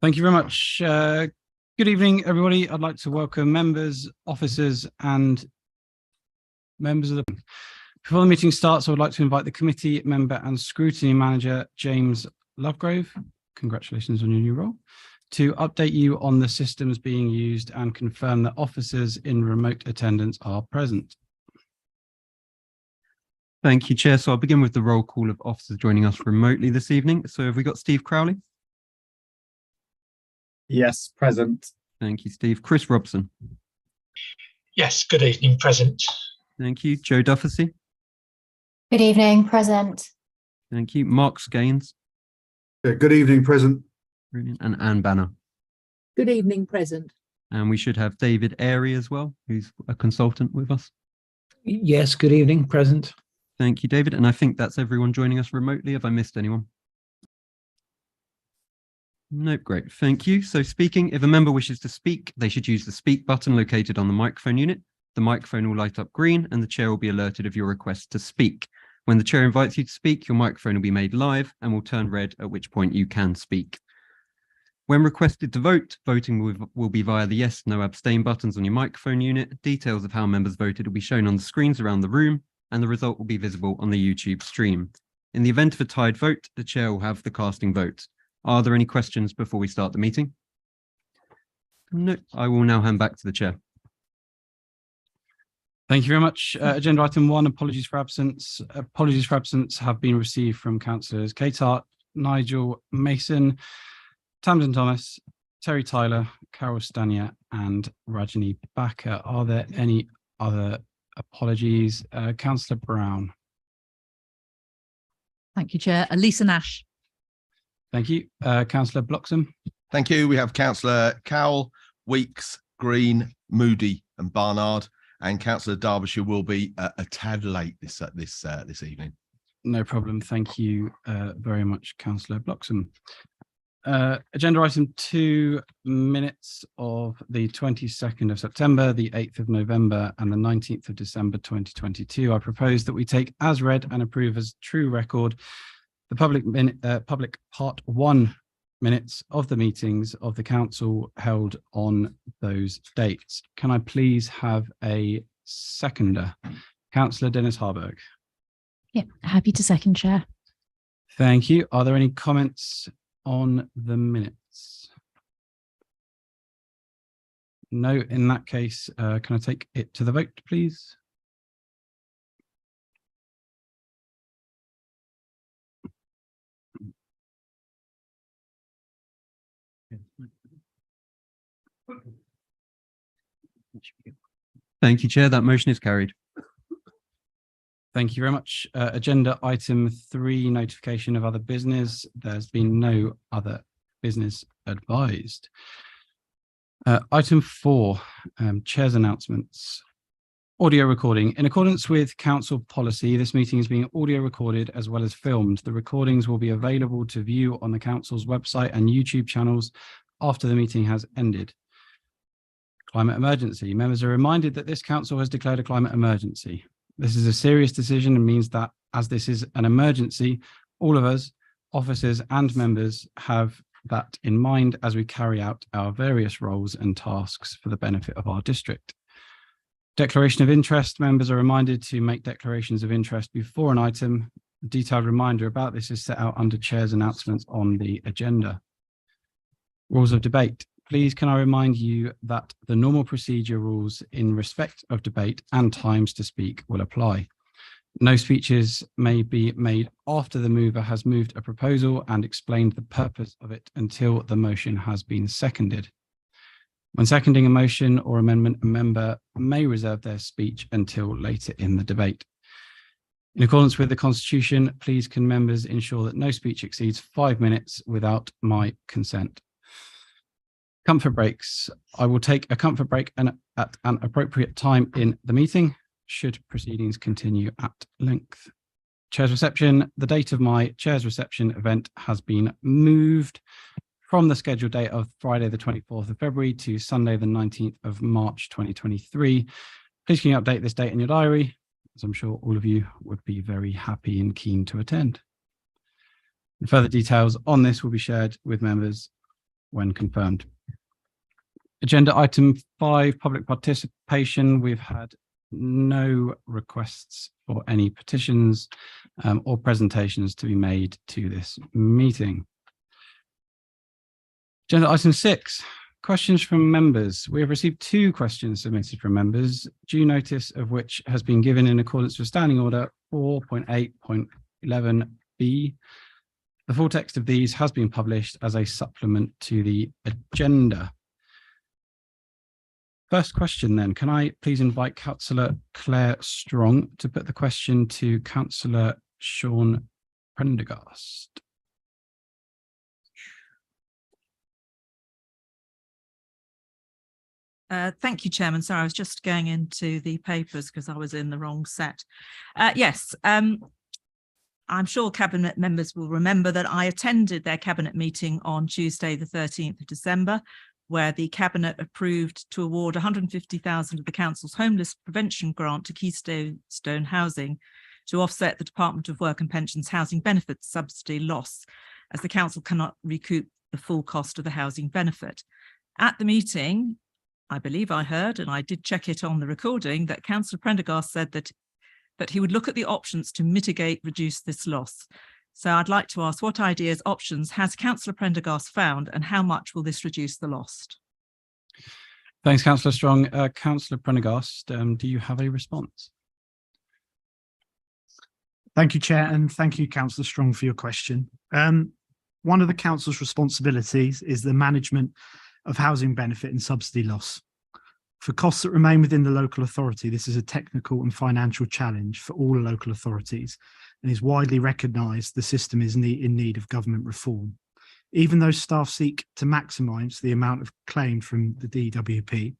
Thank you very much. Good evening, everybody. I'd like to welcome members, officers, and members of the... Before the meeting starts, I would like to invite the committee member and scrutiny manager, James Lovegrove, congratulations on your new role, to update you on the systems being used and confirm that officers in remote attendance are present. Thank you, Chair. So I'll begin with the roll call of officers joining us remotely this evening. So have we got Steve Crowley? Yes, present. Thank you, Steve. Chris Robson. Yes, good evening, present. Thank you. Joe Dufficy. Good evening, present. Thank you. Mark Scaines. Good evening, present. Brilliant. And Anne Banner. Good evening, present. And we should have David Airy as well, who's a consultant with us. Yes, good evening, present. Thank you, David. And I think that's everyone joining us remotely. Have I missed anyone? No, great. Thank you. So speaking, if a member wishes to speak, they should use the speak button located on the microphone unit. The microphone will light up green and the chair will be alerted of your request to speak. When the chair invites you to speak, your microphone will be made live and will turn red, at which point you can speak. When requested to vote, voting will be via the yes, no, abstain buttons on your microphone unit. Details of how members voted will be shown on the screens around the room and the result will be visible on the YouTube stream. In the event of a tied vote, the chair will have the casting vote. Are there any questions before we start the meeting? No, I will now hand back to the chair. Thank you very much. Agenda item 1, apologies for absence. Apologies for absence have been received from councillors Kate Hart, Nigel Mason, Tamsin Thomas, Terry Tyler, Carol Stania, and Rajani Bakker. Are there any other apologies? Councillor Brown. Thank you, Chair. Elisa Nash. Thank you. Councillor Bloxham. Thank you. We have Councillor Cowell, Weeks, Green, Moody, and Barnard, and Councillor Derbyshire will be a tad late this evening. No problem. Thank you very much, Councillor Bloxham. Agenda item 2, minutes of the 22nd of September, the 8th of November, and the 19th of December 2022. I propose that we take as read and approve as true record the public part 1 minutes of the meetings of the council held on those dates. Can I please have a seconder? Councillor Dennis Harburg. Yeah, happy to second, Chair. Thank you. Are there any comments on the minutes? No, in that case, can I take it to the vote, please? Thank you, Chair. That motion is carried. Thank you very much. Agenda item 3, notification of other business. There's been no other business advised. Item 4, Chair's announcements. Audio recording. In accordance with council policy, this meeting is being audio recorded as well as filmed. The recordings will be available to view on the council's website and YouTube channels after the meeting has ended. Climate emergency. Members are reminded that this council has declared a climate emergency. This is a serious decision and means that as this is an emergency, all of us, officers and members, have that in mind as we carry out our various roles and tasks for the benefit of our district. Declaration of interest. Members are reminded to make declarations of interest before an item. A detailed reminder about this is set out under Chair's announcements on the agenda. Rules of debate. Please can I remind you that the normal procedure rules in respect of debate and times to speak will apply. No speeches may be made after the mover has moved a proposal and explained the purpose of it until the motion has been seconded. When seconding a motion or amendment, a member may reserve their speech until later in the debate. In accordance with the Constitution, please can members ensure that no speech exceeds 5 minutes without my consent. Comfort breaks. I will take a comfort break at an appropriate time in the meeting, should proceedings continue at length. Chair's reception. The date of my Chair's reception event has been moved from the scheduled date of Friday the 24th of February to Sunday the 19th of March 2023. Please can you update this date in your diary, as I'm sure all of you would be very happy and keen to attend. And further details on this will be shared with members when confirmed. Agenda item 5, public participation. We've had no requests for any petitions or presentations to be made to this meeting. Agenda item 6, questions from members. We have received 2 questions submitted from members, due notice of which has been given in accordance with Standing Order 4.8.11b. The full text of these has been published as a supplement to the agenda. First question then, can I please invite Councillor Claire Strong to put the question to Councillor Sean Prendergast? Thank you, Chairman. Sorry, I was just going into the papers because I was in the wrong set. Yes, I'm sure Cabinet members will remember that I attended their Cabinet meeting on Tuesday, the 13th of December, where the Cabinet approved to award 150,000 of the Council's homeless prevention grant to Keystone Housing to offset the Department of Work and Pensions housing benefit subsidy loss, as the Council cannot recoup the full cost of the housing benefit. At the meeting, I believe I heard, and I did check it on the recording, that Councillor Prendergast said that he would look at the options to reduce this loss. So I'd like to ask, what ideas, options has Councillor Prendergast found, and how much will this reduce the loss? Thanks, Councillor Strong. Councillor Prendergast, do you have a response? Thank you, Chair, and thank you, Councillor Strong, for your question. One of the Council's responsibilities is the management of housing benefit and subsidy loss. For costs that remain within the local authority, this is a technical and financial challenge for all local authorities, and is widely recognised the system is in need of government reform. Even though staff seek to maximise the amount of claimed from the DWP,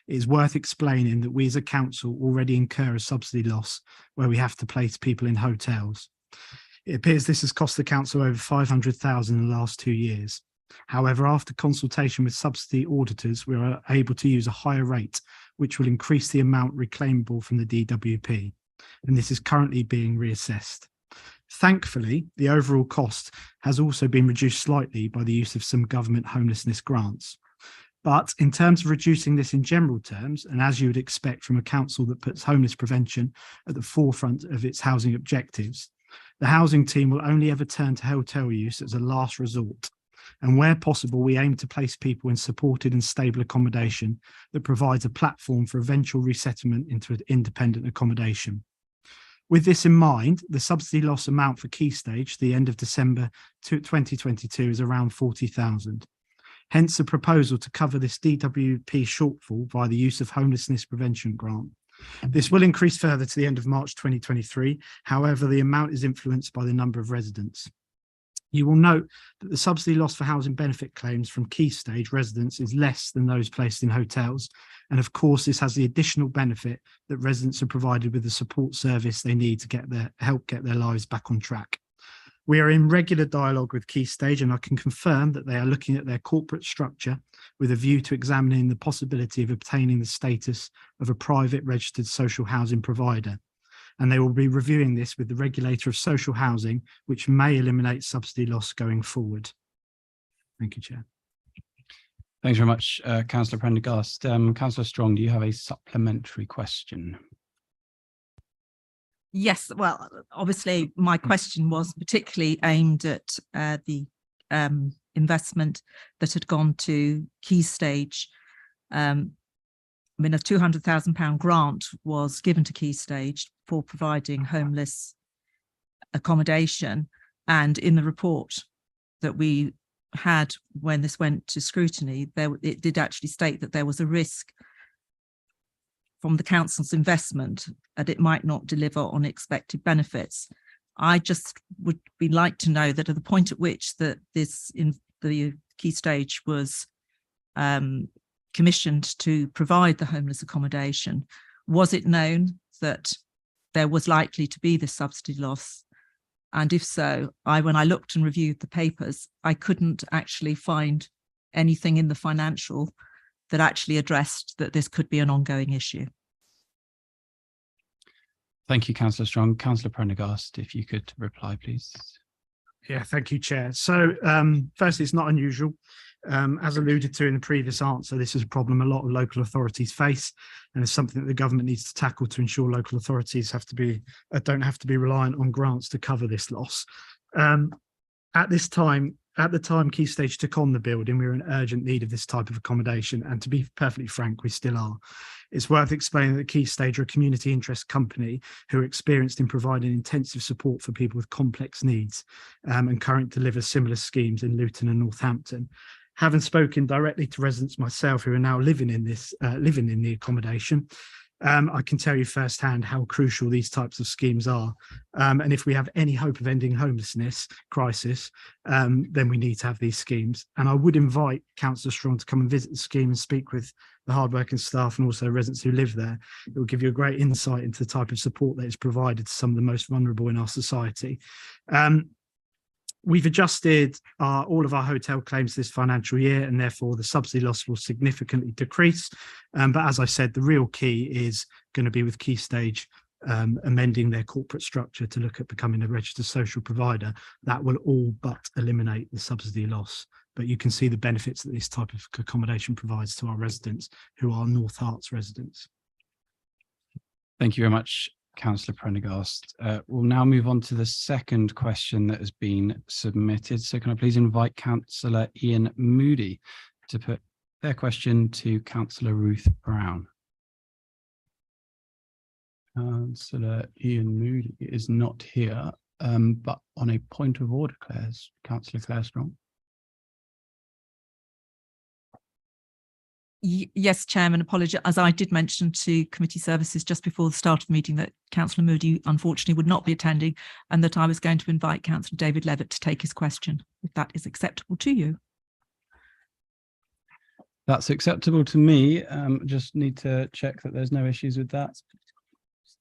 it is worth explaining that we as a council already incur a subsidy loss where we have to place people in hotels. It appears this has cost the council over 500,000 in the last 2 years. However, after consultation with subsidy auditors, we are able to use a higher rate, which will increase the amount reclaimable from the DWP, and this is currently being reassessed. Thankfully, the overall cost has also been reduced slightly by the use of some government homelessness grants. But in terms of reducing this in general terms, and as you would expect from a council that puts homeless prevention at the forefront of its housing objectives, the housing team will only ever turn to hotel use as a last resort. And where possible, we aim to place people in supported and stable accommodation that provides a platform for eventual resettlement into independent accommodation. With this in mind, the subsidy loss amount for Key Stage, the end of December 2022, is around 40,000. Hence, a proposal to cover this DWP shortfall via the use of homelessness prevention grant. This will increase further to the end of March 2023. However, the amount is influenced by the number of residents. You will note that the subsidy loss for housing benefit claims from Key Stage residents is less than those placed in hotels. And of course, this has the additional benefit that residents are provided with the support service they need to help get their lives back on track. We are in regular dialogue with Key Stage, and I can confirm that they are looking at their corporate structure with a view to examining the possibility of obtaining the status of a private registered social housing provider. And they will be reviewing this with the regulator of social housing, which may eliminate subsidy loss going forward. Thank you, Chair. Thanks very much, Councillor Prendergast. Councillor Strong, do you have a supplementary question? Yes, well, obviously my question was particularly aimed at the investment that had gone to Key Stage. I mean, a £200,000 grant was given to Key Stage for providing homeless accommodation. And in the report that we had when this went to scrutiny, it did actually state that there was a risk from the council's investment that it might not deliver on expected benefits. I just would be like to know that at the point at which that this in the Key Stage was commissioned to provide the homeless accommodation, was it known that there was likely to be this subsidy loss? And if so, when I looked and reviewed the papers, I couldn't actually find anything in the financial that actually addressed that this could be an ongoing issue. Thank you, Councillor Strong. Councillor Prendergast, if you could reply, please. Yeah, thank you, Chair. So firstly, it's not unusual As alluded to in the previous answer, this is a problem a lot of local authorities face, and it's something that the government needs to tackle to ensure local authorities don't have to be reliant on grants to cover this loss. At the time Key Stage took on the building, we were in urgent need of this type of accommodation, and to be perfectly frank, we still are. It's worth explaining that Key Stage are a community interest company who are experienced in providing intensive support for people with complex needs, and currently deliver similar schemes in Luton and Northampton. Having spoken directly to residents myself who are now living in the accommodation, I can tell you firsthand how crucial these types of schemes are. And if we have any hope of ending homelessness crisis, then we need to have these schemes. And I would invite Councillor Strong to come and visit the scheme and speak with the hardworking staff and also residents who live there. It will give you a great insight into the type of support that is provided to some of the most vulnerable in our society. We've adjusted all of our hotel claims this financial year, and therefore the subsidy loss will significantly decrease. But as I said, the real key is going to be with Key Stage amending their corporate structure to look at becoming a registered social provider. That will all but eliminate the subsidy loss. But you can see the benefits that this type of accommodation provides to our residents who are North Herts residents. Thank you very much, Councillor Prendergast. We'll now move on to the second question that has been submitted. So can I please invite Councillor Ian Moody to put their question to Councillor Ruth Brown. Councillor Ian Moody is not here, but on a point of order, Councillor Claire Strong. Yes, Chairman, apologies. As I did mention to committee services just before the start of the meeting that Councillor Moody unfortunately would not be attending, and that I was going to invite Councillor David Levitt to take his question, if that is acceptable to you. That's acceptable to me. Just need to check that there's no issues with that.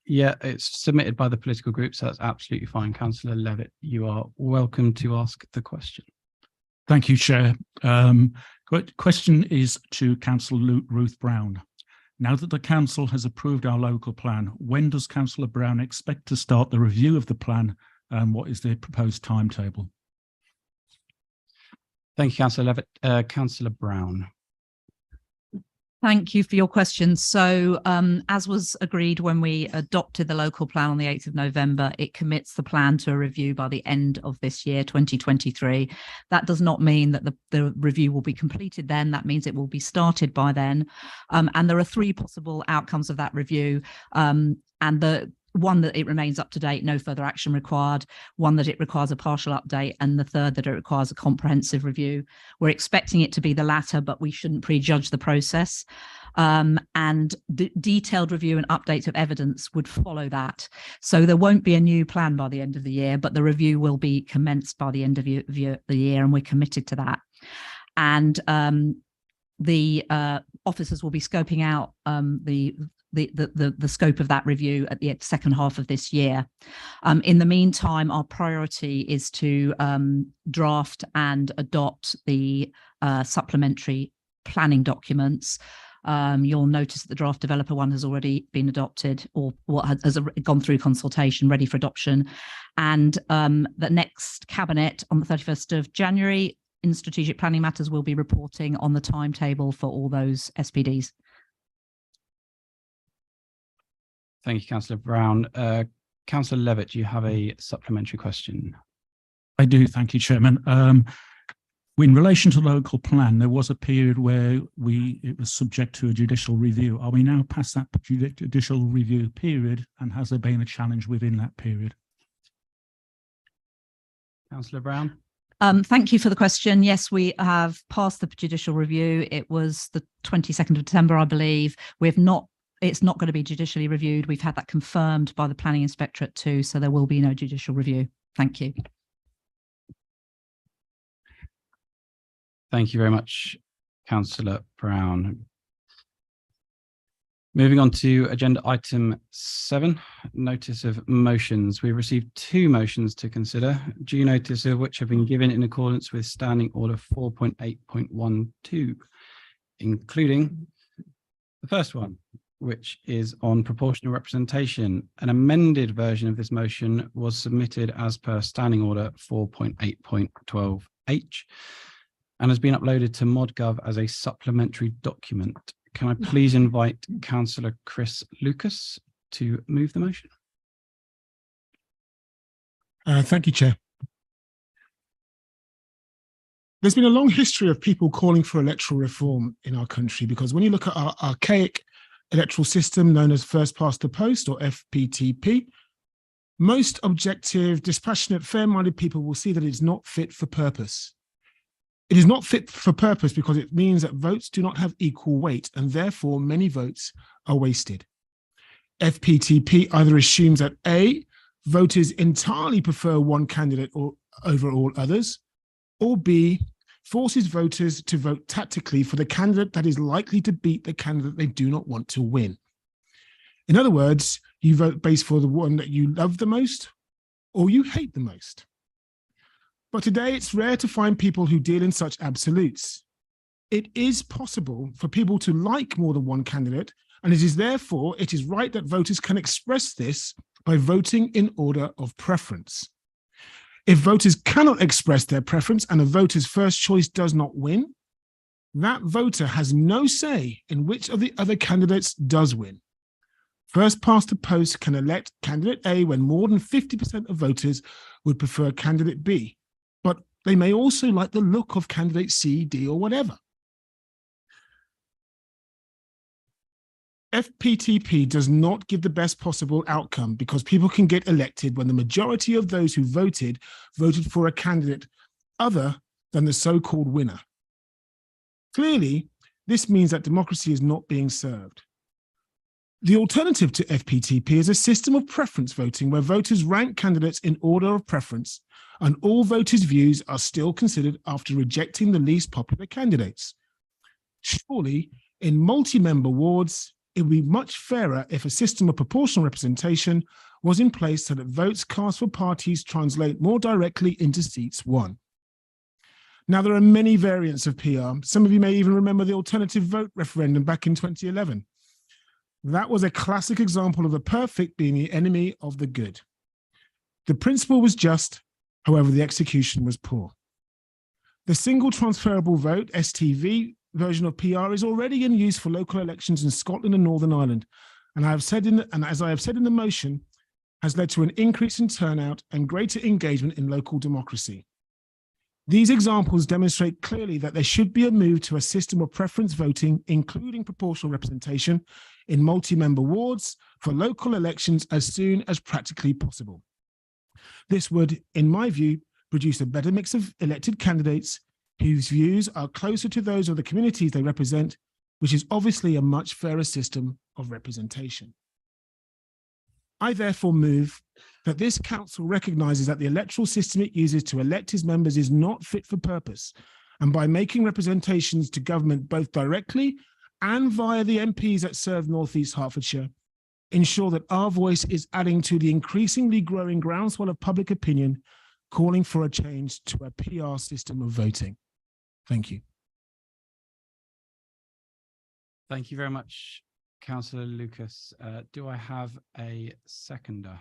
Yeah, it's submitted by the political group, so that's absolutely fine. Councillor Levitt, you are welcome to ask the question. Thank you, Chair. Question is to Councillor Ruth Brown. Now that the Council has approved our local plan, when does Councillor Brown expect to start the review of the plan, and what is the proposed timetable? Thank you, Councillor Levitt. Councillor Brown. Thank you for your question. So as was agreed when we adopted the local plan on the 8th of November, it commits the plan to a review by the end of this year, 2023. That does not mean that the review will be completed then. That means it will be started by then. And there are three possible outcomes of that review. And the one, that it remains up to date, no further action required, one that it requires a partial update, and the third that it requires a comprehensive review. We're expecting it to be the latter, but we shouldn't prejudge the process. And detailed review and updates of evidence would follow that. So there won't be a new plan by the end of the year, but the review will be commenced by the end of the year, and we're committed to that. And the officers will be scoping out the scope of that review at the second half of this year. In the meantime, our priority is to draft and adopt the supplementary planning documents. You'll notice that the draft developer one has already been adopted, or has gone through consultation, ready for adoption. And the next Cabinet on the 31st of January in strategic planning matters will be reporting on the timetable for all those SPDs. Thank you, Councillor Brown. Councillor Levitt, do you have a supplementary question? I do, thank you, Chairman. In relation to the local plan, there was a period where it was subject to a judicial review. Are we now past that judicial review period, and has there been a challenge within that period? Councillor Brown. Thank you for the question. Yes, we have passed the judicial review. It was the 22nd of December, I believe. It's not going to be judicially reviewed. We've had that confirmed by the Planning Inspectorate too, so there will be no judicial review. Thank you. Thank you very much, Councillor Brown. Moving on to agenda item 7, notice of motions. We received 2 motions to consider, due notice of which have been given in accordance with Standing Order 4.8.12, including the first one, which is on proportional representation. An amended version of this motion was submitted as per Standing Order 4.8.12H. and has been uploaded to ModGov as a supplementary document. Can I please invite Councillor Chris Lucas to move the motion? Thank you, Chair. There's been a long history of people calling for electoral reform in our country, because when you look at our archaic electoral system known as first past the post, or FPTP, most objective, dispassionate, fair-minded people will see that it's not fit for purpose. It is not fit for purpose because it means that votes do not have equal weight, and therefore many votes are wasted. FPTP either assumes that A, voters entirely prefer one candidate over all others, or B, forces voters to vote tactically for the candidate that is likely to beat the candidate they do not want to win. In other words, you vote based for the one that you love the most or you hate the most. But today it's rare to find people who deal in such absolutes. It is possible for people to like more than one candidate, and it is right that voters can express this by voting in order of preference. If voters cannot express their preference and a voter's first choice does not win, that voter has no say in which of the other candidates does win. First past the post can elect candidate A when more than 50% of voters would prefer candidate B, but they may also like the look of candidate C, D, or whatever. FPTP does not give the best possible outcome because people can get elected when the majority of those who voted for a candidate other than the so-called winner. Clearly, this means that democracy is not being served. The alternative to FPTP is a system of preference voting where voters rank candidates in order of preference, and all voters' views are still considered after rejecting the least popular candidates. Surely, in multi-member wards, it would be much fairer if a system of proportional representation was in place so that votes cast for parties translate more directly into seats won. Now, there are many variants of PR. Some of you may even remember the alternative vote referendum back in 2011. That was a classic example of the perfect being the enemy of the good. The principle was just, however, the execution was poor. The single transferable vote, STV, version of PR is already in use for local elections in Scotland and Northern Ireland, and as I have said in the motion, has led to an increase in turnout and greater engagement in local democracy. These examples demonstrate clearly that there should be a move to a system of preference voting, including proportional representation, in multi-member wards for local elections as soon as practically possible. This would, in my view, produce a better mix of elected candidates whose views are closer to those of the communities they represent, which is obviously a much fairer system of representation. I therefore move that this council recognises that the electoral system it uses to elect its members is not fit for purpose, and by making representations to government both directly and via the MPs that serve North East Hertfordshire, ensure that our voice is adding to the increasingly growing groundswell of public opinion calling for a change to a PR system of voting. Thank you. Thank you very much, Councillor Lucas. Do I have a seconder?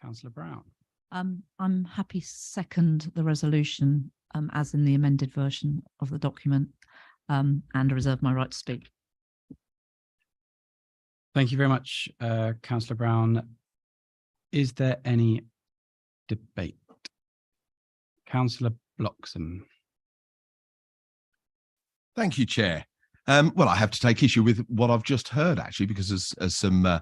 Councillor Brown. I'm happy to second the resolution as in the amended version of the document, and I reserve my right to speak. Thank you very much, Councillor Brown. Is there any debate? Councillor Bloxham. Thank you, Chair. Well, I have to take issue with what I've just heard, actually, because there's some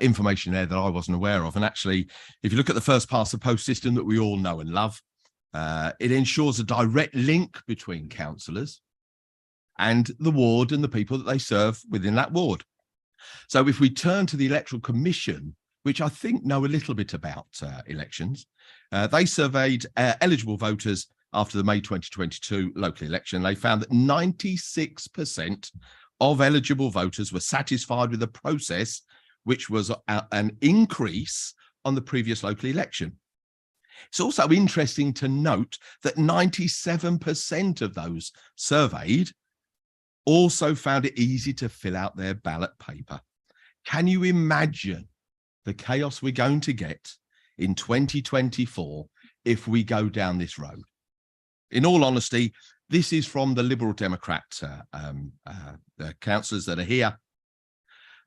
information there that I wasn't aware of. And actually, if you look at the first past the post system that we all know and love, it ensures a direct link between councillors and the ward and the people that they serve within that ward. So if we turn to the Electoral Commission, which I think know a little bit about elections, they surveyed eligible voters after the May 2022 local election. They found that 96% of eligible voters were satisfied with the process, which was an increase on the previous local election. It's also interesting to note that 97% of those surveyed also found it easy to fill out their ballot paper. Can you imagine the chaos we're going to get in 2024 if we go down this road? in all honesty, this is from the Liberal Democrat the councillors that are here.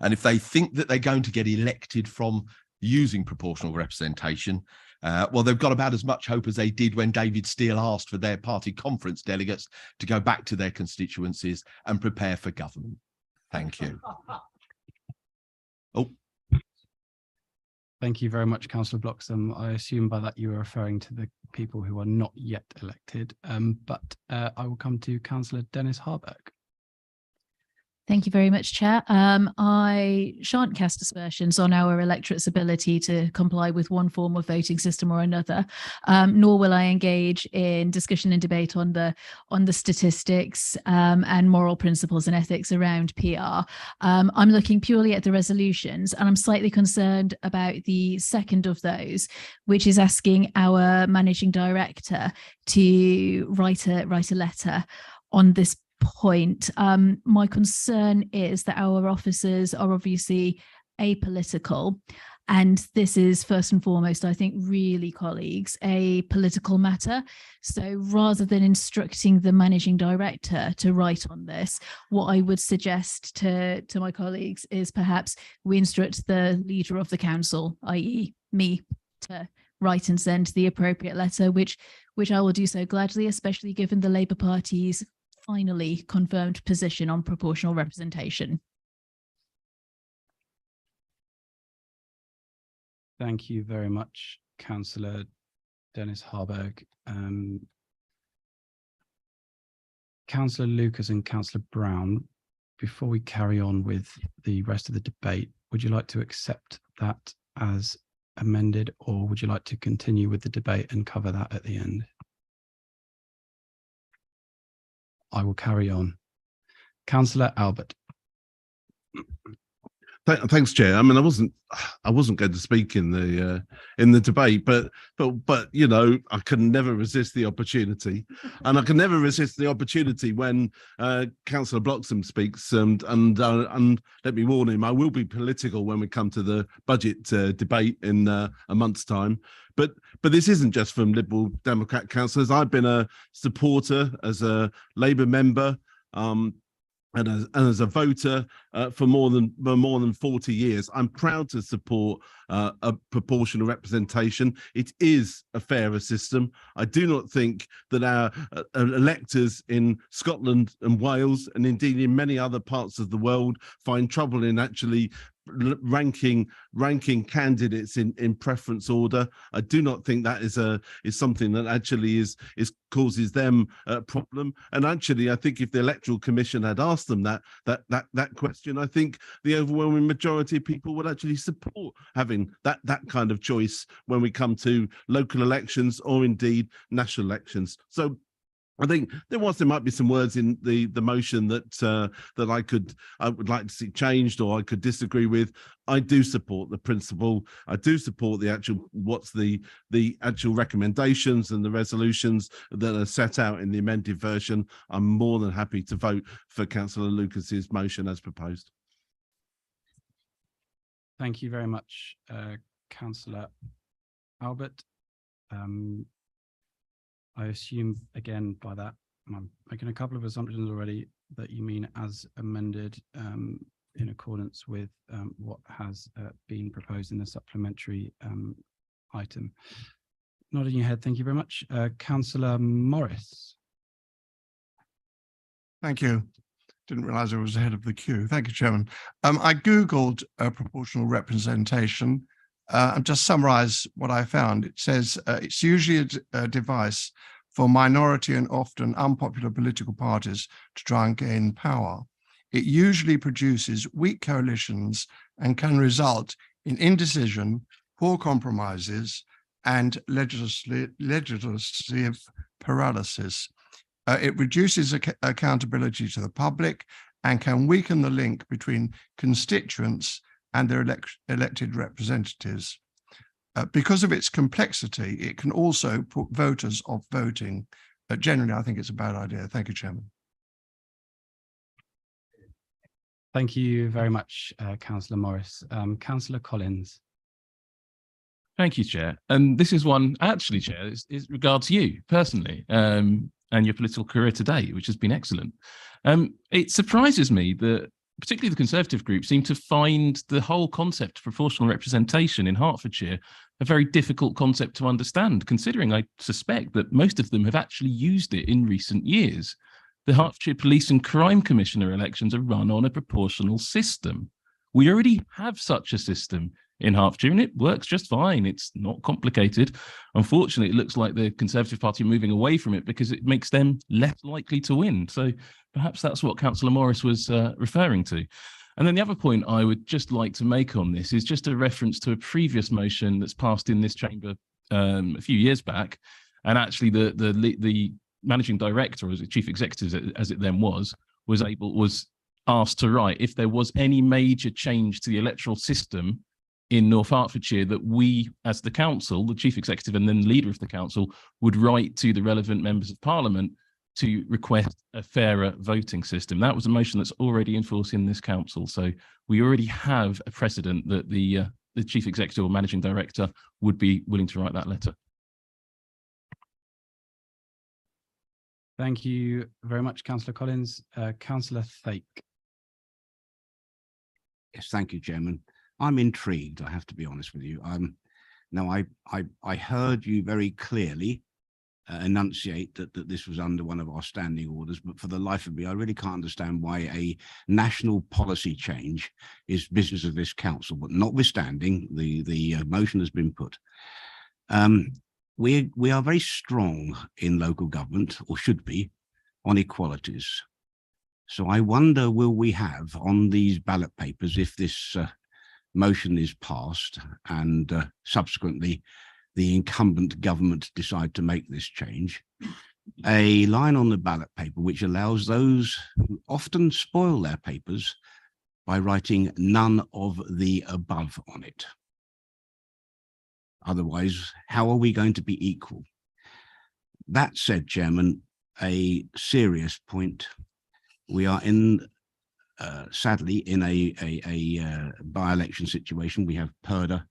And if they think that they're going to get elected from using proportional representation, well, they've got about as much hope as they did when David Steele asked for their party conference delegates to go back to their constituencies and prepare for government. Thank you. Oh. Thank you very much, Councillor Bloxham. I assume by that you are referring to the people who are not yet elected, but I will come to Councillor Dennis Harburg. Thank you very much, Chair. I shan't cast aspersions on our electorate's ability to comply with one form of voting system or another, nor will I engage in discussion and debate on the statistics and moral principles and ethics around PR. I'm looking purely at the resolutions, and I'm slightly concerned about the second of those, which is asking our managing director to write a letter on this point. My concern is that our officers are obviously apolitical, and this is first and foremost, I think, really, colleagues, a political matter. So rather than instructing the managing director to write on this, what I would suggest to my colleagues is perhaps we instruct the leader of the council, i.e. me, to write and send the appropriate letter, which I will do so gladly, especially given the Labour Party's finally confirmed position on proportional representation. Thank you very much, Councillor Dennis Harburg. Councillor Lucas and Councillor Brown, before we carry on with the rest of the debate, would you like to accept that as amended, or would you like to continue with the debate and cover that at the end? I will carry on. Councillor Albert. Thanks, Chair. I mean, I wasn't going to speak in the debate, but you know, I can never resist the opportunity, and I can never resist the opportunity when Councillor Bloxham speaks. And let me warn him, I will be political when we come to the budget debate in a month's time. But this isn't just from Liberal Democrat councillors. I've been a supporter as a Labour member. And as a voter for more than 40 years, I'm proud to support a proportional representation. It is a fairer system. I do not think that our electors in Scotland and Wales, and indeed in many other parts of the world, find trouble in actually ranking candidates in preference order. I do not think that is something that actually is causes them a problem. And actually, I think if the Electoral Commission had asked them that question, I think the overwhelming majority of people would actually support having that kind of choice when we come to local elections or indeed national elections. So I think there might be some words in the motion that I would like to see changed, or I could disagree with. I do support the principle. I do support the actual recommendations and the resolutions that are set out in the amended version. I'm more than happy to vote for Councillor Lucas's motion as proposed. Thank you very much, Councillor Albert. I assume, again, by that, I'm making a couple of assumptions already, that you mean as amended in accordance with what has been proposed in the supplementary item. Nodding your head, thank you very much. Councillor Morris. Thank you. Didn't realise I was ahead of the queue. Thank you, Chairman. I Googled proportional representation. I'll just summarise what I found. It says it's usually a device for minority and often unpopular political parties to try and gain power. It usually produces weak coalitions and can result in indecision, poor compromises, and legislative paralysis. It reduces accountability to the public and can weaken the link between constituents and their elected representatives. Because of its complexity, it can also put voters off voting. Generally, I think it's a bad idea. Thank you, Chairman. Thank you very much, Councillor Morris. Councillor Collins. Thank you, Chair. And this is one, actually, Chair, is regards you personally and your political career today, which has been excellent. It surprises me that particularly the Conservative group seem to find the whole concept of proportional representation in Hertfordshire a very difficult concept to understand, considering I suspect that most of them have actually used it in recent years. The Hertfordshire Police and Crime Commissioner elections are run on a proportional system. We already have such a system in Hertfordshire, and it works just fine. It's not complicated. Unfortunately, it looks like the Conservative Party are moving away from it because it makes them less likely to win. So perhaps that's what Councillor Morris was referring to. And then the other point I would just like to make on this is just a reference to a previous motion that's passed in this chamber a few years back. And actually the managing director, or as chief executive as it then was asked to write if there was any major change to the electoral system in North Hertfordshire that we, as the council, the chief executive and then leader of the council, would write to the relevant members of parliament to request a fairer voting system. That was a motion that's already in force in this council. So we already have a precedent that the chief executive or managing director would be willing to write that letter. Thank you very much, Councillor Collins. Councillor Thake. Yes, thank you, Chairman. I'm intrigued, I have to be honest with you. Now, I heard you very clearly enunciate that this was under one of our standing orders, but for the life of me, I really can't understand why a national policy change is business of this council. But notwithstanding, the motion has been put. We are very strong in local government, or should be, on equalities. So I wonder, will we have on these ballot papers, if this motion is passed and subsequently the incumbent government decide to make this change, a line on the ballot paper which allows those who often spoil their papers by writing none of the above on it. Otherwise, how are we going to be equal? That said, Chairman, a serious point. We are sadly in a by-election situation. We have Purdah,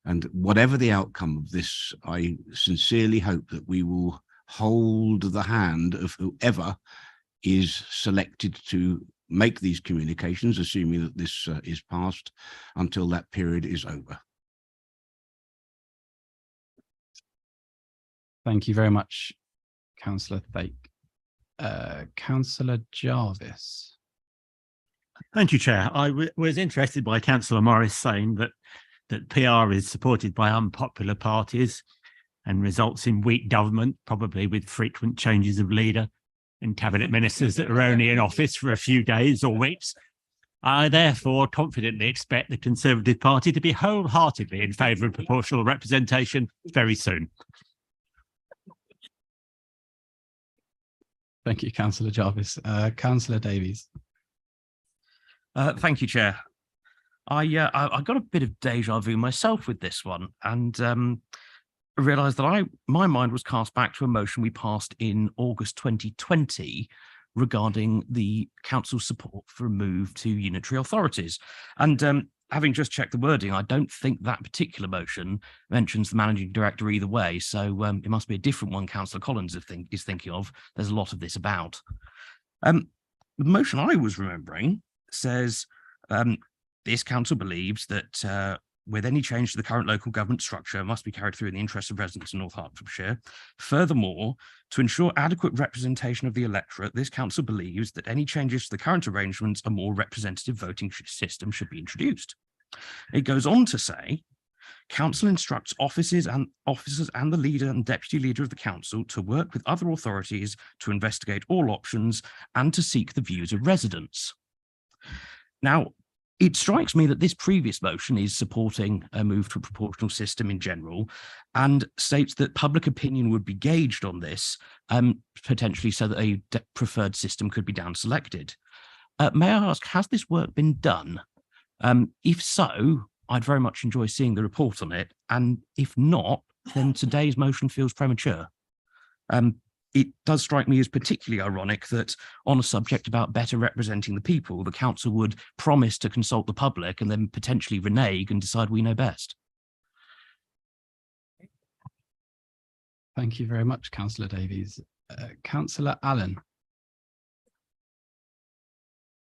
and whatever the outcome of this, I sincerely hope that we will hold the hand of whoever is selected to make these communications, assuming that this is passed, until that period is over. Thank you very much, Councillor Thake. Councillor Jarvis. Thank you, Chair. I was interested by Councillor Morris saying that PR is supported by unpopular parties and results in weak government, probably with frequent changes of leader and cabinet ministers that are only in office for a few days or weeks. I therefore confidently expect the Conservative Party to be wholeheartedly in favour of proportional representation very soon. Thank you, Councillor Jarvis. Councillor Davies. Thank you, Chair. I got a bit of deja vu myself with this one, and realised that my mind was cast back to a motion we passed in August 2020 regarding the council's support for a move to unitary authorities. And having just checked the wording, I don't think that particular motion mentions the managing director either way. So it must be a different one Councillor Collins is thinking of. There's a lot of this about. The motion I was remembering says, this council believes that with any change to the current local government structure must be carried through in the interest of residents of North Hertfordshire. Furthermore, to ensure adequate representation of the electorate, this council believes that any changes to the current arrangements, a more representative voting system should be introduced. It goes on to say, council instructs officers and the leader and deputy leader of the council to work with other authorities to investigate all options and to seek the views of residents. Now, it strikes me that this previous motion is supporting a move to a proportional system in general and states that public opinion would be gauged on this, potentially so that a preferred system could be down selected. May I ask, has this work been done? If so, I'd very much enjoy seeing the report on it. And if not, then today's motion feels premature. It does strike me as particularly ironic that on a subject about better representing the people, the council would promise to consult the public and then potentially renege and decide we know best. Thank you very much, Councillor Davies. Councillor Allen.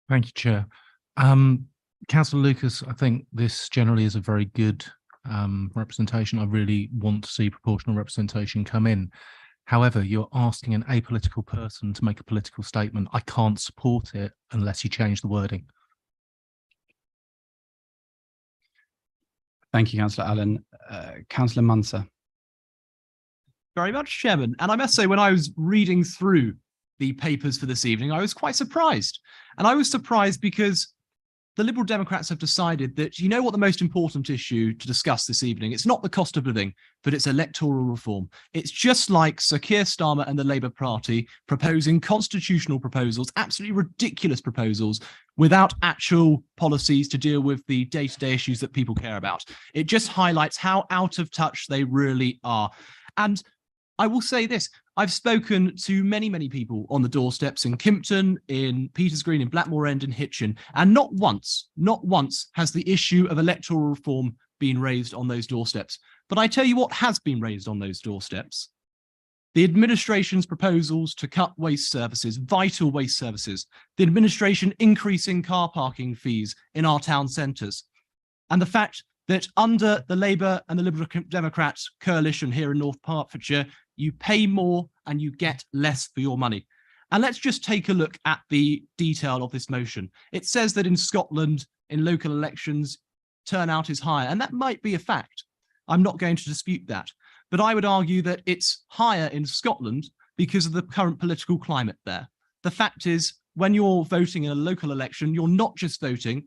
Thank you, Chair. Councillor Lucas, I think this generally is a very good representation. I really want to see proportional representation come in. However, you're asking an apolitical person to make a political statement. I can't support it unless you change the wording. Thank you, Councillor Allen. Councillor Munser. Very much, Chairman. And I must say, when I was reading through the papers for this evening, I was quite surprised. And I was surprised because the Liberal Democrats have decided that, you know what, the most important issue to discuss this evening, it's not the cost of living, but it's electoral reform. It's just like Sir Keir Starmer and the Labour Party proposing constitutional proposals, absolutely ridiculous proposals, without actual policies to deal with the day-to-day issues that people care about. It just highlights how out of touch they really are. And I will say this, I've spoken to many, many people on the doorsteps in Kimpton, in Peters Green, in Blackmore End and Hitchin, and not once has the issue of electoral reform been raised on those doorsteps. But I tell you what has been raised on those doorsteps. The administration's proposals to cut waste services, vital waste services, the administration increasing car parking fees in our town centres, and the fact that under the Labour and the Liberal Democrats coalition here in North Hertfordshire, you pay more and you get less for your money. And let's just take a look at the detail of this motion. It says that in Scotland, in local elections, turnout is higher, and that might be a fact. I'm not going to dispute that. But I would argue that it's higher in Scotland because of the current political climate there. The fact is, when you're voting in a local election, you're not just voting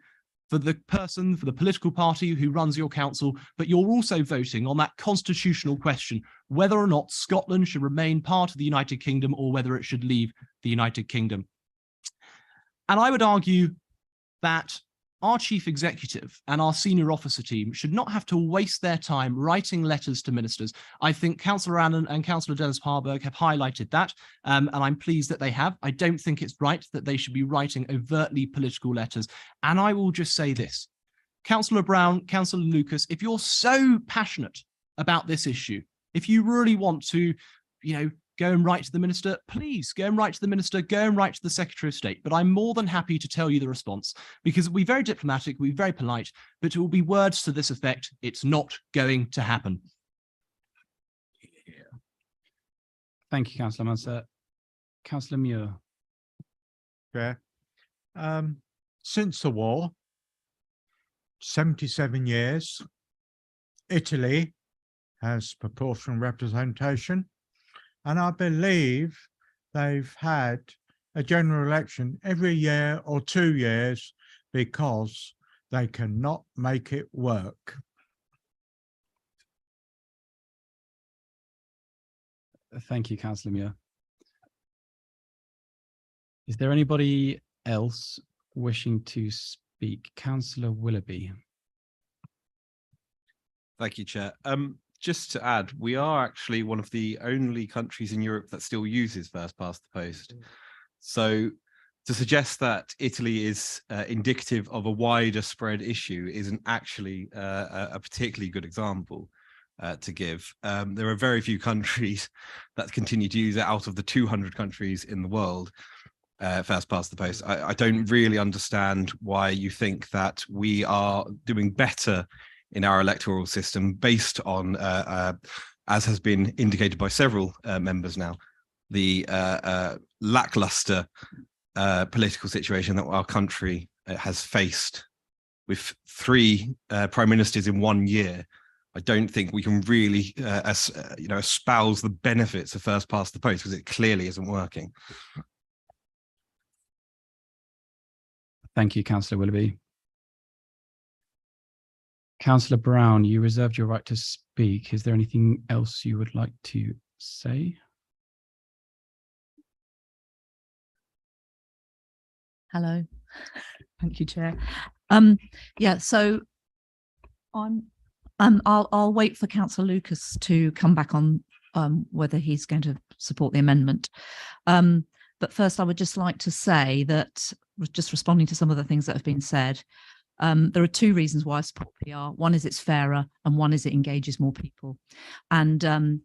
for the person, for the political party who runs your council, but you're also voting on that constitutional question, whether or not Scotland should remain part of the United Kingdom or whether it should leave the United Kingdom. And I would argue that our chief executive and our senior officer team should not have to waste their time writing letters to ministers. I think Councillor Annan and Councillor Dennis Harburg have highlighted that, and I'm pleased that they have. I don't think it's right that they should be writing overtly political letters. And I will just say this, Councillor Brown, Councillor Lucas, if you're so passionate about this issue, if you really want to, go and write to the minister, please go and write to the minister, go and write to the Secretary of State. But I'm more than happy to tell you the response, because we'll be very diplomatic, we'll be very polite, but it will be words to this effect: it's not going to happen. Thank you, Councillor Munser. Councillor Muir. Chair. Since the war, 77 years, Italy has proportional representation. And I believe they've had a general election every year or 2 years because they cannot make it work. Thank you, Councillor Muir. Is there anybody else wishing to speak? Councillor Willoughby. Thank you, Chair. Just to add, we are actually one of the only countries in Europe that still uses first past the post. So to suggest that Italy is indicative of a wider spread issue isn't actually a particularly good example to give. There are very few countries that continue to use it out of the 200 countries in the world. First past the post. I don't really understand why you think that we are doing better in our electoral system based on, as has been indicated by several members now, the lackluster political situation that our country has faced with 3 prime ministers in 1 year. I don't think we can really, espouse the benefits of first past the post, because it clearly isn't working. Thank you, Councillor Willoughby. Councillor Brown, you reserved your right to speak. Is there anything else you would like to say? Hello. Thank you, Chair. Yeah, so I'll wait for Councillor Lucas to come back on whether he's going to support the amendment. But first, I would just like to say that, just responding to some of the things that have been said, there are 2 reasons why I support PR. One is it's fairer, and one is it engages more people. And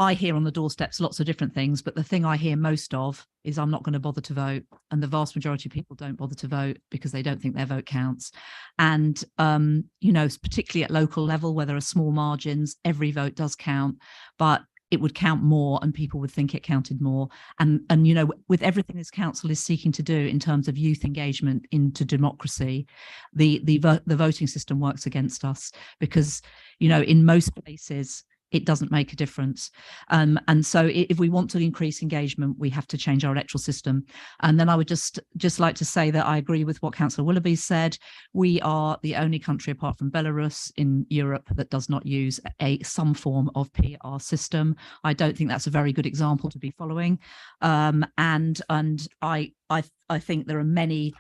I hear on the doorsteps lots of different things, but the thing I hear most of is I'm not going to bother to vote. And the vast majority of people don't bother to vote because they don't think their vote counts. And, you know, particularly at local level where there are small margins, every vote does count, but it would count more and people would think it counted more. And you know, with everything this council is seeking to do in terms of youth engagement into democracy, the voting system works against us because, you know, in most places, it doesn't make a difference. And so if we want to increase engagement, we have to change our electoral system. And then I would just like to say that I agree with what Councillor Willoughby said. We are the only country apart from Belarus in Europe that does not use some form of PR system. I don't think that's a very good example to be following. And I think there are many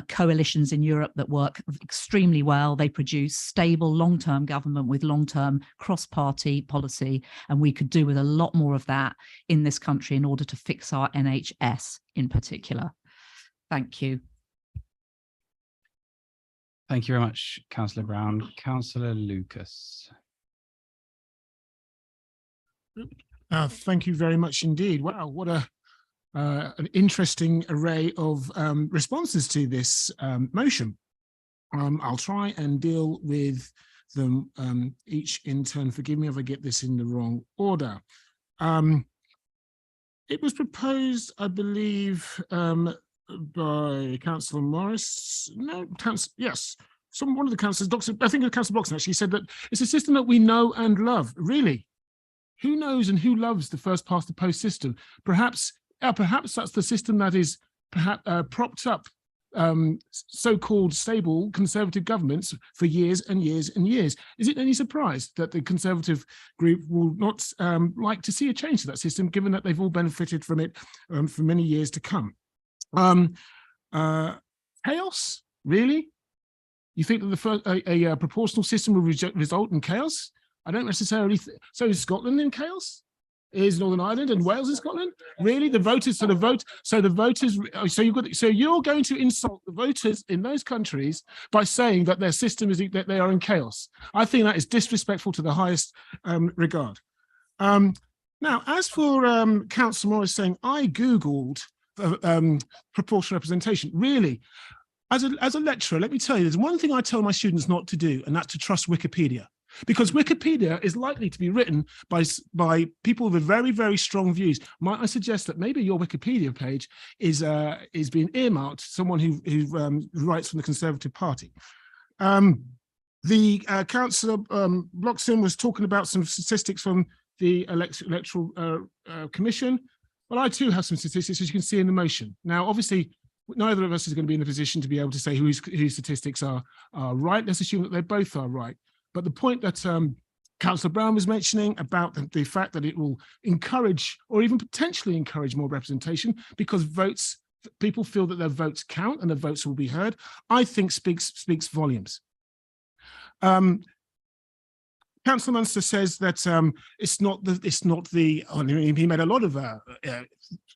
coalitions in Europe that work extremely well. They produce stable long-term government with long-term cross-party policy, and we could do with a lot more of that in this country in order to fix our NHS in particular. Thank you. Thank you very much, Councillor Brown. Councillor Lucas. Thank you very much indeed. Wow, what an interesting array of responses to this motion. I'll try and deal with them each in turn. Forgive me if I get this in the wrong order. It was proposed, I believe, by Councillor Morris. No, yes, one of the councillors, I think Councillor Bloxham actually said that it's a system that we know and love. Really? Who knows and who loves the first past the post system? Perhaps that's the system that is propped up so-called stable Conservative governments for years and years and years. Is it any surprise that the Conservative group will not like to see a change to that system, given that they've all benefited from it for many years to come? Chaos, really? You think that a proportional system will result in chaos? I don't necessarily. So is Scotland in chaos? Is Northern Ireland and Wales in Scotland? Really? The voters, so you're going to insult the voters in those countries by saying that their system is that they are in chaos. I think that is disrespectful to the highest regard. Now, as for Councillor Morris saying, I Googled proportional representation. Really, as a lecturer, let me tell you, there's one thing I tell my students not to do, and that's to trust Wikipedia. Because Wikipedia is likely to be written by people with very, very strong views. Might I suggest that maybe your Wikipedia page is being earmarked to someone who writes from the Conservative Party? The Councillor Bloxham was talking about some statistics from the Electoral Commission. Well, I too have some statistics, as you can see in the motion. Now, obviously, neither of us is going to be in a position to be able to say whose statistics are right. Let's assume that they both are right. But the point that Councillor Brown was mentioning about the fact that it will encourage or even potentially encourage more representation because people feel that their votes count and their votes will be heard, I think speaks volumes. Councillor Munster says that he made a lot of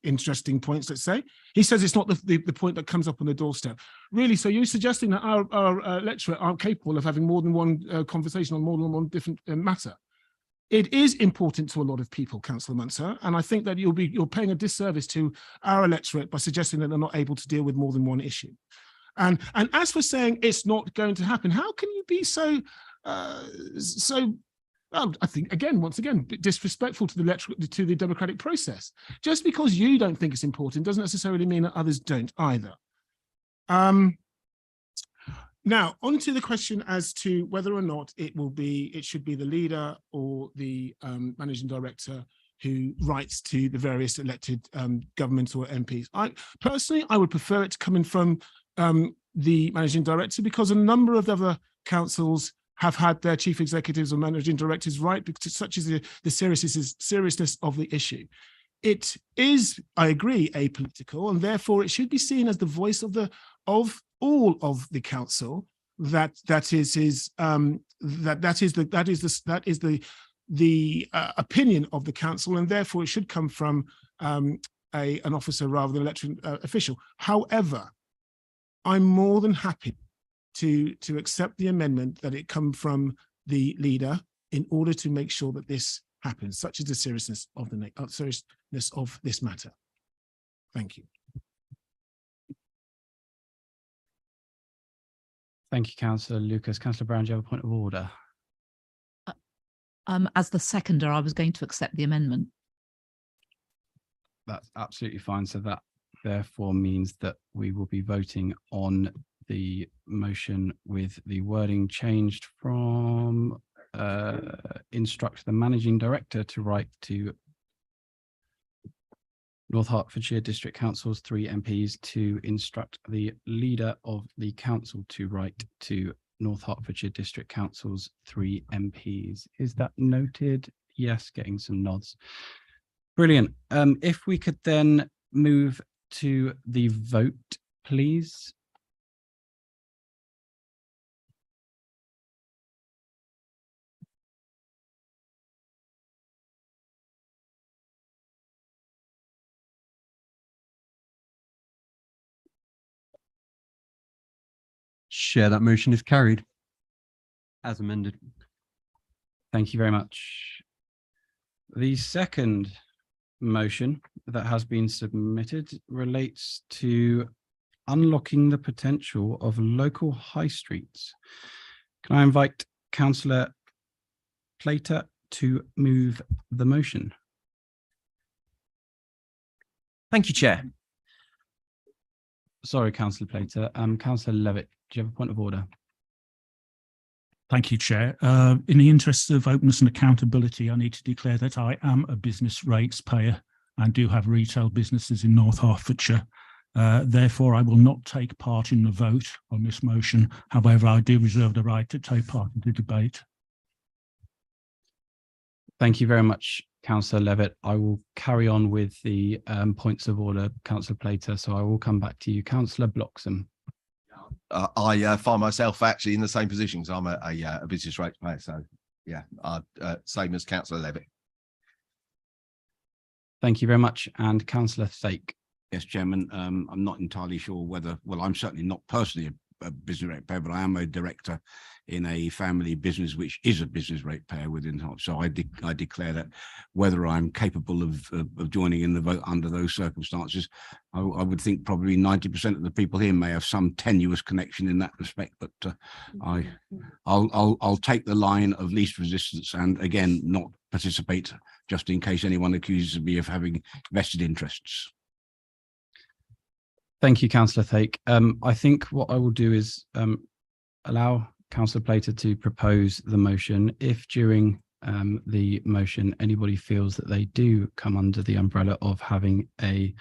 interesting points, let's say. He says it's not the point that comes up on the doorstep. Really, so you're suggesting that our electorate aren't capable of having more than one conversation on more than one different matter. It is important to a lot of people, Councillor Munster, and I think that you're paying a disservice to our electorate by suggesting that they're not able to deal with more than one issue. And as for saying it's not going to happen, how can you be so I think, once again, disrespectful to the democratic process? Just because you don't think it's important doesn't necessarily mean that others don't either. Now, on to the question as to whether or not it should be the leader or the managing director who writes to the various elected governments or MPs. Personally, I would prefer it to come in from the managing director, because a number of other councils have had their chief executives or managing directors write, because such is the seriousness of the issue. It is, I agree, apolitical, and therefore it should be seen as the voice of all of the council. That is the opinion of the council, and therefore it should come from an officer rather than an elected official. However, I'm more than happy to accept the amendment that it come from the leader in order to make sure that this happens, such as the seriousness of seriousness of this matter. Thank you. Thank you, Councillor Lucas. Councillor Brown, do you have a point of order? As the seconder, I was going to accept the amendment. That's absolutely fine. So that therefore means that we will be voting on the motion with the wording changed from instruct the managing director to write to North Hertfordshire District Council's 3 MPs to instruct the leader of the council to write to North Hertfordshire District Council's 3 MPs. Is that noted? Yes, getting some nods. Brilliant. If we could then move to the vote, please. Chair, that motion is carried as amended. Thank you very much. The second motion that has been submitted relates to unlocking the potential of local high streets. Can I invite Councillor Plater to move the motion? Thank you, Chair. Sorry, Councillor Plater. Councillor Levitt, do you have a point of order? Thank you, Chair. In the interests of openness and accountability, I need to declare that I am a business rates payer and do have retail businesses in North Hertfordshire. Therefore, I will not take part in the vote on this motion. However, I do reserve the right to take part in the debate. Thank you very much, Councillor Levitt. I will carry on with the points of order, Councillor Plater, so I will come back to you. Councillor Bloxham. I find myself actually in the same position because I'm a business rates payer. So yeah, same as Councillor Levitt. Thank you very much. And Councillor Thake. Yes, Chairman. I'm not entirely sure whether, well, I'm certainly not personally a business rate payer, but I am a director in a family business which is a business rate payer within Hart. So I declare that whether I'm capable of joining in the vote under those circumstances, I would think probably 90% of the people here may have some tenuous connection in that respect. But I'll take the line of least resistance and again not participate just in case anyone accuses me of having vested interests. Thank you, Councillor Thake. I think what I will do is allow Councillor Plater to propose the motion. If during the motion anybody feels that they do come under the umbrella of having an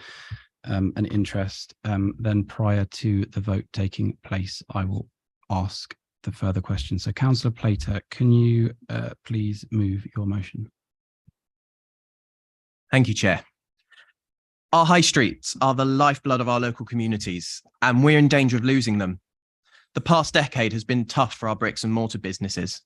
interest, then prior to the vote taking place, I will ask the further questions. So Councillor Plater, can you please move your motion? Thank you, Chair. Our high streets are the lifeblood of our local communities, and we're in danger of losing them. The past decade has been tough for our bricks and mortar businesses.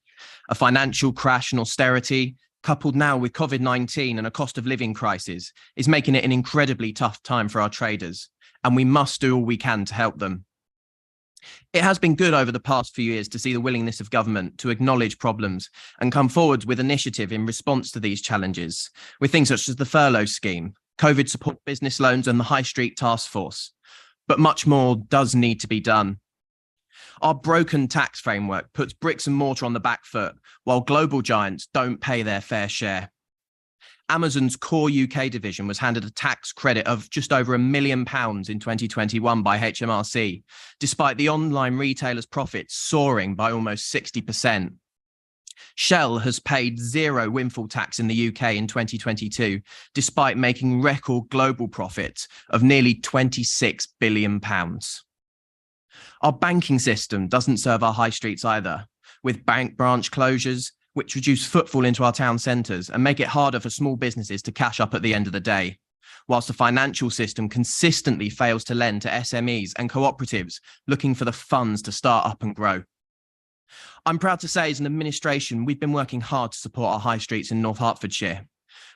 A financial crash and austerity, coupled now with COVID-19 and a cost of living crisis, is making it an incredibly tough time for our traders, and we must do all we can to help them. It has been good over the past few years to see the willingness of government to acknowledge problems and come forward with initiative in response to these challenges, with things such as the furlough scheme, COVID support business loans and the High Street Task Force. But much more does need to be done. Our broken tax framework puts bricks and mortar on the back foot, while global giants don't pay their fair share. Amazon's core UK division was handed a tax credit of just over £1 million in 2021 by HMRC, despite the online retailer's profits soaring by almost 60%. Shell has paid zero windfall tax in the UK in 2022, despite making record global profits of nearly £26 billion. Our banking system doesn't serve our high streets either, with bank branch closures, which reduce footfall into our town centres and make it harder for small businesses to cash up at the end of the day, whilst the financial system consistently fails to lend to SMEs and cooperatives looking for the funds to start up and grow. I'm proud to say, as an administration, we've been working hard to support our high streets in North Hertfordshire.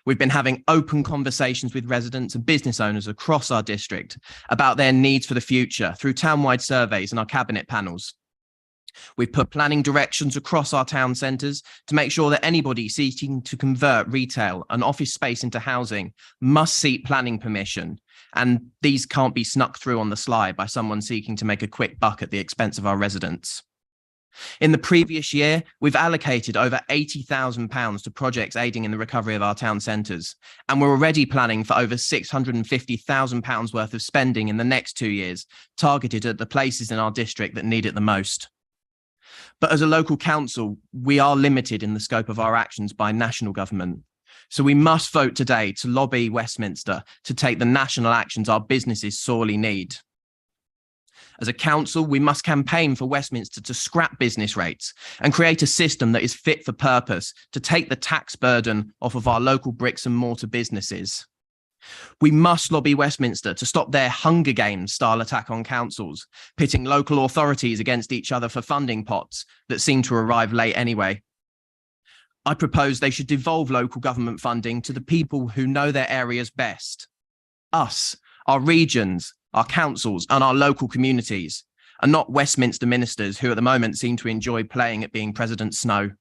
We've been having open conversations with residents and business owners across our district about their needs for the future through townwide surveys and our cabinet panels. We've put planning directions across our town centres to make sure that anybody seeking to convert retail and office space into housing must seek planning permission, and these can't be snuck through on the sly by someone seeking to make a quick buck at the expense of our residents. In the previous year, we've allocated over £80,000 to projects aiding in the recovery of our town centres, and we're already planning for over £650,000 worth of spending in the next 2 years, targeted at the places in our district that need it the most. But as a local council, we are limited in the scope of our actions by national government. So we must vote today to lobby Westminster to take the national actions our businesses sorely need. As a council, we must campaign for Westminster to scrap business rates and create a system that is fit for purpose to take the tax burden off of our local bricks and mortar businesses. We must lobby Westminster to stop their Hunger Games style attack on councils, pitting local authorities against each other for funding pots that seem to arrive late anyway. I propose they should devolve local government funding to the people who know their areas best. Us, our regions, our councils and our local communities, and not Westminster ministers who at the moment seem to enjoy playing at being President Snow.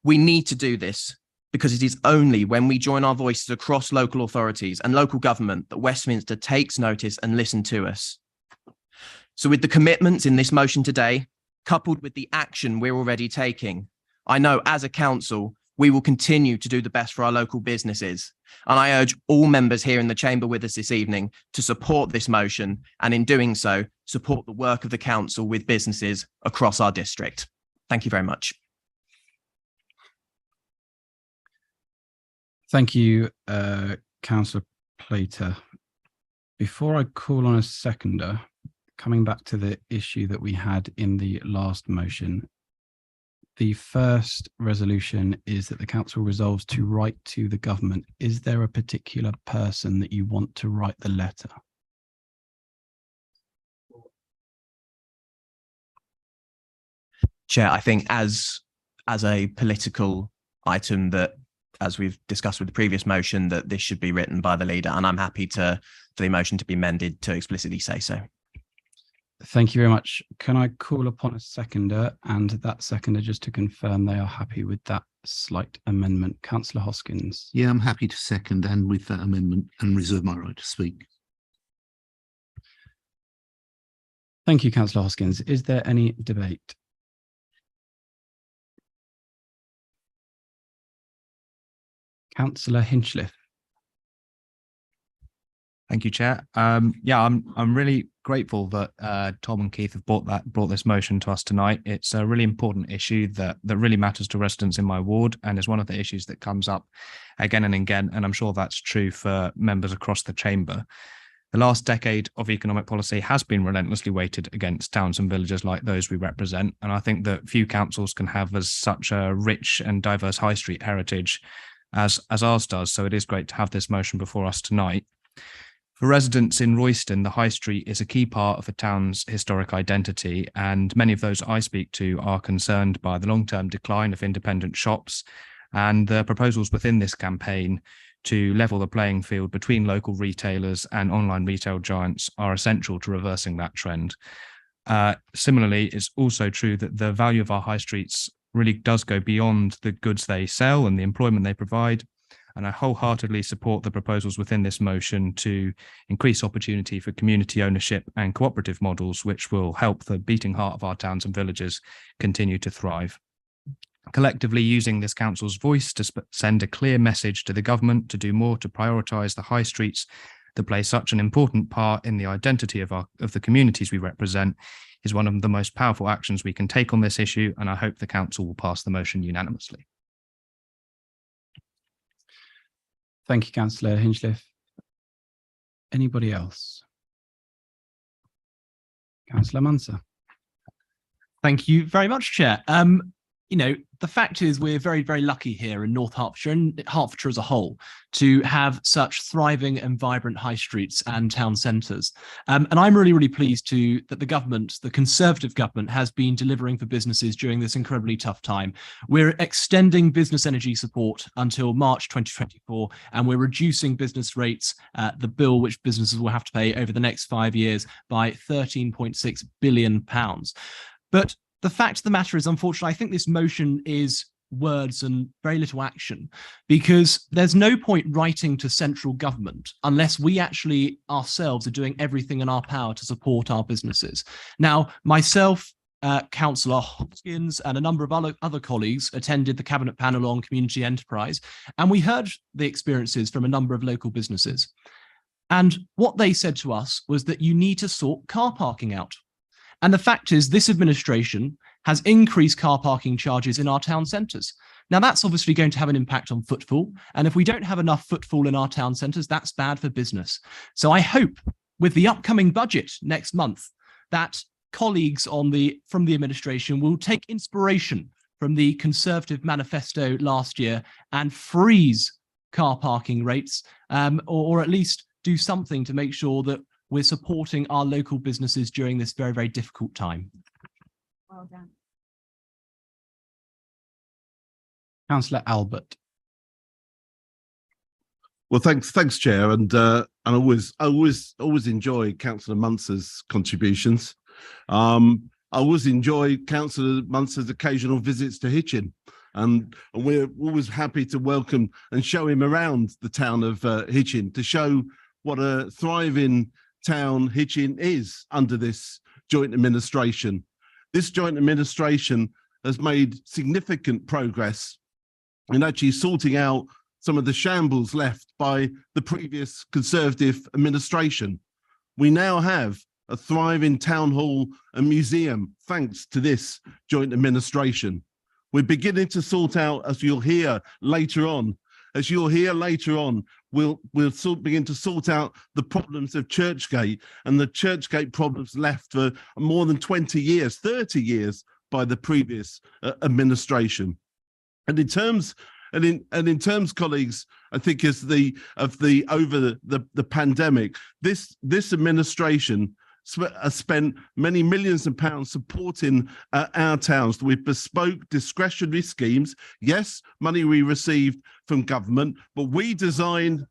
We need to do this because it is only when we join our voices across local authorities and local government that Westminster takes notice and listens to us. So with the commitments in this motion today, coupled with the action we're already taking, I know as a council, we will continue to do the best for our local businesses. And I urge all members here in the chamber with us this evening to support this motion, and in doing so, support the work of the council with businesses across our district. Thank you very much. Thank you, Councillor Plater. Before I call on a seconder, coming back to the issue that we had in the last motion, the first resolution is that the council resolves to write to the government. Is there a particular person that you want to write the letter? Chair, I think as a political item that, as we've discussed with the previous motion, that this should be written by the leader, and I'm happy for the motion to be amended to explicitly say so. Thank you very much. Can I call upon a seconder, and that seconder just to confirm they are happy with that slight amendment? Councillor Hoskins. Yeah, I'm happy to second and with that amendment and reserve my right to speak. Thank you, Councillor Hoskins. Is there any debate? Councillor Hinchliffe. Thank you, Chair. Yeah, I'm really grateful that Tom and Keith have brought this motion to us tonight. It's a really important issue that really matters to residents in my ward, and is one of the issues that comes up again and again, and I'm sure that's true for members across the chamber. The last decade of economic policy has been relentlessly weighted against towns and villages like those we represent, and I think that few councils can have as such a rich and diverse high street heritage as ours does. So it is great to have this motion before us tonight. For residents in Royston, the High Street is a key part of a town's historic identity, and many of those I speak to are concerned by the long-term decline of independent shops, and the proposals within this campaign to level the playing field between local retailers and online retail giants are essential to reversing that trend. Similarly, it's also true that the value of our high streets really does go beyond the goods they sell and the employment they provide. And I wholeheartedly support the proposals within this motion to increase opportunity for community ownership and cooperative models, which will help the beating heart of our towns and villages continue to thrive. Collectively, using this council's voice to send a clear message to the government to do more to prioritise the high streets that play such an important part in the identity of the communities we represent is one of the most powerful actions we can take on this issue, and I hope the council will pass the motion unanimously. Thank you, Councillor Hinchliffe. Anybody else? Councillor Munser. Thank you very much, Chair. The fact is we're very, very lucky here in North Hertfordshire and Hertfordshire as a whole to have such thriving and vibrant high streets and town centres. And I'm really, really pleased that the government, the Conservative government, has been delivering for businesses during this incredibly tough time. We're extending business energy support until March 2024, and we're reducing business rates, the bill which businesses will have to pay over the next 5 years, by £13.6 billion. But the fact of the matter is, unfortunately, I think this motion is words and very little action, because there's no point writing to central government unless we actually ourselves are doing everything in our power to support our businesses. Now, myself, Councillor Hoskins and a number of other colleagues attended the Cabinet panel on community enterprise, and we heard the experiences from a number of local businesses. And what they said to us was that you need to sort car parking out. And the fact is, this administration has increased car parking charges in our town centres. Now, that's obviously going to have an impact on footfall. And if we don't have enough footfall in our town centres, that's bad for business. So I hope with the upcoming budget next month that colleagues from the administration will take inspiration from the Conservative manifesto last year and freeze car parking rates, or at least do something to make sure that we're supporting our local businesses during this very, very difficult time. Well done. Councillor Albert. Well, thanks, Chair, and I always enjoy Councillor Munson's contributions. I always enjoy Councillor Munson's occasional visits to Hitchin, and we're always happy to welcome and show him around the town of Hitchin to show what a thriving town Hitchin is under this joint administration. This joint administration has made significant progress in actually sorting out some of the shambles left by the previous Conservative administration. We now have a thriving town hall and museum thanks to this joint administration. We're beginning to sort out, as you'll hear later on, we'll begin to sort out the problems of Churchgate and the Churchgate problems left for more than 20 years, 30 years by the previous administration. And in terms, colleagues, I think over the pandemic, this administration spent many millions of pounds supporting our towns with bespoke discretionary schemes. Yes, money we received from government, but we designed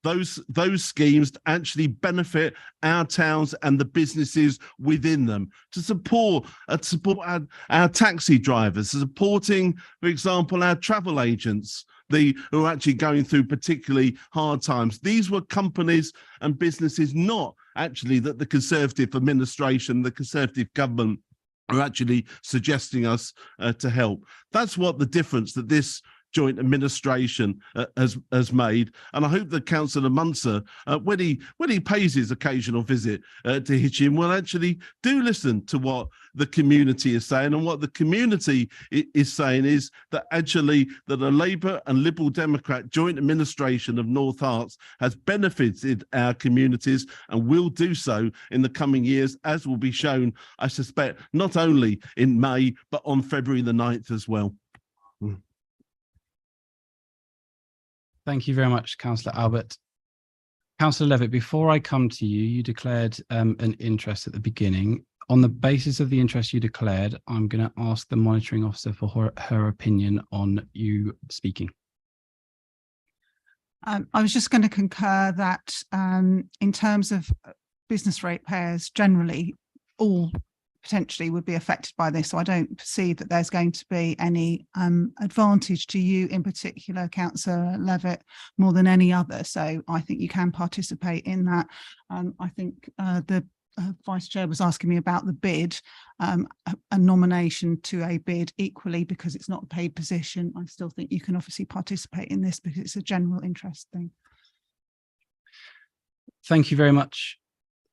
those schemes to actually benefit our towns and the businesses within them, to support our taxi drivers, supporting, for example, our travel agents, who are actually going through particularly hard times. These were companies and businesses not actually that the Conservative administration, the Conservative government are actually suggesting us to help. That's what the difference that this joint administration has made, and I hope that Councillor Munson, when he pays his occasional visit to Hitchin, will actually do listen to what the community is saying. And what the community is saying is that actually that a Labour and Liberal Democrat joint administration of North Herts has benefited our communities and will do so in the coming years, as will be shown, I suspect, not only in May but on February the 9th as well. Thank you very much, Councillor Albert. Councillor Levitt, before I come to you, you declared an interest at the beginning. On the basis of the interest you declared, I'm going to ask the monitoring officer for her opinion on you speaking. I was just going to concur that in terms of business ratepayers generally, all potentially would be affected by this. So I don't perceive that there's going to be any advantage to you in particular, Councillor Levitt, more than any other. So I think you can participate in that. I think the Vice Chair was asking me about the bid, a nomination to a bid equally, because it's not a paid position. I still think you can obviously participate in this because it's a general interest thing. Thank you very much.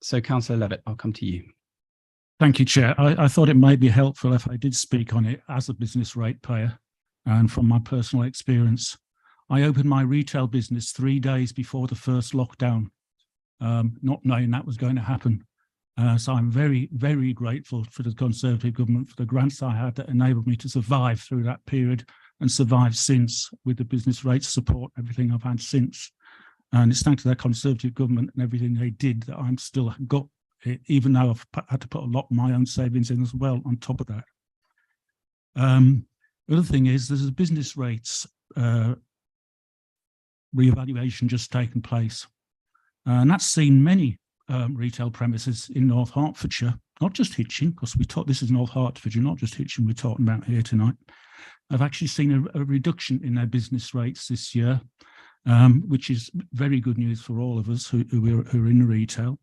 So Councillor Levitt, I'll come to you. Thank you, Chair. I thought it might be helpful if I did speak on it as a business ratepayer, and from my personal experience. I opened my retail business 3 days before the first lockdown, not knowing that was going to happen. So I'm very, very grateful for the Conservative government for the grants I had that enabled me to survive through that period and survive since, with the business rate support, everything I've had since. And it's thanks to that Conservative government and everything they did that I'm still got it, even though I've had to put a lot of my own savings in as well on top of that. The other thing is there's a business rates reevaluation just taken place. And that's seen many retail premises in North Hertfordshire, not just Hitchin, because we talk, this is North Hertfordshire, not just Hitchin we're talking about here tonight, have actually seen a reduction in their business rates this year, which is very good news for all of us who are in retail.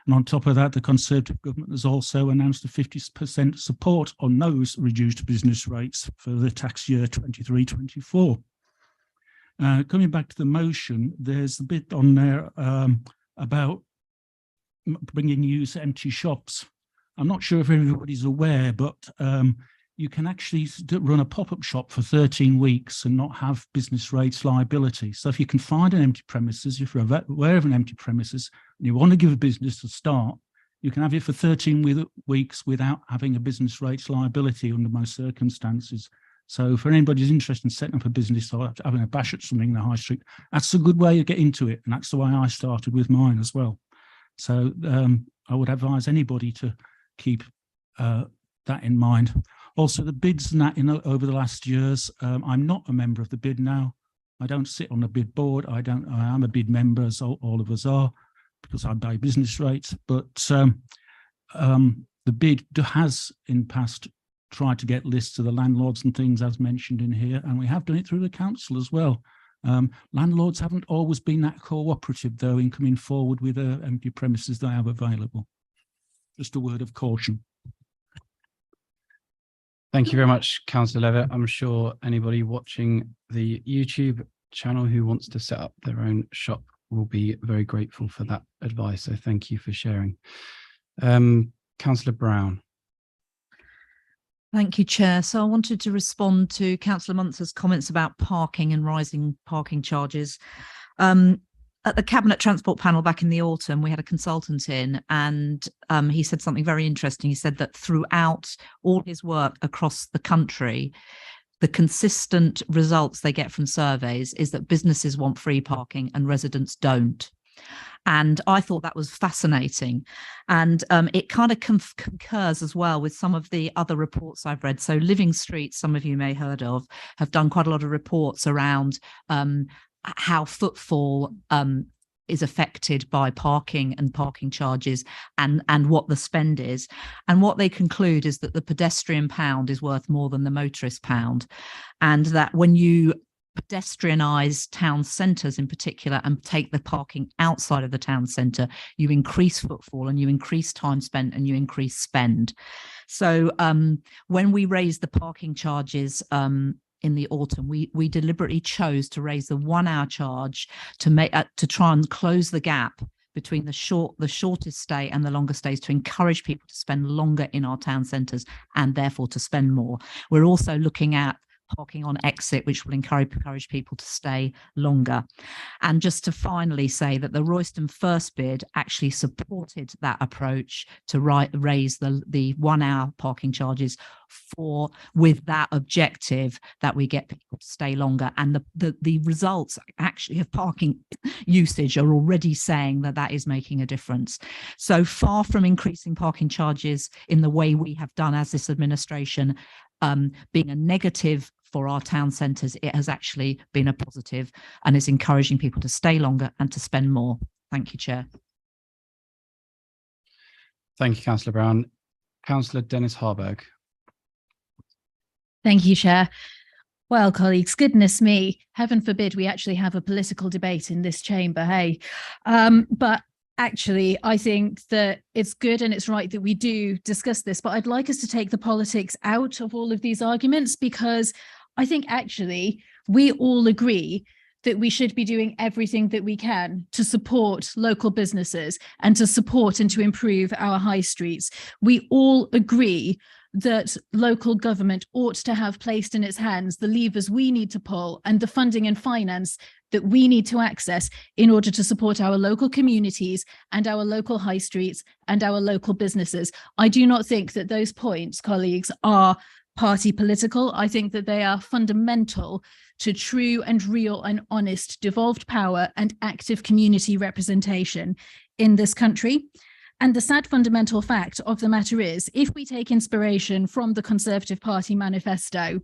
And on top of that, the Conservative government has also announced a 50% support on those reduced business rates for the tax year 23-24. Coming back to the motion, there's a bit on there about bringing use empty shops. I'm not sure if everybody's aware, but you can actually run a pop-up shop for 13 weeks and not have business rates liability. So if you can find an empty premises, if you're aware of an empty premises and you want to give a business a start, you can have it for 13 weeks without having a business rates liability under most circumstances. So for anybody who's interested in setting up a business or having a bash at something in the high street, that's a good way to get into it. And that's the way I started with mine as well. So I would advise anybody to keep that in mind. Also, the bids and that over the last years, I'm not a member of the bid now. I don't sit on the bid board. I am a bid member, as all of us are, because I buy business rates. But the bid has in past tried to get lists of the landlords and things as mentioned in here, and we have done it through the council as well. Landlords haven't always been that cooperative, though, in coming forward with empty premises they have available. Just a word of caution. Thank you very much, Councillor Levitt. I'm sure anybody watching the YouTube channel who wants to set up their own shop will be very grateful for that advice. So thank you for sharing. Councillor Brown. Thank you, Chair. So I wanted to respond to Councillor Munster's comments about parking and rising parking charges. At the Cabinet Transport Panel back in the autumn, we had a consultant in, and he said something very interesting. He said that throughout all his work across the country, the consistent results they get from surveys is that businesses want free parking and residents don't. And I thought that was fascinating. And it kind of concurs as well with some of the other reports I've read. So Living Street, some of you may have heard of, have done quite a lot of reports around how footfall is affected by parking and parking charges and what the spend is. And what they conclude is that the pedestrian pound is worth more than the motorist pound. And that when you pedestrianize town centres in particular and take the parking outside of the town centre, you increase footfall and you increase time spent and you increase spend. So when we raised the parking charges in the autumn, we deliberately chose to raise the 1 hour charge to try and close the gap between the shortest stay and the longer stays, to encourage people to spend longer in our town centres and therefore to spend more. We're also looking at parking on exit, which will encourage people to stay longer. And just to finally say that the Royston first bid actually supported that approach to raise the 1 hour parking charges with that objective that we get people to stay longer. And the results actually of parking usage are already saying that that is making a difference. So far from increasing parking charges in the way we have done as this administration, being a negative for our town centres, it has actually been a positive and is encouraging people to stay longer and to spend more. Thank you, Chair. Thank you, Councillor Brown. Councillor Dennis Harburg. Thank you, Chair. Well, colleagues, goodness me, heaven forbid we actually have a political debate in this chamber, hey? But actually, I think that it's good and it's right that we do discuss this, but I'd like us to take the politics out of all of these arguments, because I think actually we all agree that we should be doing everything that we can to support local businesses and to support and to improve our high streets. We all agree that local government ought to have placed in its hands the levers we need to pull and the funding and finance that we need to access in order to support our local communities and our local high streets and our local businesses. I do not think that those points, colleagues, are party political. I think that they are fundamental to true and real and honest devolved power and active community representation in this country. And the sad fundamental fact of the matter is, if we take inspiration from the Conservative Party manifesto,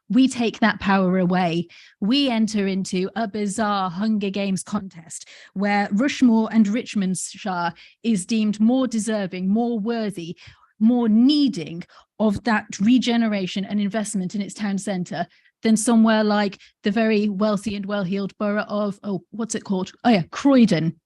we take that power away. We enter into a bizarre Hunger Games contest where Rushmore and Richmondshire is deemed more deserving, more worthy, more needing of that regeneration and investment in its town centre than somewhere like the very wealthy and well-heeled borough of, Croydon.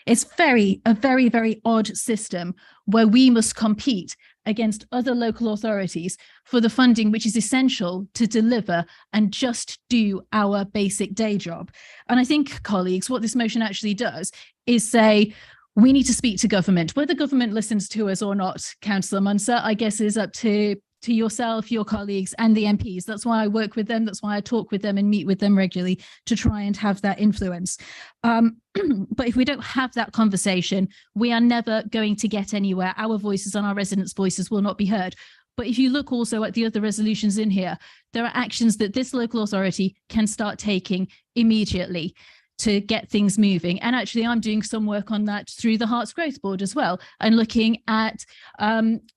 It's a very, very odd system where we must compete against other local authorities for the funding which is essential to deliver and just do our basic day job. And I think, colleagues, what this motion actually does is say, we need to speak to government. Whether government listens to us or not, Councillor Munster, I guess is up to yourself, your colleagues and the MPs. That's why I work with them. That's why I talk with them and meet with them regularly to try and have that influence. But if we don't have that conversation, we are never going to get anywhere. Our voices and our residents' voices will not be heard. But if you look also at the other resolutions in here, there are actions that this local authority can start taking immediately to get things moving. And actually, I'm doing some work on that through the Hearts Growth Board as well, and looking at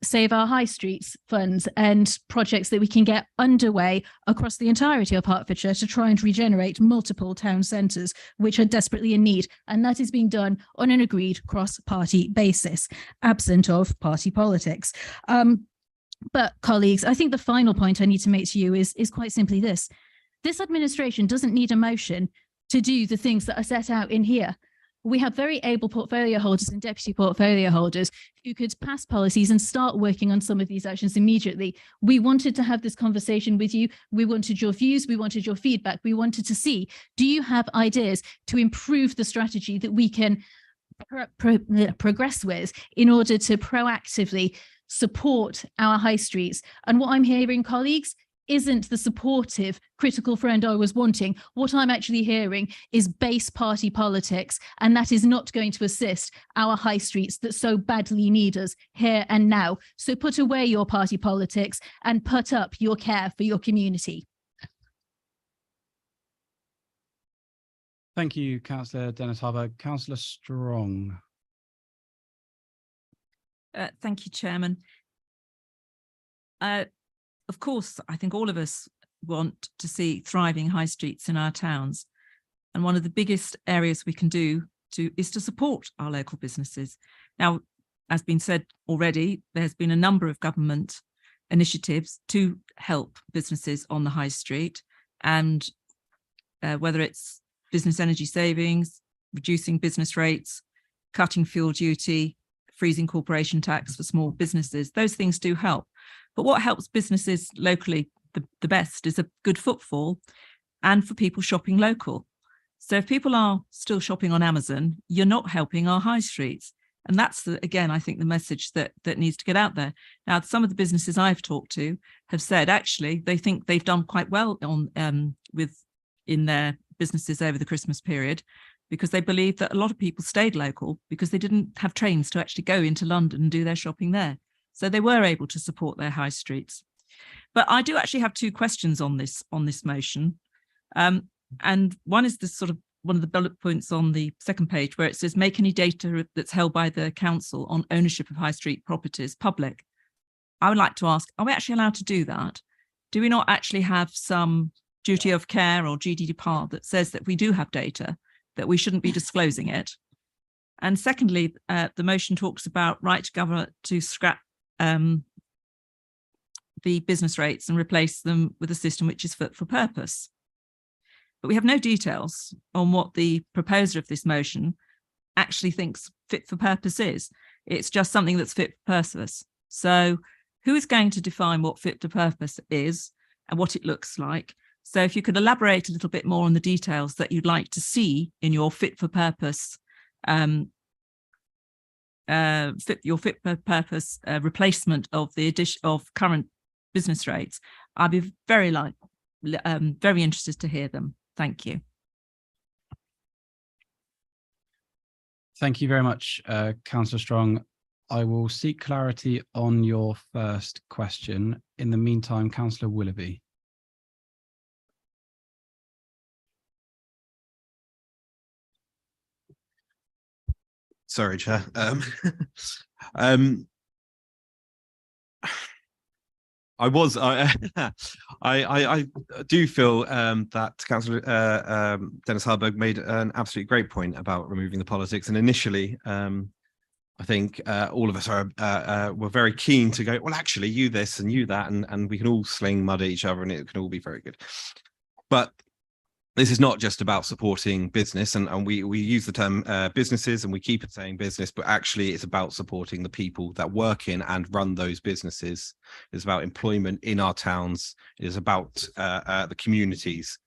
Save Our High Streets funds and projects that we can get underway across the entirety of Hertfordshire to try and regenerate multiple town centres, which are desperately in need. And that is being done on an agreed cross-party basis, absent of party politics. But colleagues, I think the final point I need to make to you is quite simply this. This administration doesn't need a motion to do the things that are set out in here. We have very able portfolio holders and deputy portfolio holders who could pass policies and start working on some of these actions immediately. We wanted to have this conversation with you. We wanted your views. We wanted your feedback. We wanted to see, do you have ideas to improve the strategy that we can progress with in order to proactively support our high streets? And what I'm hearing, colleagues, isn't the supportive critical friend I was wanting. What I'm actually hearing is base party politics, and that is not going to assist our high streets that so badly need us here and now. So put away your party politics and put up your care for your community. Thank you, Councillor Dennis Harburg. Councillor Strong. Thank you, Chairman. Of course, I think all of us want to see thriving high streets in our towns. And one of the biggest areas we can do is to support our local businesses. Now, as been said already, there's been a number of government initiatives to help businesses on the high street. And whether it's business energy savings, reducing business rates, cutting fuel duty, freezing corporation tax for small businesses, those things do help. But what helps businesses locally the best is a good footfall and for people shopping local. So if people are still shopping on Amazon, you're not helping our high streets. And that's, again, I think the message that needs to get out there. Now, some of the businesses I've talked to have said, actually, they think they've done quite well in their businesses over the Christmas period, because they believe that a lot of people stayed local because they didn't have trains to actually go into London and do their shopping there. So they were able to support their high streets. But I do actually have two questions on this motion. And one is this sort of one of the bullet points on the second page where it says, make any data that's held by the council on ownership of high street properties public. I would like to ask, are we actually allowed to do that? Do we not actually have some duty of care or GDPR that says that we do have data, that we shouldn't be disclosing it? And secondly, the motion talks about right to government to scrap the business rates and replace them with a system which is fit for purpose. But we have no details on what the proposer of this motion actually thinks fit for purpose is. It's just something that's fit for purpose. So who is going to define what fit for purpose is and what it looks like? So if you could elaborate a little bit more on the details that you'd like to see in your fit for purpose replacement of the addition of current business rates, I'd be very interested to hear them. Thank you. Thank you very much, Councillor Strong. I will seek clarity on your first question. In the meantime, Councillor Willoughby. Sorry, Chair. I do feel that Councillor Dennis Harburg made an absolutely great point about removing the politics. And initially, I think all of us are we're very keen to go, well, actually, you this and you that, and we can all sling mud at each other and it can all be very good. But this is not just about supporting business, and we use the term businesses and we keep it saying business, but actually it's about supporting the people that work in and run those businesses. It's about employment in our towns. It is about the communities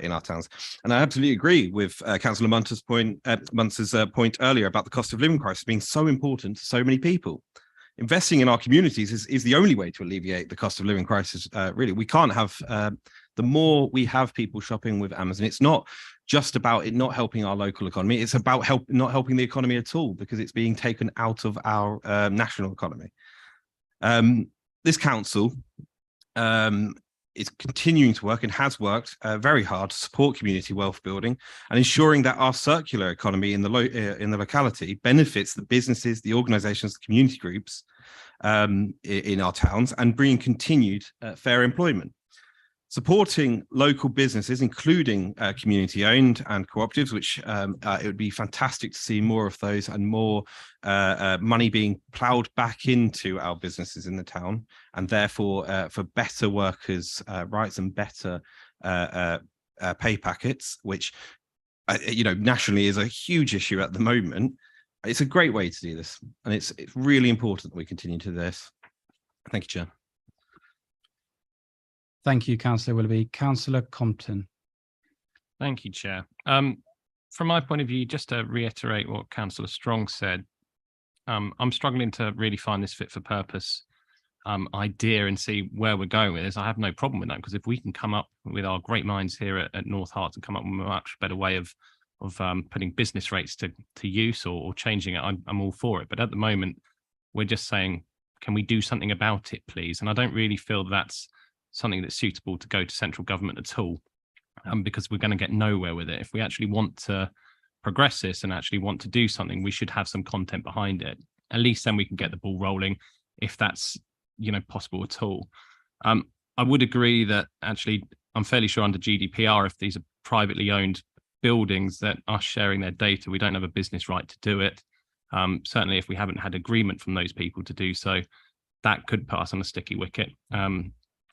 in our towns. And I absolutely agree with Councillor Munster's point earlier about the cost of living crisis being so important to so many people. Investing in our communities is the only way to alleviate the cost of living crisis. Really, we can't have the more we have people shopping with Amazon, it's not just about it not helping our local economy. It's about not helping the economy at all, because it's being taken out of our national economy. This council is continuing to work and has worked very hard to support community wealth building and ensuring that our circular economy in the locality benefits the businesses, the organisations, the community groups in our towns, and bringing continued fair employment. Supporting local businesses, including community-owned and cooperatives, which it would be fantastic to see more of those and more money being ploughed back into our businesses in the town, and therefore for better workers' rights and better pay packets, which nationally is a huge issue at the moment. It's a great way to do this, and it's really important that we continue to do this. Thank you, Chair. Thank you, Councillor Willoughby. Councillor Compton. Thank you, Chair. From my point of view, just to reiterate what Councillor Strong said, I'm struggling to really find this fit for purpose idea and see where we're going with this. I have no problem with that, because if we can come up with our great minds here at North Herts and come up with a much better way of putting business rates to use or changing it, I'm all for it. But at the moment, we're just saying, can we do something about it, please? And I don't really feel that's something that's suitable to go to central government at all, because we're going to get nowhere with it. If we actually want to progress this and actually want to do something, we should have some content behind it. At least then we can get the ball rolling, if that's possible at all. I would agree that actually I'm fairly sure under GDPR, if these are privately owned buildings that are sharing their data, we don't have a business right to do it. Certainly if we haven't had agreement from those people to do so, that could put us on a sticky wicket.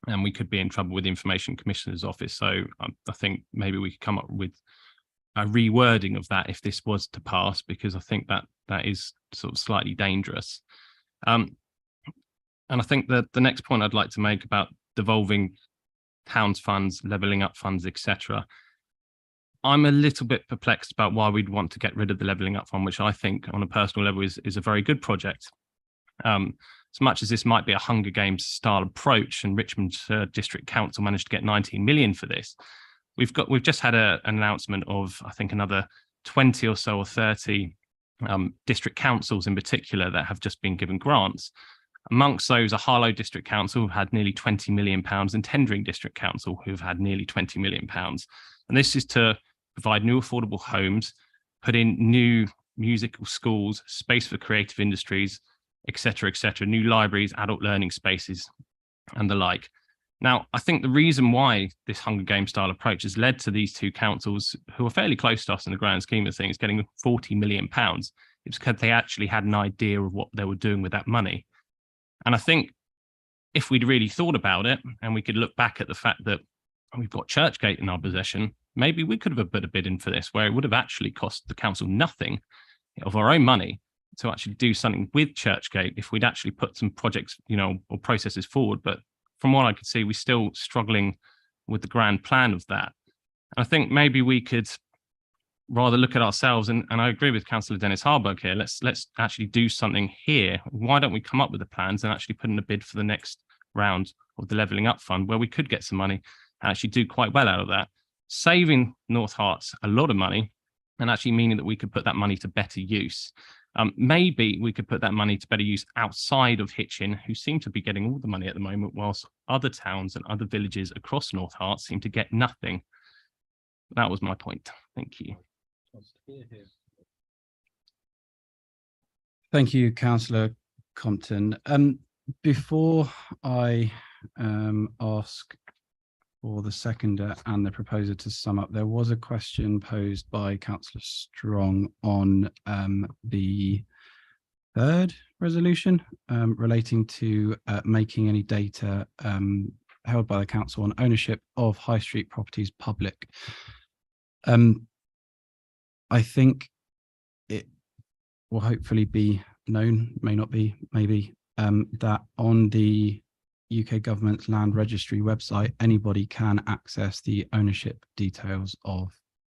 And we could be in trouble with the Information Commissioner's Office. So I think maybe we could come up with a rewording of that if this was to pass, because I think that is sort of slightly dangerous. And I think that the next point I'd like to make about devolving towns funds, levelling up funds, etc. I'm a little bit perplexed about why we'd want to get rid of the levelling up fund, which I think on a personal level is a very good project. As much as this might be a Hunger Games style approach, and Richmond District Council managed to get 19 million for this, we've just had an announcement of, I think, another 20 or so or 30 district councils in particular that have just been given grants. Amongst those are Harlow District Council, who've had nearly £20 million, and Tendring District Council, who've had nearly £20 million. And this is to provide new affordable homes, put in new musical schools, space for creative industries, etc., new libraries, adult learning spaces, and the like. Now, I think the reason why this Hunger Games style approach has led to these two councils, who are fairly close to us in the grand scheme of things, getting £40 million, is because they actually had an idea of what they were doing with that money. And I think if we'd really thought about it, and we could look back at the fact that we've got Churchgate in our possession, maybe we could have put a bid in for this, where it would have actually cost the council nothing of our own money to actually do something with Churchgate if we'd actually put some projects, or processes forward. But from what I could see, we're still struggling with the grand plan of that. And I think maybe we could rather look at ourselves, and I agree with Councillor Dennis Harburg here, let's actually do something here. Why don't we come up with the plans and actually put in a bid for the next round of the Levelling Up Fund, where we could get some money and actually do quite well out of that, saving North Herts a lot of money, and actually meaning that we could put that money to better use. Maybe we could put that money to better use outside of Hitchin, who seem to be getting all the money at the moment, whilst other towns and other villages across North Herts seem to get nothing. That was my point. Thank you. Thank you, Councillor Compton. Before I ask for the seconder and the proposer to sum up, there was a question posed by Councillor Strong on the third resolution relating to making any data held by the council on ownership of high street properties public. I think it will hopefully be known, may not be, maybe, that on the UK government's land registry website, anybody can access the ownership details of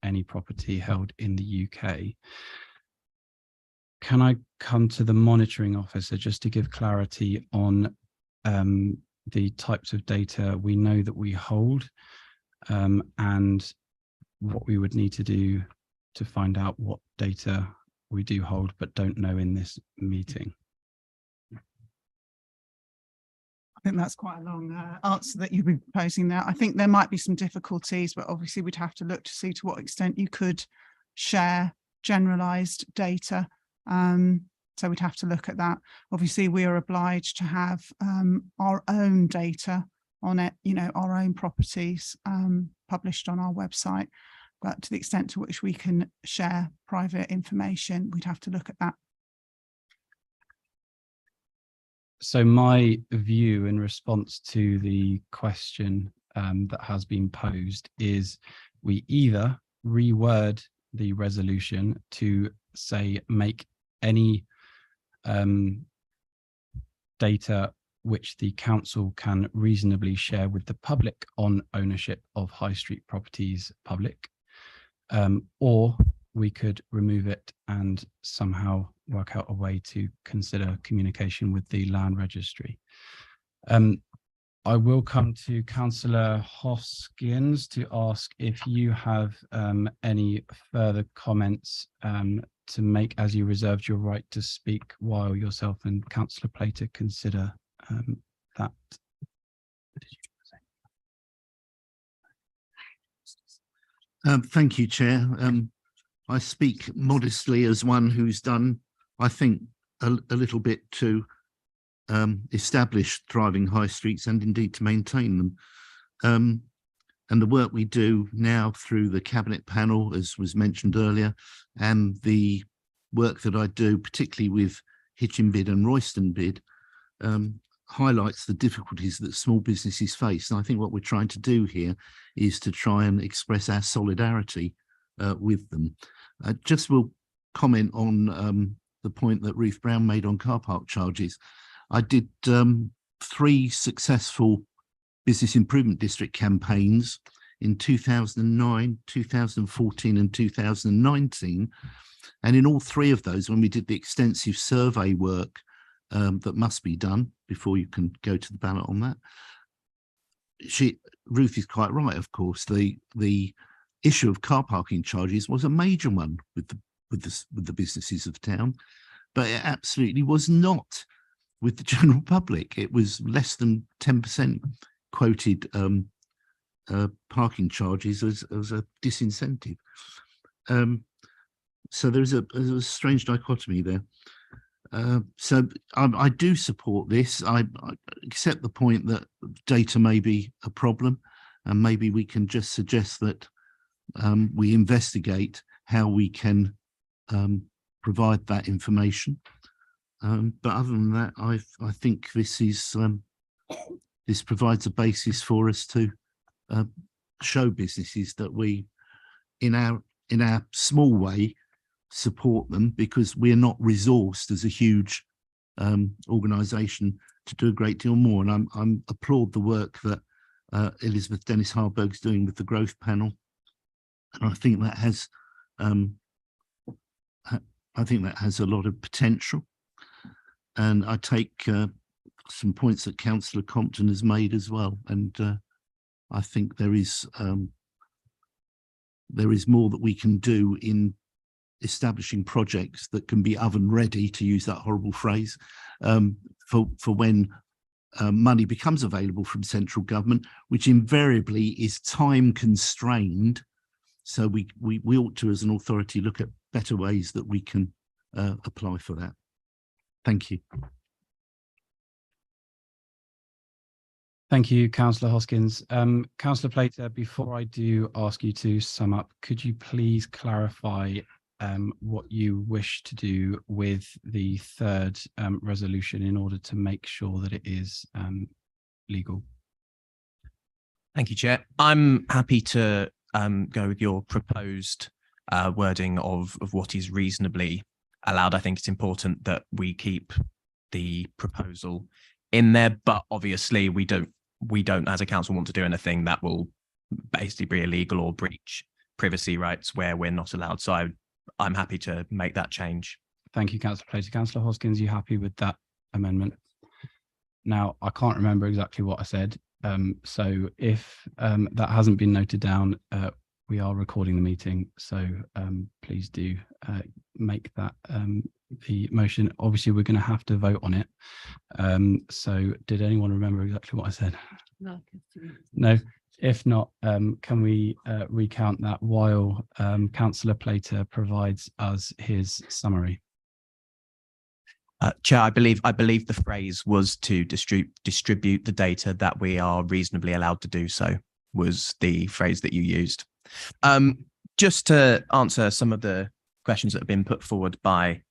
any property held in the UK. Can I come to the monitoring officer just to give clarity on the types of data we know that we hold and what we would need to do to find out what data we do hold but don't know in this meeting? I think that's quite a long answer that you've been proposing there. I think there might be some difficulties, but obviously we'd have to look to see to what extent you could share generalized data. So we'd have to look at that. Obviously, we are obliged to have our own data on it, you know, our own properties published on our website. But to the extent to which we can share private information, we'd have to look at that. So my view in response to the question that has been posed is we either reword the resolution to say make any data which the council can reasonably share with the public on ownership of high street properties public, or we could remove it and somehow work out a way to consider communication with the land registry. I will come to Councillor Hoskins to ask if you have any further comments to make, as you reserved your right to speak while yourself and Councillor Plater consider that. Thank you, Chair. I speak modestly as one who's done, I think, a little bit to establish thriving high streets and indeed to maintain them. And the work we do now through the Cabinet panel, as was mentioned earlier, and the work that I do, particularly with Hitchin Bid and Royston Bid, highlights the difficulties that small businesses face. And I think what we're trying to do here is to try and express our solidarity with them. I just will comment on the point that Ruth Brown made on car park charges. I did 3 successful Business Improvement District campaigns in 2009, 2014 and 2019. And in all 3 of those, when we did the extensive survey work that must be done before you can go to the ballot on that, Ruth is quite right, of course. The issue of car parking charges was a major one with the businesses of town, but it absolutely was not with the general public. It was less than 10% quoted parking charges as a disincentive. So there's a strange dichotomy there. So I do support this. I accept the point that data may be a problem, and maybe we can just suggest that we investigate how we can provide that information. But other than that, I think this is this provides a basis for us to show businesses that we, in our small way, support them, because we're not resourced as a huge organisation to do a great deal more. And I applaud the work that Elizabeth Dennis-Harberg's doing with the Growth Panel, and I think that has a lot of potential. And I take some points that Councillor Compton has made as well, and I think there is more that we can do in establishing projects that can be oven ready, to use that horrible phrase, for when money becomes available from central government, which invariably is time constrained. So we ought to, as an authority, look at better ways that we can apply for that. Thank you. Thank you, Councillor Hoskins. Councillor Plater, before I do ask you to sum up, could you please clarify what you wish to do with the third resolution in order to make sure that it is legal. Thank you, Chair. I'm happy to go with your proposed wording of what is reasonably allowed. I think it's important that we keep the proposal in there, but obviously we don't as a council want to do anything that will basically be illegal or breach privacy rights where we're not allowed. So I'm happy to make that change. Thank you, Councillor Plater. Councillor Hoskins, you happy with that amendment? Now, I can't remember exactly what I said. So if that hasn't been noted down, we are recording the meeting. So please do make that the motion. Obviously, we're going to have to vote on it. So did anyone remember exactly what I said? No. If not, can we recount that while Councillor Plater provides us his summary? Chair, I believe the phrase was to distribute the data that we are reasonably allowed to do so, was the phrase that you used. Just to answer some of the questions that have been put forward by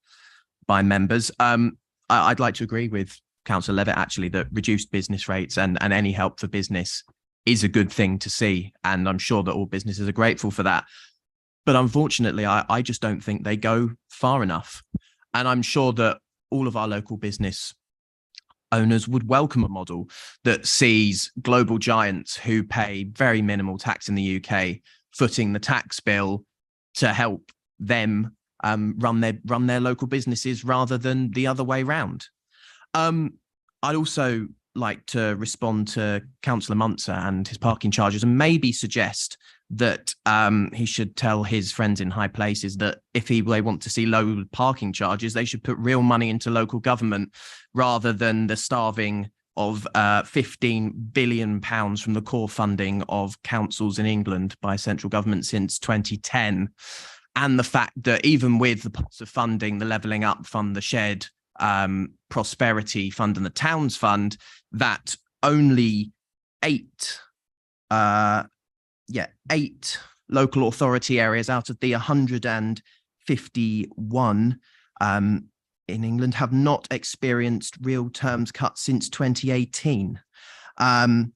members, I'd like to agree with Councillor Levitt actually that reduced business rates and any help for business is a good thing to see, and I'm sure that all businesses are grateful for that. But unfortunately, I just don't think they go far enough. And I'm sure that all of our local business owners would welcome a model that sees global giants who pay very minimal tax in the UK footing the tax bill to help them run their local businesses rather than the other way round. I'd also like to respond to Councillor Munzer and his parking charges and maybe suggest that he should tell his friends in high places that if they want to see low parking charges, they should put real money into local government rather than the starving of £15 billion from the core funding of councils in England by central government since 2010. And the fact that even with the pots of funding, the Levelling Up Fund, the Shared Prosperity Fund and the Towns Fund, that only eight local authority areas out of the 151 in England have not experienced real terms cuts since 2018. I'm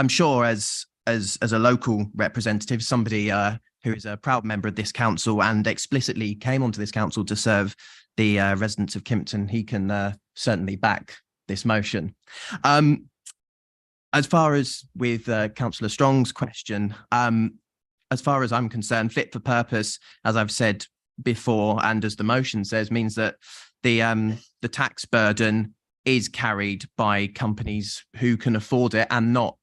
sure as a local representative, somebody who is a proud member of this council and explicitly came onto this council to serve the residents of Kimpton, he can certainly back this motion. As far as with Councillor Strong's question, as far as I'm concerned, fit for purpose, as I've said before, and as the motion says, means that the tax burden is carried by companies who can afford it and not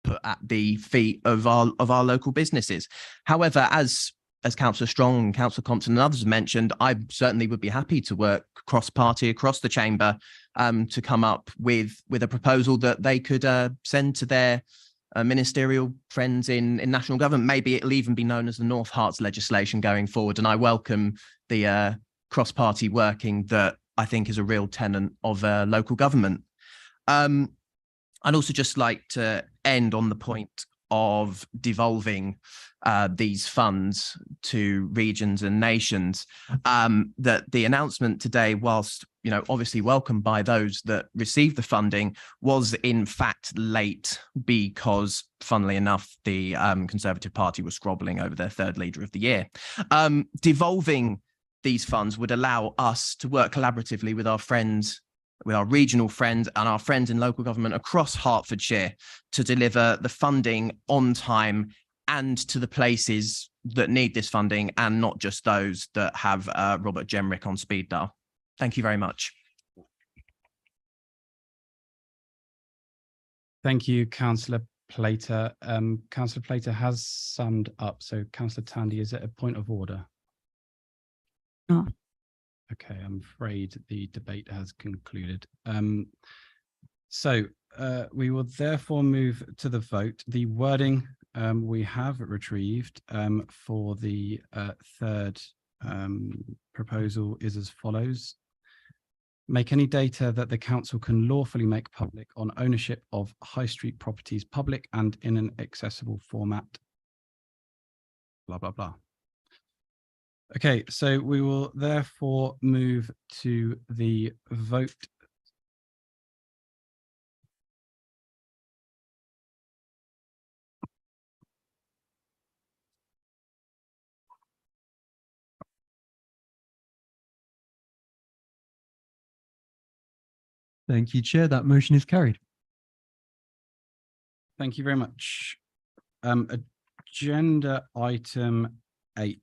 put at the feet of our local businesses. However, as Councillor Strong and Councillor Compton and others have mentioned, I certainly would be happy to work cross-party across the chamber to come up with a proposal that they could send to their ministerial friends in national government. Maybe it'll even be known as the North Herts legislation going forward. And I welcome the cross-party working that I think is a real tenet of local government. I'd also just like to end on the point of devolving these funds to regions and nations, that the announcement today, whilst obviously welcomed by those that received the funding, was in fact late because, funnily enough, the Conservative Party was squabbling over their third leader of the year. Devolving these funds would allow us to work collaboratively with our friends, with our regional friends and our friends in local government across Hertfordshire to deliver the funding on time and to the places that need this funding and not just those that have Robert Jenrick on speed dial. Thank you very much. Thank you, Councillor Plater. Councillor Plater has summed up. So Councillor Tandy, is it a point of order? No. Okay, I'm afraid the debate has concluded. So we will therefore move to the vote. The wording we have retrieved for the third proposal is as follows. Make any data that the council can lawfully make public on ownership of high street properties public and in an accessible format. Blah, blah, blah. Okay, so we will therefore move to the vote. Thank you, Chair. That motion is carried. Thank you very much. Agenda item 8.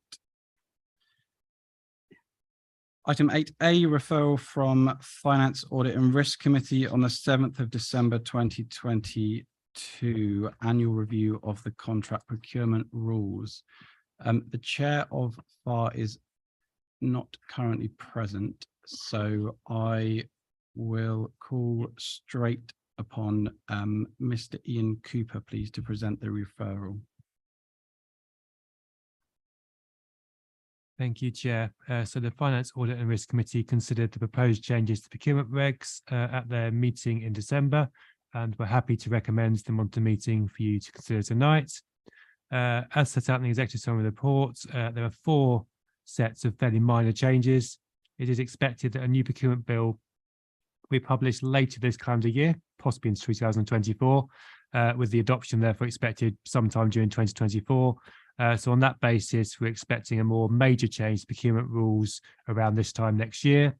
Item 8A, referral from Finance Audit and Risk Committee on the 7th of December 2022, annual review of the contract procurement rules. The chair of FAR is not currently present, so I will call straight upon Mr. Ian Cooper, please, to present the referral. Thank you, Chair. So the Finance Audit and Risk Committee considered the proposed changes to procurement regs at their meeting in December, and we're happy to recommend them onto meeting for you to consider tonight. As set out in the executive summary report, there are 4 sets of fairly minor changes. It is expected that a new procurement bill will be published later this calendar year, possibly in 2024, with the adoption therefore expected sometime during 2024. So on that basis, we're expecting a more major change to procurement rules around this time next year.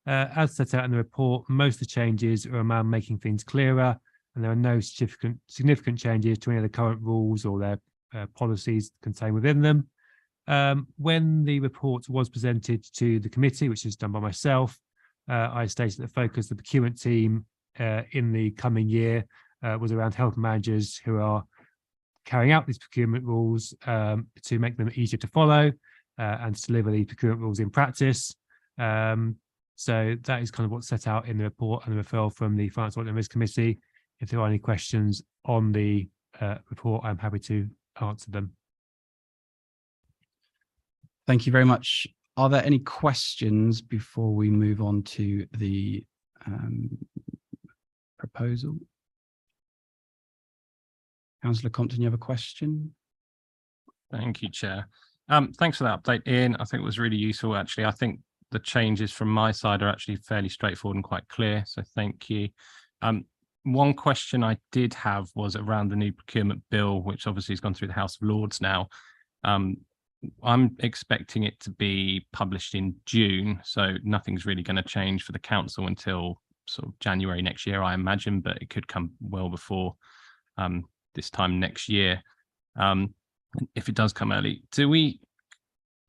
As set out in the report, most of the changes are around making things clearer, and there are no significant changes to any of the current rules or their policies contained within them. When the report was presented to the committee, which is done by myself, I stated that the focus of the procurement team in the coming year was around helping managers who are carrying out these procurement rules to make them easier to follow and to deliver the procurement rules in practice. So that is kind of what's set out in the report and the referral from the Finance Audit and Risk Committee. If there are any questions on the report, I'm happy to answer them. Thank you very much. Are there any questions before we move on to the proposal? Councillor Compton, you have a question? Thank you, Chair. Thanks for that update, Ian. I think it was really useful, actually. I think the changes from my side are actually fairly straightforward and quite clear, so thank you. One question I did have was around the new procurement bill, which obviously has gone through the House of Lords now. I'm expecting it to be published in June, so nothing's really going to change for the council until sort of January next year, I imagine, but it could come well before this time next year. If it does come early,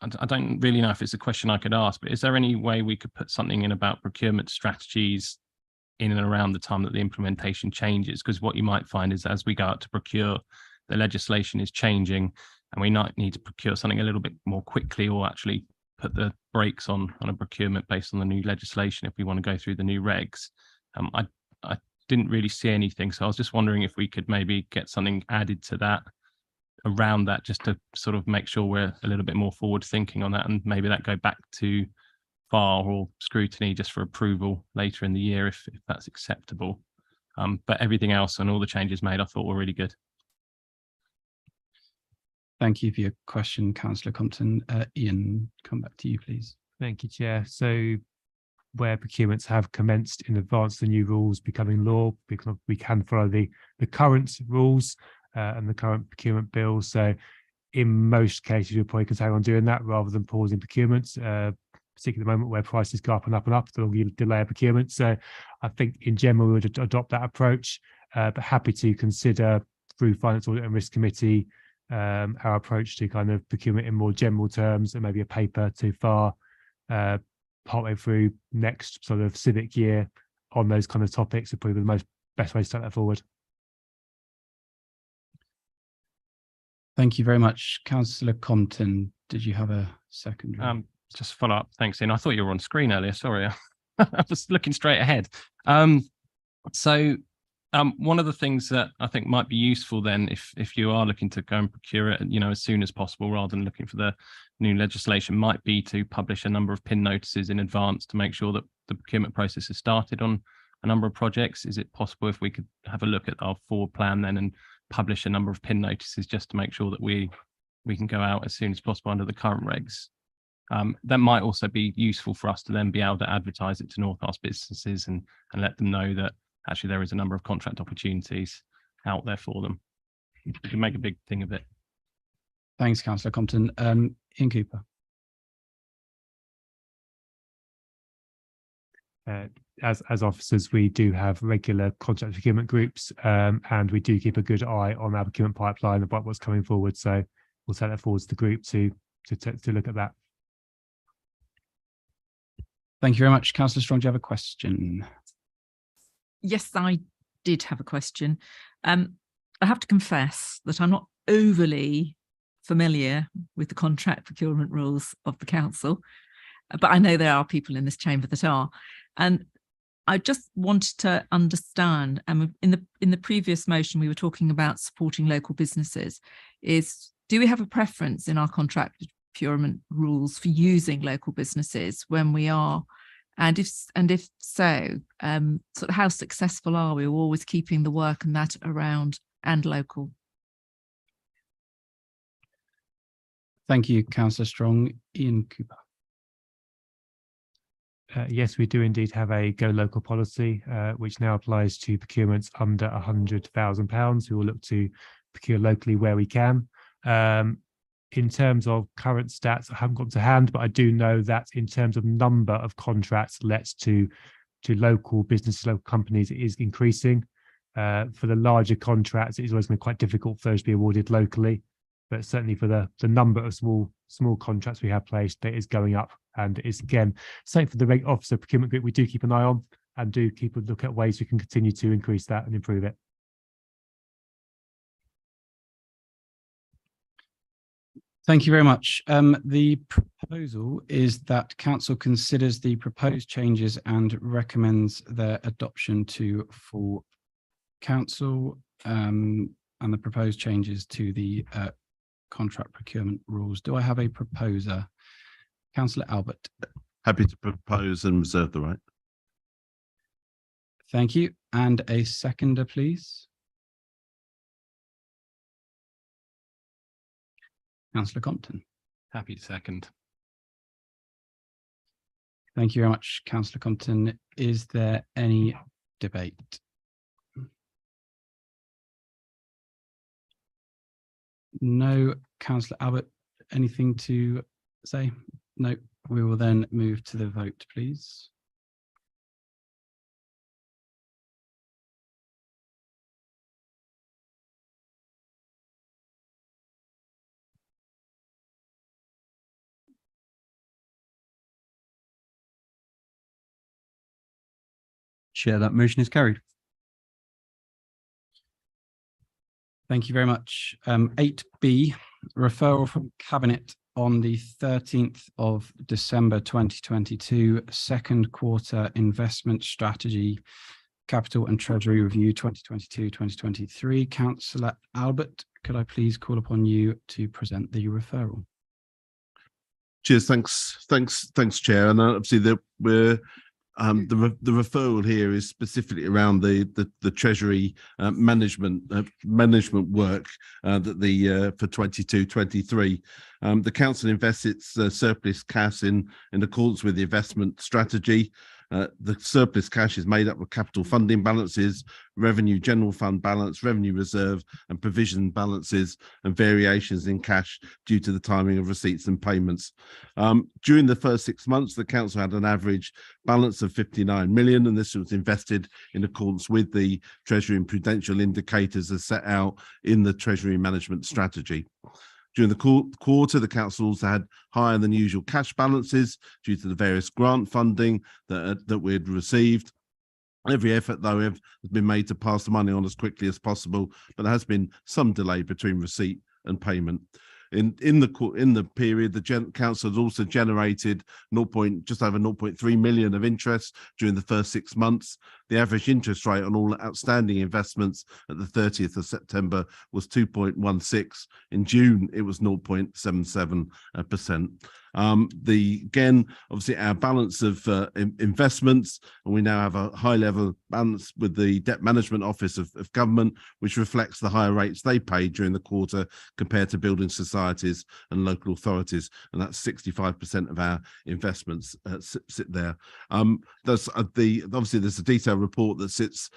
I don't really know if it's a question I could ask, but is there any way we could put something in about procurement strategies in and around the time that the implementation changes? Because what you might find is as we go out to procure, the legislation is changing and we might need to procure something a little bit more quickly, or actually put the brakes on a procurement based on the new legislation if we want to go through the new regs. I didn't really see anything, so I was just wondering if we could maybe get something added to that, around that, just to sort of make sure we're a little bit more forward thinking on that, and maybe that go back to FAR or scrutiny just for approval later in the year if that's acceptable. But everything else and all the changes made I thought were really good. Thank you for your question, Councillor Compton. Ian, come back to you, please. Thank you, Chair. So where procurements have commenced in advance of the new rules becoming law, because we can follow the current rules and the current procurement bills. So in most cases, you'll probably continue on doing that rather than pausing procurements, particularly at the moment where prices go up and up and up, the longer you delay a procurement. So I think in general, we would adopt that approach, but happy to consider through Finance Audit and Risk Committee our approach to kind of procurement in more general terms, and maybe a paper to FAR partway through next sort of civic year on those kind of topics are probably the best way to take that forward. Thank you very much. Councillor Compton, did you have a second? Just follow up. Thanks, Ian. I thought you were on screen earlier. Sorry, I was looking straight ahead. One of the things that I think might be useful then, if you are looking to go and procure it, as soon as possible, rather than looking for the new legislation, might be to publish a number of PIN notices in advance to make sure that the procurement process has started on a number of projects. Is it possible if we could have a look at our forward plan then and publish a number of PIN notices just to make sure that we can go out as soon as possible under the current regs? That might also be useful for us to then be able to advertise it to North Wales businesses and let them know that actually there is a number of contract opportunities out there for them. We can make a big thing of it. Thanks, Councillor Compton. Ian Cooper. As officers, we do have regular contract procurement groups, and we do keep a good eye on our procurement pipeline about what's coming forward. So we'll take that forward to the group to look at that. Thank you very much. Councillor Strong, do you have a question? Yes, I did have a question. I have to confess that I'm not overly familiar with the contract procurement rules of the council, but I know there are people in this chamber that are. And I just wanted to understand, and in the previous motion, we were talking about supporting local businesses. Do we have a preference in our contract procurement rules for using local businesses when we are? And if so, sort of how successful are we always keeping the work and that around and local? Thank you, Councillor Strong. Ian Cooper. Yes, we do indeed have a go local policy, which now applies to procurements under £100,000. We will look to procure locally where we can. In terms of current stats, I haven't got to hand, but I do know that in terms of number of contracts let to local businesses, local companies, it is increasing. For the larger contracts, it's always been quite difficult for those to be awarded locally. But certainly for the number of small contracts we have placed, that is going up. And it's, again, same for the regular officer procurement group, we do keep an eye on and do keep a look at ways we can continue to increase that and improve it. Thank you very much. The proposal is that council considers the proposed changes and recommends their adoption to full council, and the proposed changes to the contract procurement rules. Do I have a proposer? Councillor Albert. Happy to propose and reserve the right. Thank you. And a seconder, please. Councillor Compton. Happy to second. Thank you very much, Councillor Compton. Is there any debate? No. Councillor Albert, anything to say? No. We will then move to the vote, please. Chair, that motion is carried. Thank you very much. 8B, referral from Cabinet on the 13th of December 2022, second quarter investment strategy, capital and treasury review 2022-2023. Councillor Albert, could I please call upon you to present the referral? Cheers. Thanks, Chair. And obviously we're the referral here is specifically around the Treasury management work that for 22-23. The council invests its surplus cash in accordance with the investment strategy. The surplus cash is made up of capital funding balances, revenue general fund balance, revenue reserve and provision balances, and variations in cash due to the timing of receipts and payments. During the first 6 months, the council had an average balance of 59 million, and this was invested in accordance with the Treasury and prudential indicators as set out in the Treasury management strategy. During the quarter, the council also had higher than usual cash balances due to the various grant funding that we had received. Every effort, though, has been made to pass the money on as quickly as possible, but there has been some delay between receipt and payment. In the period, the council has also generated just over 0.3 million of interest during the first 6 months. the average interest rate on all outstanding investments at the 30th of September was 2.16. In June, it was 0.77%. Again, obviously our balance of investments, and we now have a high level balance with the Debt Management Office of Government, which reflects the higher rates they paid during the quarter compared to building societies and local authorities, and that's 65% of our investments sit there. Obviously there's a detailed report that sits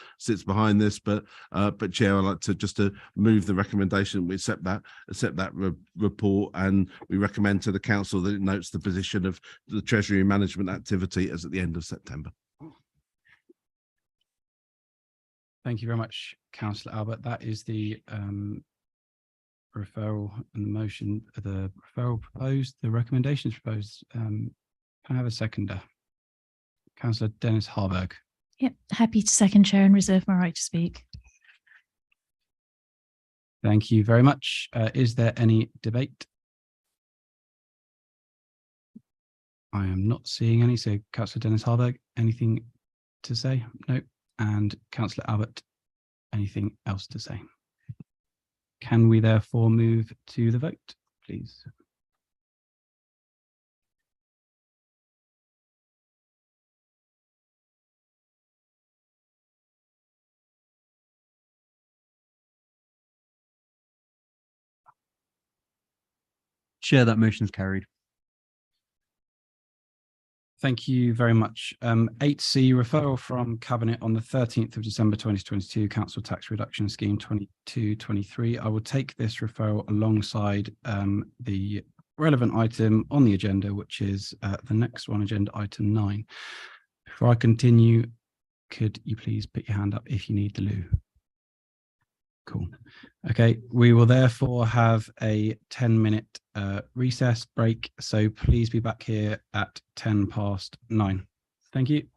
behind this, but Chair, I'd like to move the recommendation. We accept that report, and we recommend to the council that it notes the position of the Treasury management activity as at the end of September. Thank you very much, Councillor Albert. That is the referral and the motion, the referral proposed, the recommendations proposed. Can I have a seconder? Councillor Dennis Harburg. Yep, happy to second, Chair, and reserve my right to speak. Thank you very much. Is there any debate? I am not seeing any. So Councillor Dennis Harburg, anything to say? No. And Councillor Albert, anything else to say? Can we therefore move to the vote, please? Chair, that motion is carried. Thank you very much. 8C, referral from Cabinet on the 13th of December 2022, Council Tax Reduction Scheme 22-23. I will take this referral alongside the relevant item on the agenda, which is the next one, agenda item 9. Before I continue, could you please put your hand up if you need the loo? Cool. Okay, we will therefore have a 10-minute recess break. So please be back here at 9:10. Thank you.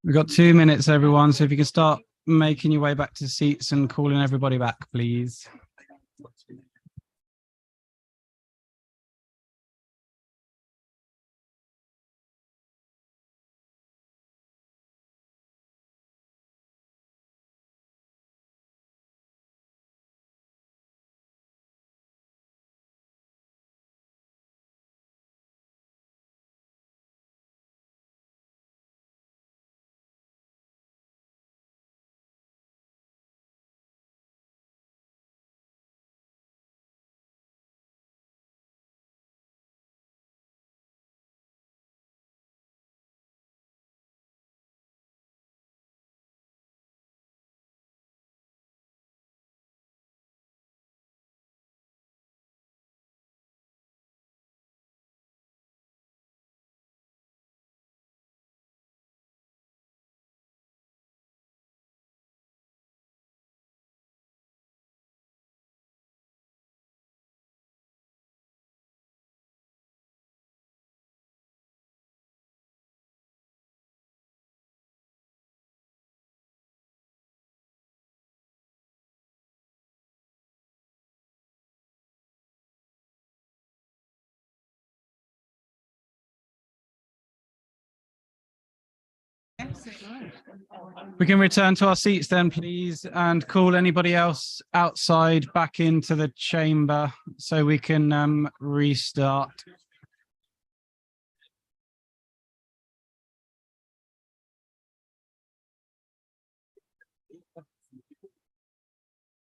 We've got 2 minutes, everyone. So if you can start making your way back to seats and calling everybody back, please. We can return to our seats then, please, and call anybody else outside back into the chamber so we can restart.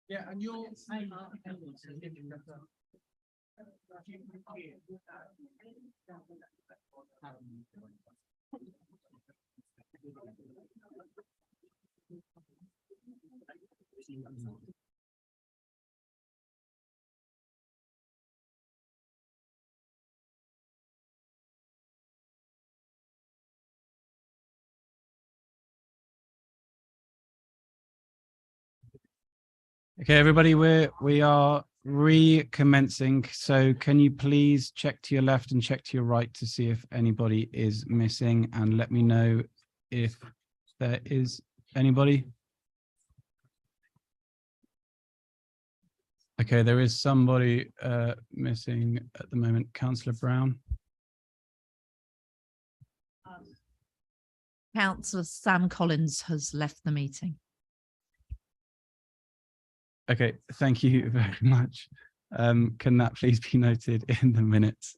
Yeah, and you're okay, everybody, we are recommencing. So can you please check to your left and check to your right to see if anybody is missing, and let me know if there is anybody. Okay, there is somebody missing at the moment. Councillor Brown. Councillor Sam Collins has left the meeting. Okay, thank you very much. Can that please be noted in the minutes?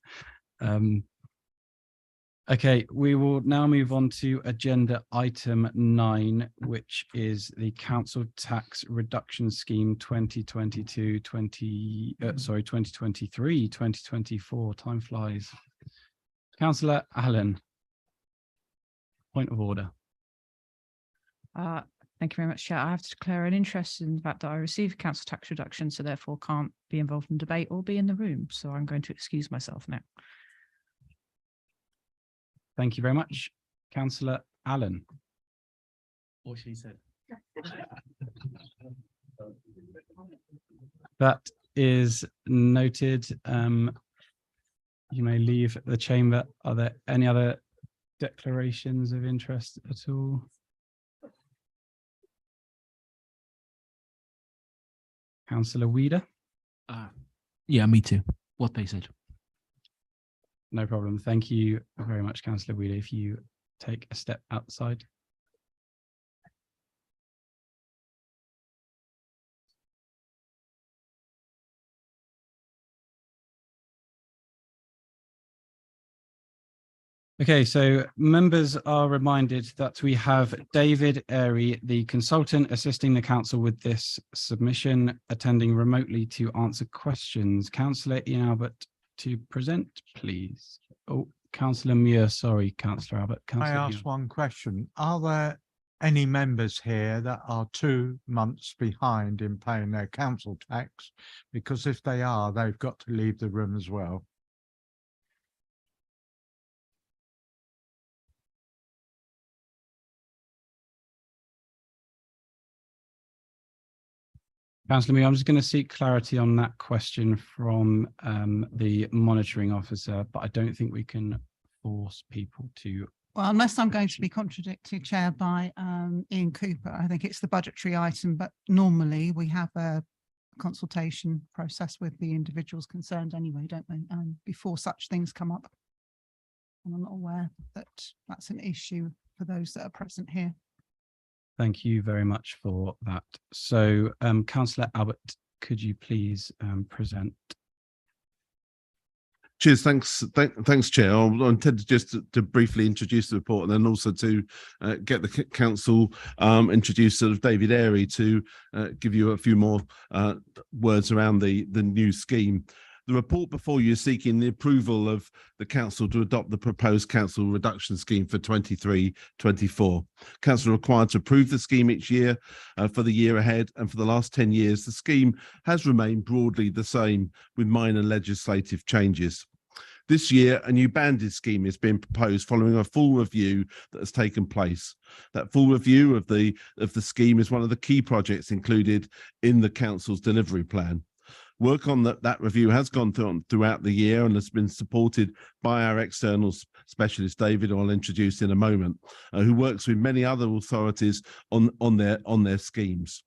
Okay, we will now move on to agenda item 9, which is the Council Tax Reduction Scheme 2023-2024. Time flies. Councillor Allen, point of order. Thank you very much, Chair. I have to declare an interest in the fact that I received council tax reduction, so therefore can't be involved in debate or be in the room. So I'm going to excuse myself now. Thank you very much. Councillor Allen. What she said. That is noted. You may leave the chamber. Are there any other declarations of interest at all? Councillor Weeder. Yeah, me too. What they said. No problem. Thank you very much, Councillor Weeder. If you take a step outside. Okay, so members are reminded that we have David Airy, the consultant assisting the council with this submission, attending remotely to answer questions. Councillor Ian Albert to present, please. Oh, Councillor Muir, sorry, Councillor Albert. Can I ask one question? Are there any members here that are 2 months behind in paying their council tax? Because if they are, they've got to leave the room as well. Councillor Muir, I'm just going to seek clarity on that question from the monitoring officer, but I don't think we can force people to Well, unless I'm going to be contradicted, Chair, by Ian Cooper, I think it's the budgetary item, but normally we have a consultation process with the individuals concerned anyway, don't we? Before such things come up. And I'm not aware that that's an issue for those that are present here. Thank you very much for that. So, Councillor Albert, could you please present? Cheers. Thanks, Chair. I intended just to briefly introduce the report and then also to get the council introduced sort of David Airy to give you a few more words around the new scheme. The report before you is seeking the approval of the council to adopt the proposed council reduction scheme for 23-24. Council are required to approve the scheme each year for the year ahead, and for the last 10 years, the scheme has remained broadly the same with minor legislative changes. This year, a new banded scheme is being proposed following a full review that has taken place. That full review of the scheme is one of the key projects included in the council's delivery plan. Work on that review has gone throughout the year and has been supported by our external specialist, David, who I'll introduce in a moment, who works with many other authorities on their schemes.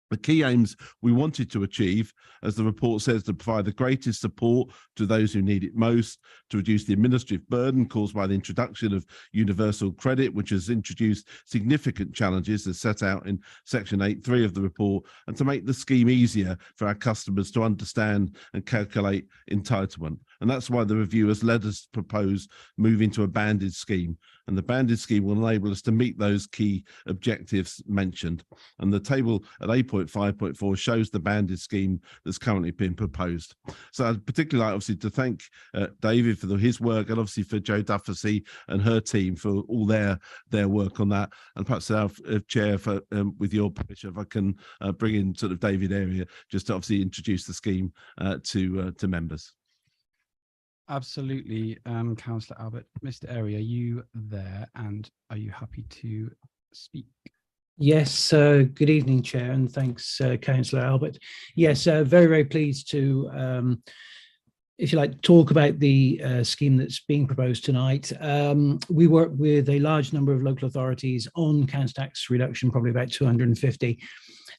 The key aims we wanted to achieve, as the report says, to provide the greatest support to those who need it most, to reduce the administrative burden caused by the introduction of universal credit, which has introduced significant challenges as set out in section 8.3 of the report, and to make the scheme easier for our customers to understand and calculate entitlement. And that's why the review has led us to propose moving to a banded scheme. And the banded scheme will enable us to meet those key objectives mentioned. And the table at 8.5.4 shows the banded scheme that's currently been proposed. So I'd particularly like, obviously, to thank David for his work, and obviously for Jo Dufficy and her team for all their work on that. And perhaps our Chair, for with your permission, if I can bring in sort of David Area just to obviously introduce the scheme to members. Absolutely, Councillor Albert. Mr. Airy, are you there, and are you happy to speak? Yes, good evening, Chair, and thanks, Councillor Albert. Yes, very, very pleased to, if you like, talk about the scheme that's being proposed tonight. We work with a large number of local authorities on council tax reduction, probably about 250.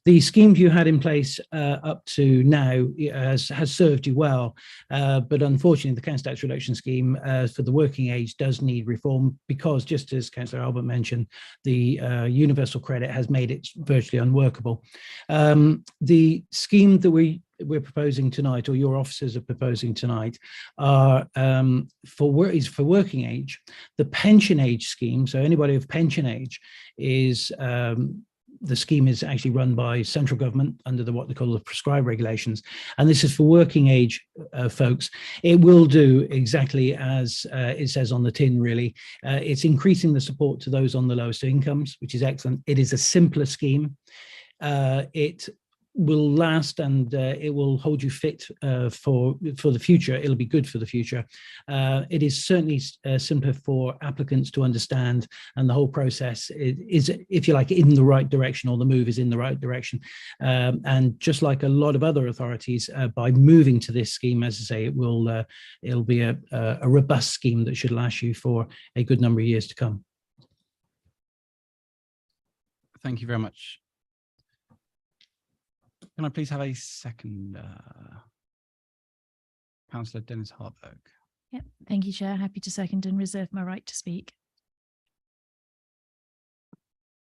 The schemes you had in place up to now has served you well, but unfortunately the council tax reduction scheme for the working age does need reform because, just as Councillor Albert mentioned, the universal credit has made it virtually unworkable. The scheme that we're proposing tonight, or your officers are proposing tonight, are for working age. The pension age scheme, so anybody of pension age, is the scheme is actually run by central government under what they call the prescribed regulations, and this is for working age folks. It will do exactly as it says on the tin, really. It's increasing the support to those on the lowest incomes, which is excellent. It is a simpler scheme. It will last, and it will hold you fit for the future. It'll be good for the future. It is certainly simpler for applicants to understand, and the whole process is, if you like, in the right direction, or the move is in the right direction. And just like a lot of other authorities, by moving to this scheme, as I say, it'll be a robust scheme that should last you for a good number of years to come. Thank you very much. Can I please have a second? Councillor Dennis Hartberg. Yep. Thank you, Chair. Happy to second and reserve my right to speak.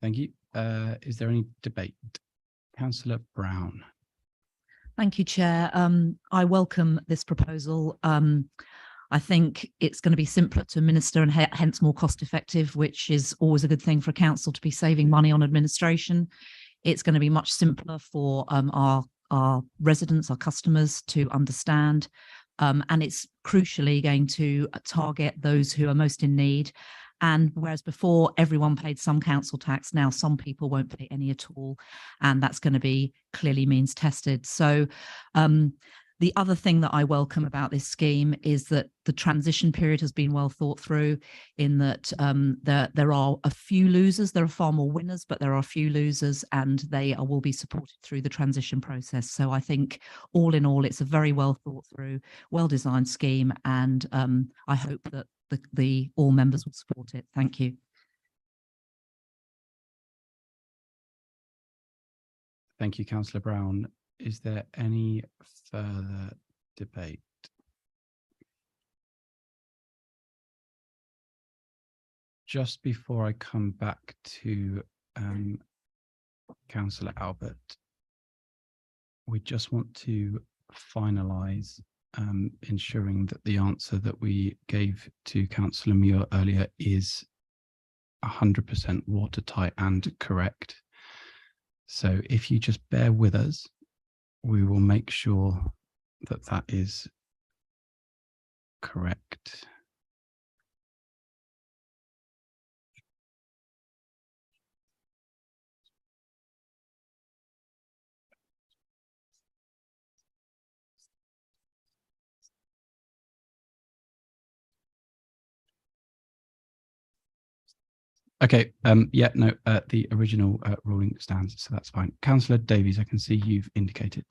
Thank you. Is there any debate? Councillor Brown. Thank you, Chair. I welcome this proposal. I think it's going to be simpler to administer and hence more cost effective, which is always a good thing for a council to be saving money on administration. It's going to be much simpler for our residents, our customers to understand. And it's crucially going to target those who are most in need. And whereas before everyone paid some council tax, now some people won't pay any at all. And that's going to be clearly means tested. So the other thing that I welcome about this scheme is that the transition period has been well thought through, in that there are a few losers. There are far more winners, but there are a few losers, and they will be supported through the transition process. So I think all in all, it's a very well thought through, well designed scheme, and I hope that the all members will support it. Thank you. Thank you, Councillor Brown. Is there any further debate? Just before I come back to Councillor Albert, we just want to finalise ensuring that the answer that we gave to Councillor Muir earlier is 100% watertight and correct. So if you just bear with us, we will make sure that that is correct. Okay, yeah, no, the original ruling stands, so that's fine. Councillor Davies, I can see you've indicated.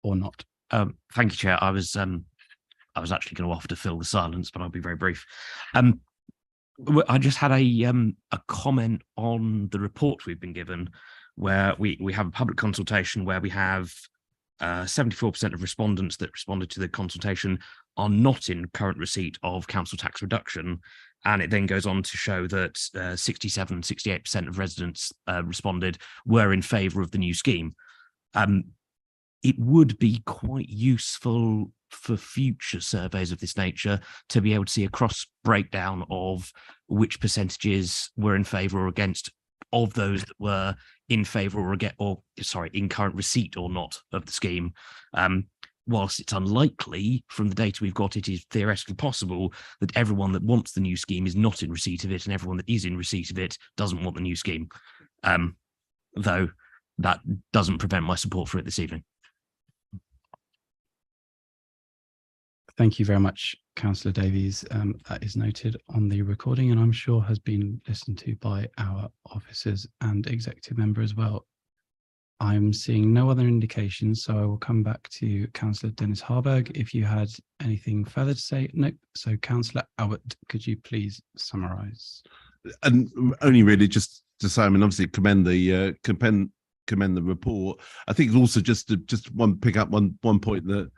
Or not. Thank you, Chair. I was actually going to offer to fill the silence, but I'll be very brief. I just had a comment on the report we've been given, where we have a public consultation where we have 74% of respondents that responded to the consultation are not in current receipt of council tax reduction. And it then goes on to show that 68% of residents responded were in favour of the new scheme. It would be quite useful for future surveys of this nature to be able to see a cross breakdown of which percentages were in favour or against of those that were in favour or in current receipt or not of the scheme. Whilst it's unlikely from the data we've got, it is theoretically possible that everyone that wants the new scheme is not in receipt of it, and everyone that is in receipt of it doesn't want the new scheme. Though that doesn't prevent my support for it this evening. Thank you very much, Councillor Davies. That is noted on the recording and I'm sure has been listened to by our officers and executive member as well. I'm seeing no other indications, so I will come back to Councillor Dennis Harburg if you had anything further to say. Nope. So Councillor Albert, could you please summarise? And only really just to say, I mean, obviously commend the report. I think also just pick up one point that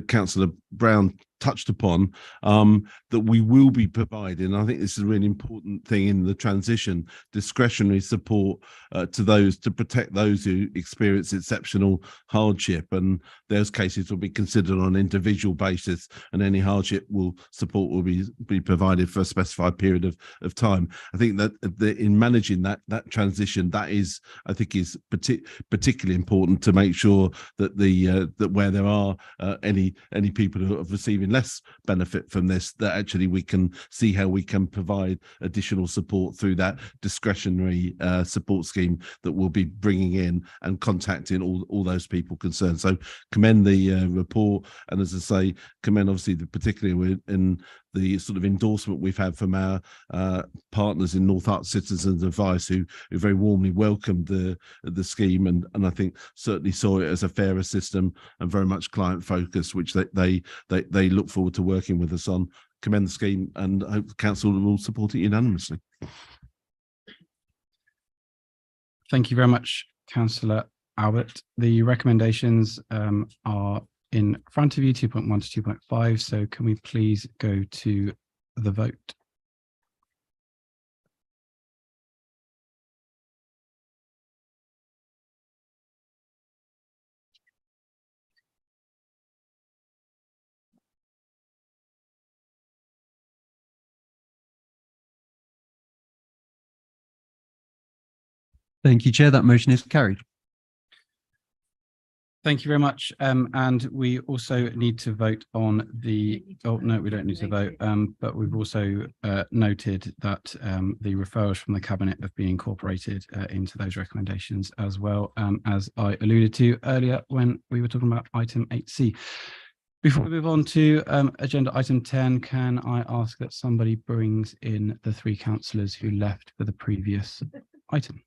Councillor Brown touched upon, that we will be providing, I think this is a really important thing in the transition, discretionary support to protect those who experience exceptional hardship, and those cases will be considered on an individual basis, and any hardship support will be provided for a specified period of time. I think that in managing that transition, that is, I think, is particularly important to make sure that that where there are any people who are receiving less benefit from this, that actually we can see how we can provide additional support through that discretionary support scheme that we'll be bringing in and contacting all those people concerned. So commend the report, and as I say, commend obviously particularly in the sort of endorsement we've had from our partners in North Arts Citizens Advice, who very warmly welcomed the scheme, and I think certainly saw it as a fairer system and very much client focused, which they look forward to working with us on. Commend the scheme, and I hope the council will support it unanimously. Thank you very much, Councillor Albert. The recommendations are in front of you, 2.1 to 2.5. So can we please go to the vote? Thank you, Chair. That motion is carried. Thank you very much. And we also need to vote on the, oh no, we don't need to vote, but we've also noted that the referrals from the Cabinet have been incorporated into those recommendations as well, as I alluded to earlier when we were talking about item 8C. Before we move on to agenda item 10, can I ask that somebody brings in the three councillors who left for the previous item?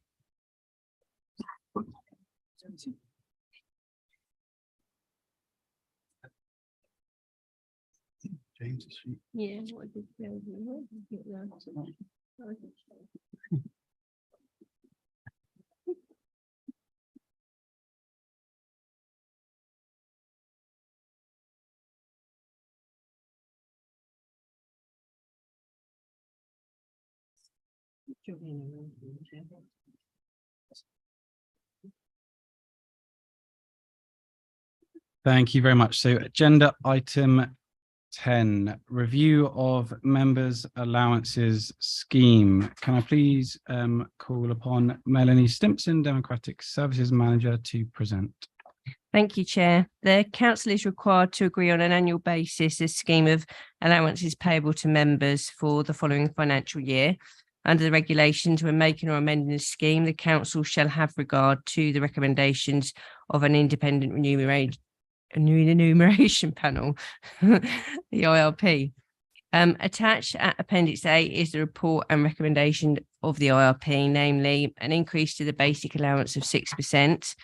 Yeah. Thank you very much. So agenda item 10, review of members' allowances scheme. Can I please call upon Melanie Stimpson, Democratic Services Manager, to present? Thank you, Chair. The Council is required to agree on an annual basis a scheme of allowances payable to members for the following financial year. Under the regulations, when making or amending the scheme, the Council shall have regard to the recommendations of an independent remuneration panel, the IRP. Attached at Appendix A is the report and recommendation of the IRP, namely an increase to the basic allowance of 6%.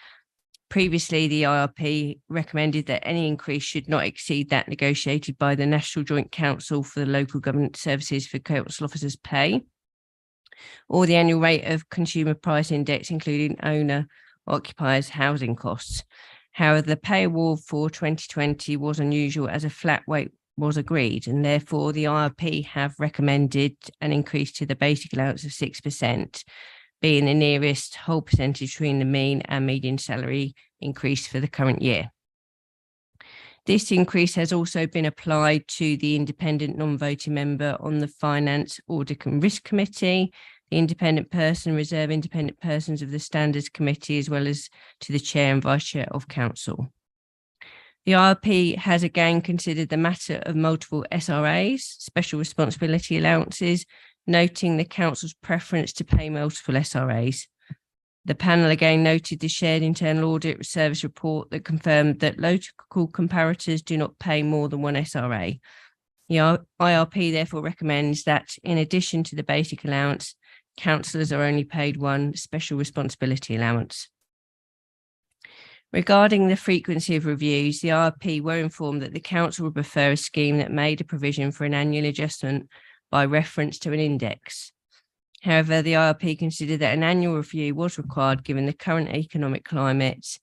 Previously, the IRP recommended that any increase should not exceed that negotiated by the National Joint Council for the Local Government Services for Council Officers' Pay, or the annual rate of consumer price index, including owner-occupiers' housing costs. However, the pay award for 2020 was unusual as a flat rate was agreed, and therefore the IRP have recommended an increase to the basic allowance of 6%, being the nearest whole percentage between the mean and median salary increase for the current year. This increase has also been applied to the independent non-voting member on the Finance, Audit and Risk Committee, the independent person, reserve independent persons of the Standards Committee, as well as to the Chair and Vice Chair of Council. The IRP has again considered the matter of multiple SRAs, special responsibility allowances, noting the Council's preference to pay multiple SRAs. The panel again noted the shared internal audit service report that confirmed that local comparators do not pay more than one SRA. The IRP therefore recommends that in addition to the basic allowance, councillors are only paid one special responsibility allowance. Regarding the frequency of reviews, the IRP were informed that the Council would prefer a scheme that made a provision for an annual adjustment by reference to an index. However, the IRP considered that an annual review was required given the current economic climate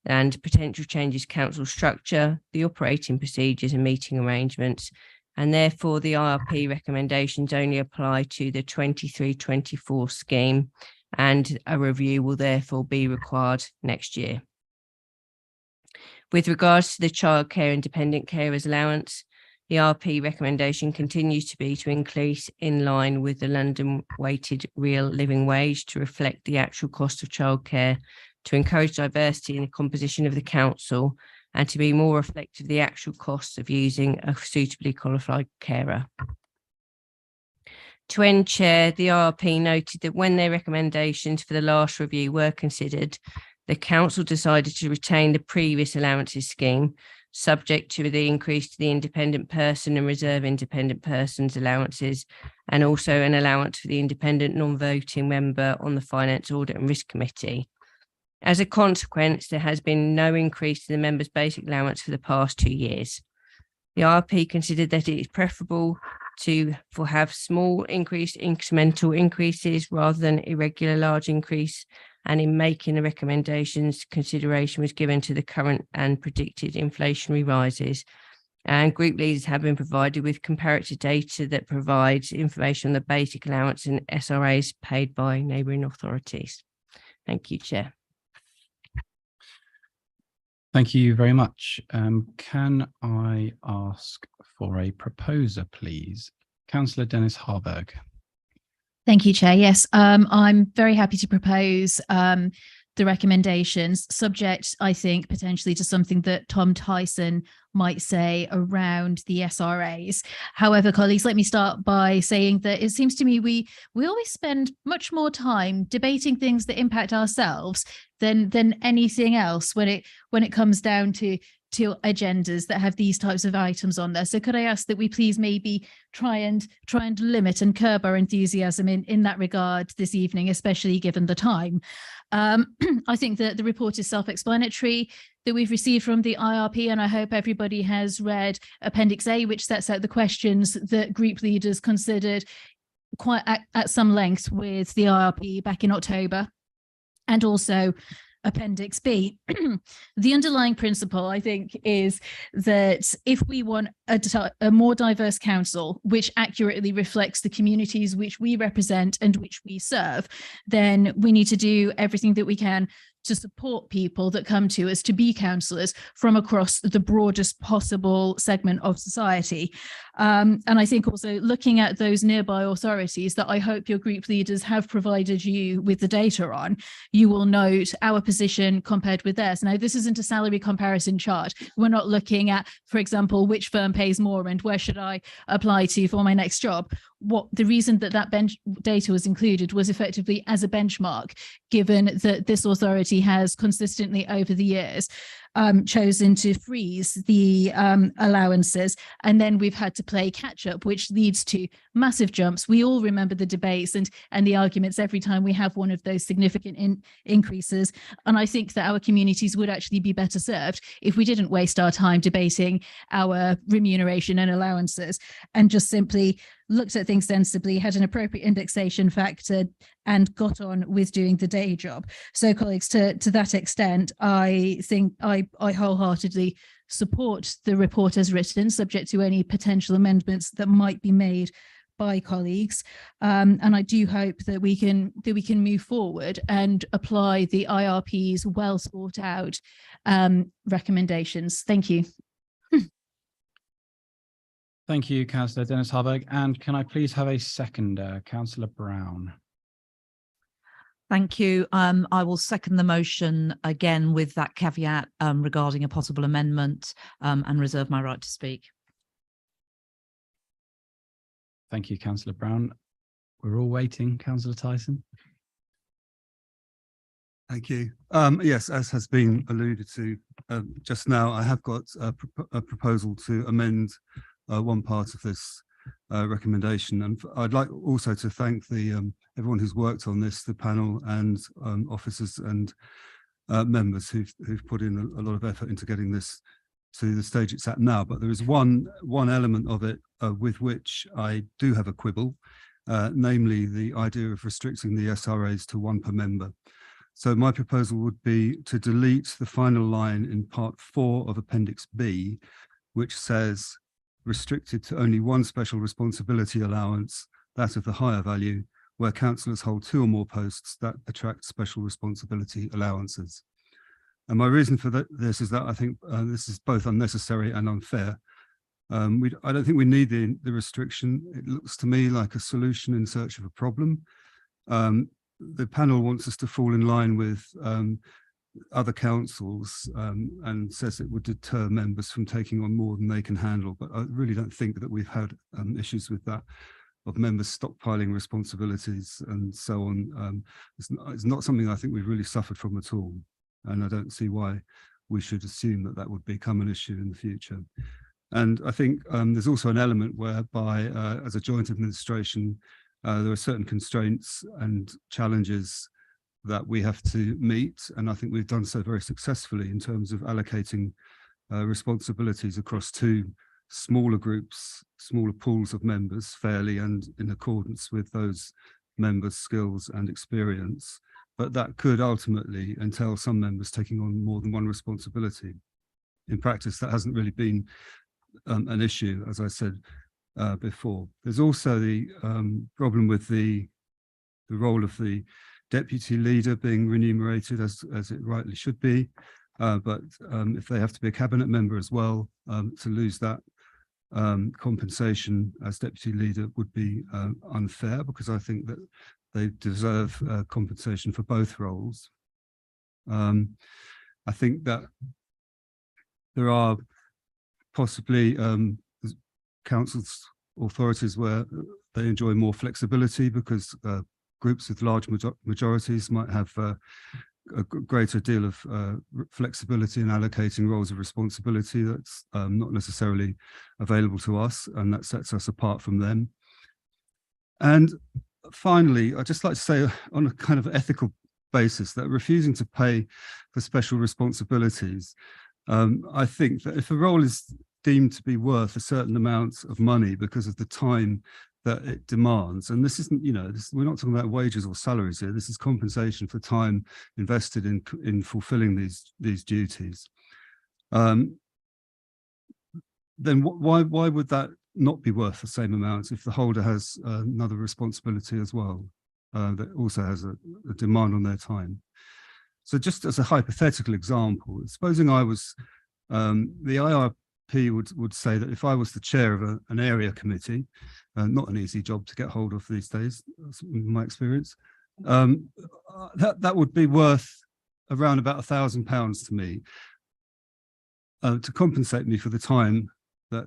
and potential changes to council structure, the operating procedures and meeting arrangements, and therefore the IRP recommendations only apply to the 23-24 scheme, and a review will therefore be required next year. With regards to the childcare and dependent carers allowance, the IRP recommendation continues to be to increase in line with the London weighted real living wage to reflect the actual cost of childcare, to encourage diversity in the composition of the council, and to be more reflective of the actual costs of using a suitably qualified carer. To end, Chair, the IRP noted that when their recommendations for the last review were considered, the council decided to retain the previous allowances scheme, subject to the increase to the independent person and reserve independent persons allowances, and also an allowance for the independent non-voting member on the Finance, Audit and Risk Committee. As a consequence, there has been no increase to the member's basic allowance for the past 2 years. The IRP considered that it is preferable to have small incremental increases rather than irregular large increase, and in making the recommendations, consideration was given to the current and predicted inflationary rises. And group leaders have been provided with comparative data that provides information on the basic allowance and SRAs paid by neighbouring authorities. Thank you, Chair. Thank you very much. Can I ask for a proposer, please? Councillor Dennis Harburg. Thank you, Chair. Yes, I'm very happy to propose the recommendations, subject, I think, potentially to something that Tom Tyson might say around the SRAs. However, colleagues, let me start by saying that it seems to me we always spend much more time debating things that impact ourselves than anything else when it comes down to agendas that have these types of items on there. So could I ask that we please maybe try and limit and curb our enthusiasm in that regard this evening, especially given the time. I think that the report is self-explanatory that we've received from the IRP, and I hope everybody has read Appendix A, which sets out the questions that group leaders considered quite at some length with the IRP back in October, and also Appendix B. The underlying principle, I think, is that if we want a more diverse council, which accurately reflects the communities which we represent and which we serve, then we need to do everything that we can to support people that come to us to be councillors from across the broadest possible segment of society. And I think also looking at those nearby authorities that I hope your group leaders have provided you with the data on, you will note our position compared with theirs. Now, this isn't a salary comparison chart. We're not looking at, for example, which firm pays more and where should I apply to for my next job. What the reason that that bench data was included was effectively as a benchmark, given that this authority has consistently over the years chosen to freeze the allowances, and then we've had to play catch up, which leads to massive jumps. We all remember the debates and the arguments every time we have one of those significant increases, and I think that our communities would actually be better served if we didn't waste our time debating our remuneration and allowances and just simply looked at things sensibly, had an appropriate indexation factor, and got on with doing the day job. So, colleagues, to that extent, I think I wholeheartedly support the report as written, subject to any potential amendments that might be made by colleagues. And I do hope that we can move forward and apply the IRP's well thought out recommendations. Thank you. Thank you, Councillor Dennis Harburg. And can I please have a seconder, Councillor Brown? Thank you. I will second the motion again with that caveat regarding a possible amendment and reserve my right to speak. Thank you, Councillor Brown. We're all waiting, Councillor Tyson. Thank you. Yes, as has been alluded to just now, I have got a proposal to amend one part of this recommendation, and I'd like also to thank the everyone who's worked on this, the panel and officers and members who've put in a lot of effort into getting this to the stage it's at now. But there is one element of it with which I do have a quibble, namely the idea of restricting the SRAs to 1 per member. So my proposal would be to delete the final line in part 4 of Appendix B, which says restricted to only 1 special responsibility allowance, that of the higher value, where councillors hold 2 or more posts that attract special responsibility allowances. And my reason for this is that I think this is both unnecessary and unfair. I don't think we need the restriction. It looks to me like a solution in search of a problem. The panel wants us to fall in line with other councils and says it would deter members from taking on more than they can handle. But I really don't think that we've had issues with that, of members stockpiling responsibilities and so on. It's not something I think we've really suffered from at all. And I don't see why we should assume that that would become an issue in the future. And I think there's also an element whereby as a joint administration, there are certain constraints and challenges that we have to meet, and I think we've done so very successfully in terms of allocating responsibilities across 2 smaller groups, smaller pools of members fairly and in accordance with those members' skills and experience. But that could ultimately entail some members taking on more than 1 responsibility. In practice, that hasn't really been an issue, as I said before. There's also the problem with the role of the deputy leader being remunerated as it rightly should be, but if they have to be a cabinet member as well, to lose that compensation as deputy leader would be unfair, because I think that they deserve compensation for both roles. I think that there are possibly councils, authorities where they enjoy more flexibility because groups with large majorities might have a greater deal of flexibility in allocating roles of responsibility that's not necessarily available to us, and that sets us apart from them. And finally, I'd just like to say on a kind of ethical basis that are refusing to pay for special responsibilities. I think that if a role is deemed to be worth a certain amount of money because of the time that it demands, and this isn't, we're not talking about wages or salaries here, this is compensation for time invested in fulfilling these duties, then why would that not be worth the same amount if the holder has another responsibility as well that also has a demand on their time? So just as a hypothetical example, supposing I was, the IRP would say that if I was the chair of an area committee, not an easy job to get hold of these days, in my experience, that would be worth around about £1,000 to me to compensate me for the time that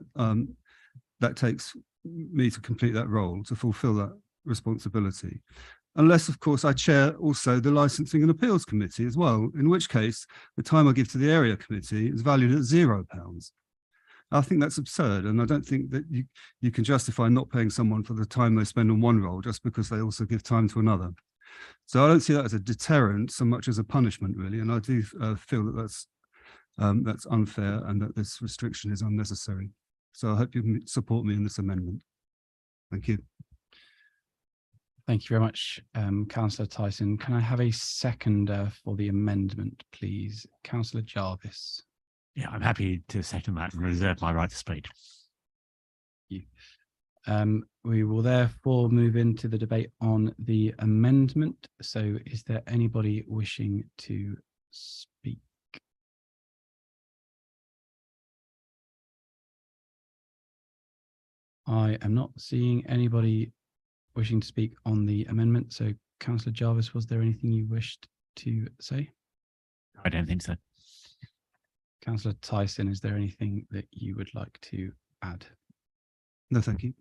that takes me to complete that role, to fulfill that responsibility. Unless, of course, I chair also the Licensing and Appeals Committee as well, in which case the time I give to the area committee is valued at £0. I think that's absurd, and I don't think that you can justify not paying someone for the time they spend on one role just because they also give time to another. So I don't see that as a deterrent so much as a punishment, really, and I do feel that that's unfair and that this restriction is unnecessary. So I hope you can support me in this amendment. Thank you. Thank you very much, Councillor Tyson. Can I have a seconder for the amendment, please? Councillor Jarvis. Yeah, I'm happy to second that and reserve my right to speak. Thank you. We will therefore move into the debate on the amendment. So is there anybody wishing to speak? I am not seeing anybody wishing to speak on the amendment. So Councillor Jarvis, was there anything you wished to say? I don't think so. Councillor Tyson, is there anything that you would like to add? No, thank you.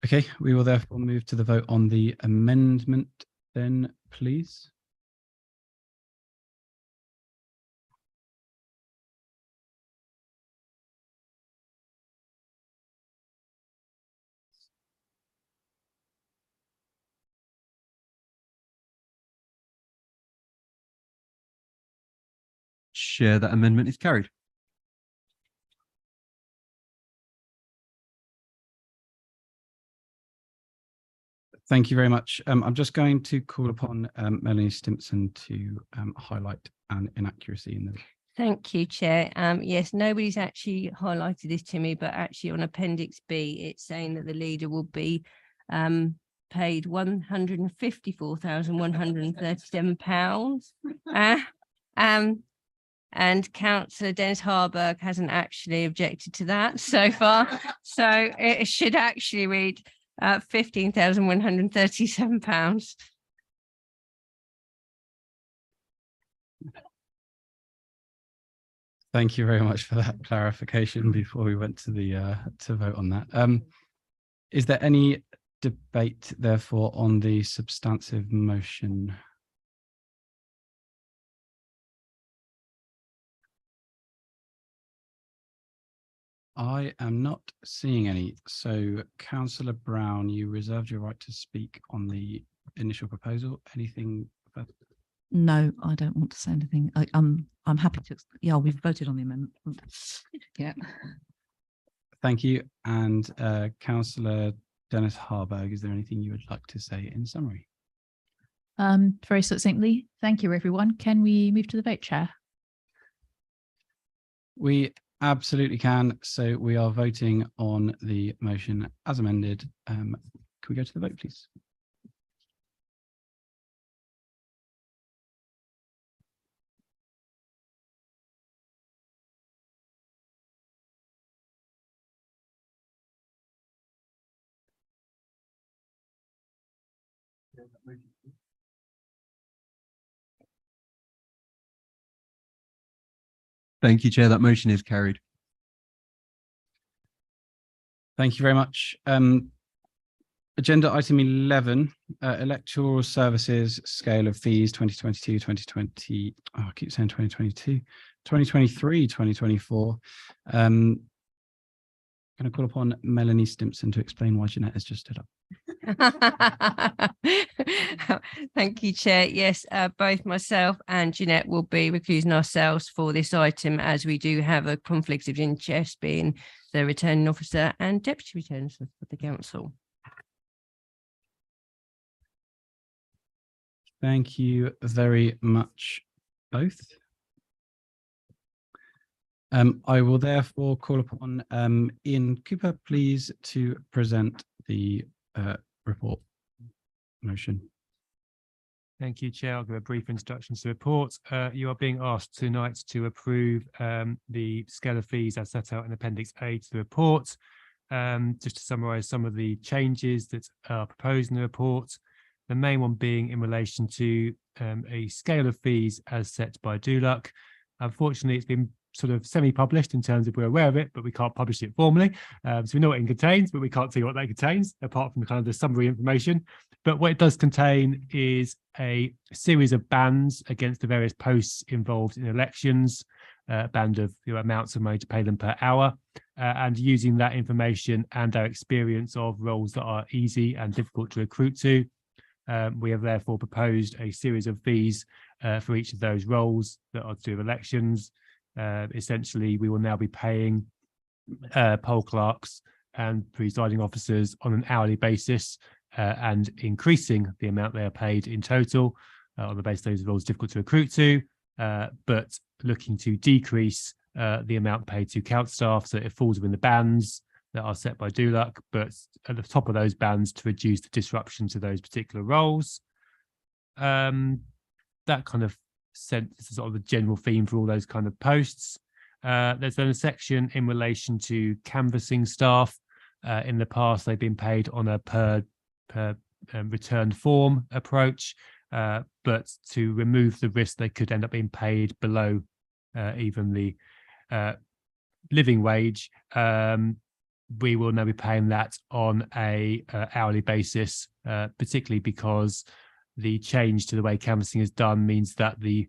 Okay, we will therefore move to the vote on the amendment then, please. Chair, that amendment is carried. Thank you very much. I'm just going to call upon Melanie Stimpson to highlight an inaccuracy in the. Thank you, Chair. Yes, nobody's actually highlighted this to me, but actually on Appendix B, it's saying that the leader will be paid £154,137. And Councillor Dennis Harburg hasn't actually objected to that so far. So it should actually read £15,137. Thank you very much for that clarification before we went to the to vote on that. Is there any debate, therefore, on the substantive motion? I am not seeing any. So, Councillor Brown, you reserved your right to speak on the initial proposal. Anything further? No, I don't want to say anything. I'm happy to. Yeah, we've voted on the amendment. Yeah. Thank you. And Councillor Dennis Harburg, is there anything you would like to say in summary? Very succinctly, thank you, everyone. Can we move to the vote, Chair? We absolutely can. So we are voting on the motion as amended. Can we go to the vote, please? Thank you, Chair. That motion is carried. Thank you very much. Agenda item 11, electoral services scale of fees 2022, 2020. Oh, I keep saying 2022, 2023, 2024. I'm going to call upon Melanie Stimpson to explain why Jeanette has just stood up. Thank you, Chair. Yes, both myself and Jeanette will be recusing ourselves for this item, as we do have a conflict of interest, being the returning officer and deputy returning officer for the council. Thank you very much, both. I will therefore call upon Ian Cooper, please, to present the report motion. Thank you, Chair. I'll give a brief introduction to the report. You are being asked tonight to approve the scale of fees as set out in Appendix A to the report. Just to summarise some of the changes that are proposed in the report, the main one being in relation to a scale of fees as set by DULUC. Unfortunately, it's been sort of semi-published in terms of we're aware of it, but we can't publish it formally. So we know what it contains, but we can't see what that contains, apart from the kind of the summary information. But what it does contain is a series of bans against the various posts involved in elections, band of amounts of money to pay them per hour, and using that information and our experience of roles that are easy and difficult to recruit to. We have therefore proposed a series of fees for each of those roles that are to do with elections. Essentially, we will now be paying poll clerks and presiding officers on an hourly basis and increasing the amount they are paid in total on the basis those roles difficult to recruit to, but looking to decrease the amount paid to count staff so it falls within the bands that are set by DULUC, but at the top of those bands to reduce the disruption to those particular roles. That kind of sort of the general theme for all those kind of posts. There's then a section in relation to canvassing staff. In the past, they've been paid on a per returned form approach, but to remove the risk they could end up being paid below even the living wage, we will now be paying that on a hourly basis, particularly because the change to the way canvassing is done means that the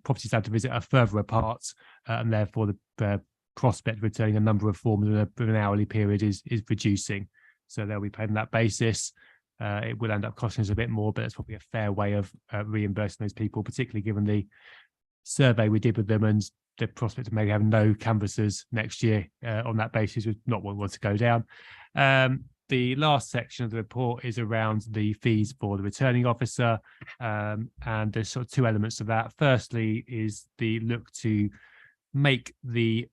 properties had to visit are further apart, and therefore the prospect of returning a number of forms in an hourly period is reducing. So they'll be paid on that basis. It will end up costing us a bit more, but that's probably a fair way of reimbursing those people, particularly given the survey we did with them and the prospect of maybe having no canvassers next year on that basis was not what we want to go down. The last section of the report is around the fees for the returning officer, and there's sort of two elements of that. Firstly is the look to make the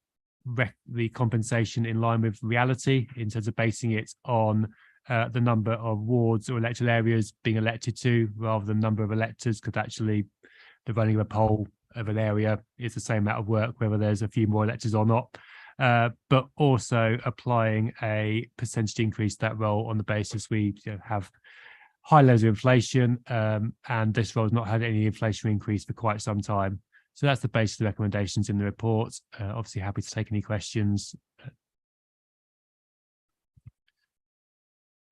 compensation in line with reality in terms of basing it on the number of wards or electoral areas being elected to, rather than number of electors, because actually the running of a poll of an area is the same amount of work whether there's a few more electors or not. But also applying a percentage increase to that role on the basis we have high levels of inflation, and this role has not had any inflationary increase for quite some time. So that's the basis of the recommendations in the report. Obviously happy to take any questions.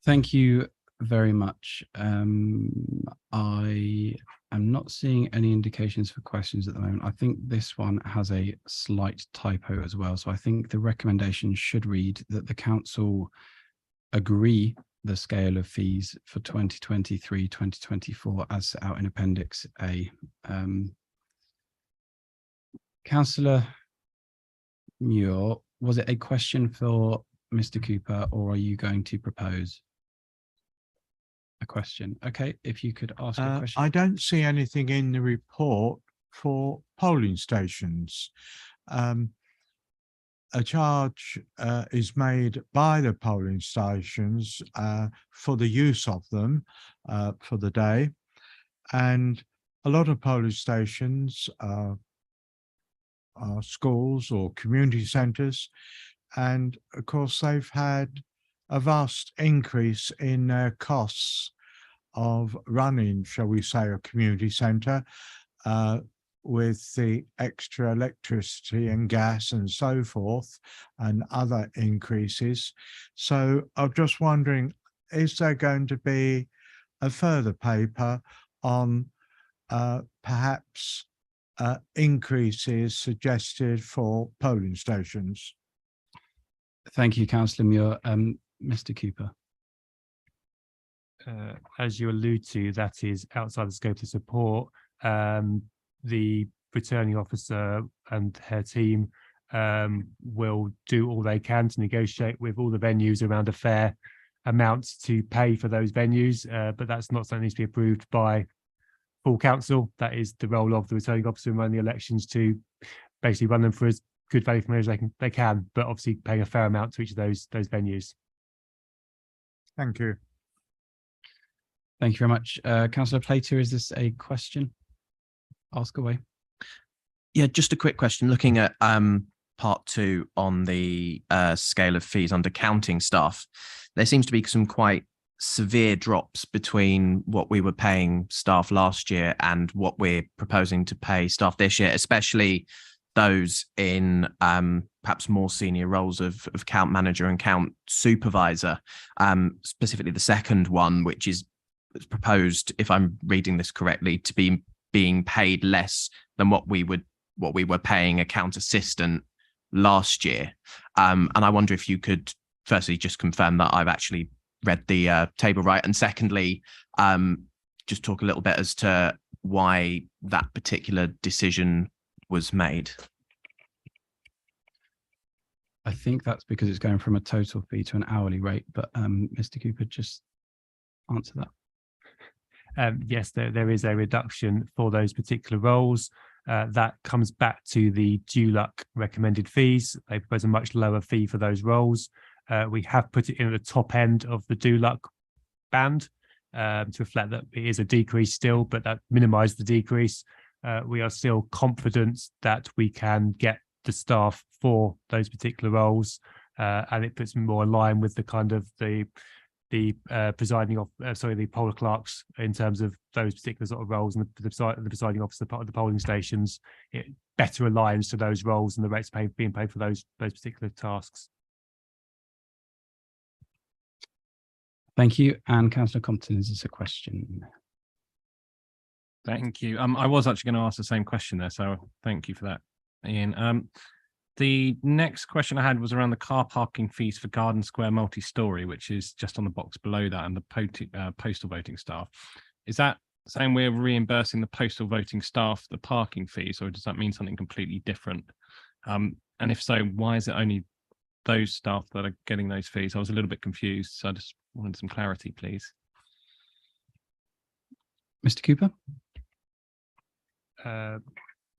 Thank you very much. I am not seeing any indications for questions at the moment. I think this one has a slight typo as well. So I think the recommendation should read that the council agree the scale of fees for 2023-2024 as set out in Appendix A. Councillor Muir, was it a question for Mr. Cooper, or are you going to propose a question? Okay, if you could ask a question. I don't see anything in the report for polling stations. A charge is made by the polling stations for the use of them for the day, and a lot of polling stations are schools or community centres, and of course they've had a vast increase in their costs of running, shall we say, a community centre with the extra electricity and gas and so forth and other increases. So I'm just wondering, is there going to be a further paper on perhaps increases suggested for polling stations? Thank you, Councillor Muir. Mr. Cooper. as you allude to, that is outside the scope of support. The returning officer and her team will do all they can to negotiate with all the venues around a fair amount to pay for those venues, but that's not something that needs to be approved by full council. That is the role of the returning officer in running the elections, to basically run them for as good value for money as they can, but obviously paying a fair amount to each of those venues. Thank you. Thank you very much. Councillor Plater, is this a question? Ask away. Yeah, just a quick question. Looking at part 2 on the scale of fees under counting staff, there seems to be some quite severe drops between what we were paying staff last year and what we're proposing to pay staff this year, especially those in perhaps more senior roles of count manager and count supervisor, specifically the second one, which is proposed, if I'm reading this correctly, to be being paid less than what we were paying a count assistant last year. And I wonder if you could firstly just confirm that I've actually read the table right, and secondly, just talk a little bit as to why that particular decision was made. I think that's because it's going from a total fee to an hourly rate, but Mr. Cooper, just answer that. Yes, there is a reduction for those particular roles. That comes back to the DULUC recommended fees. They propose a much lower fee for those roles. We have put it in at the top end of the DULUC band to reflect that it is a decrease still, but that minimised the decrease. We are still confident that we can get the staff for those particular roles, and it puts me more in line with the kind of the presiding of the poll clerks in terms of those particular sort of roles, and the presiding officer part of the polling stations. It better aligns to those roles and the rates being paid for those particular tasks. Thank you. And Councillor Compton, is this a question? Thank you. I was actually going to ask the same question there, so thank you for that, Ian. The next question I had was around the car parking fees for Garden Square multi-storey, which is just on the box below that, and the postal voting staff. Is that saying we're reimbursing the postal voting staff the parking fees, or does that mean something completely different? And if so, why is it only those staff that are getting those fees? I was a little bit confused, so I just wanted some clarity, please. Mr. Cooper?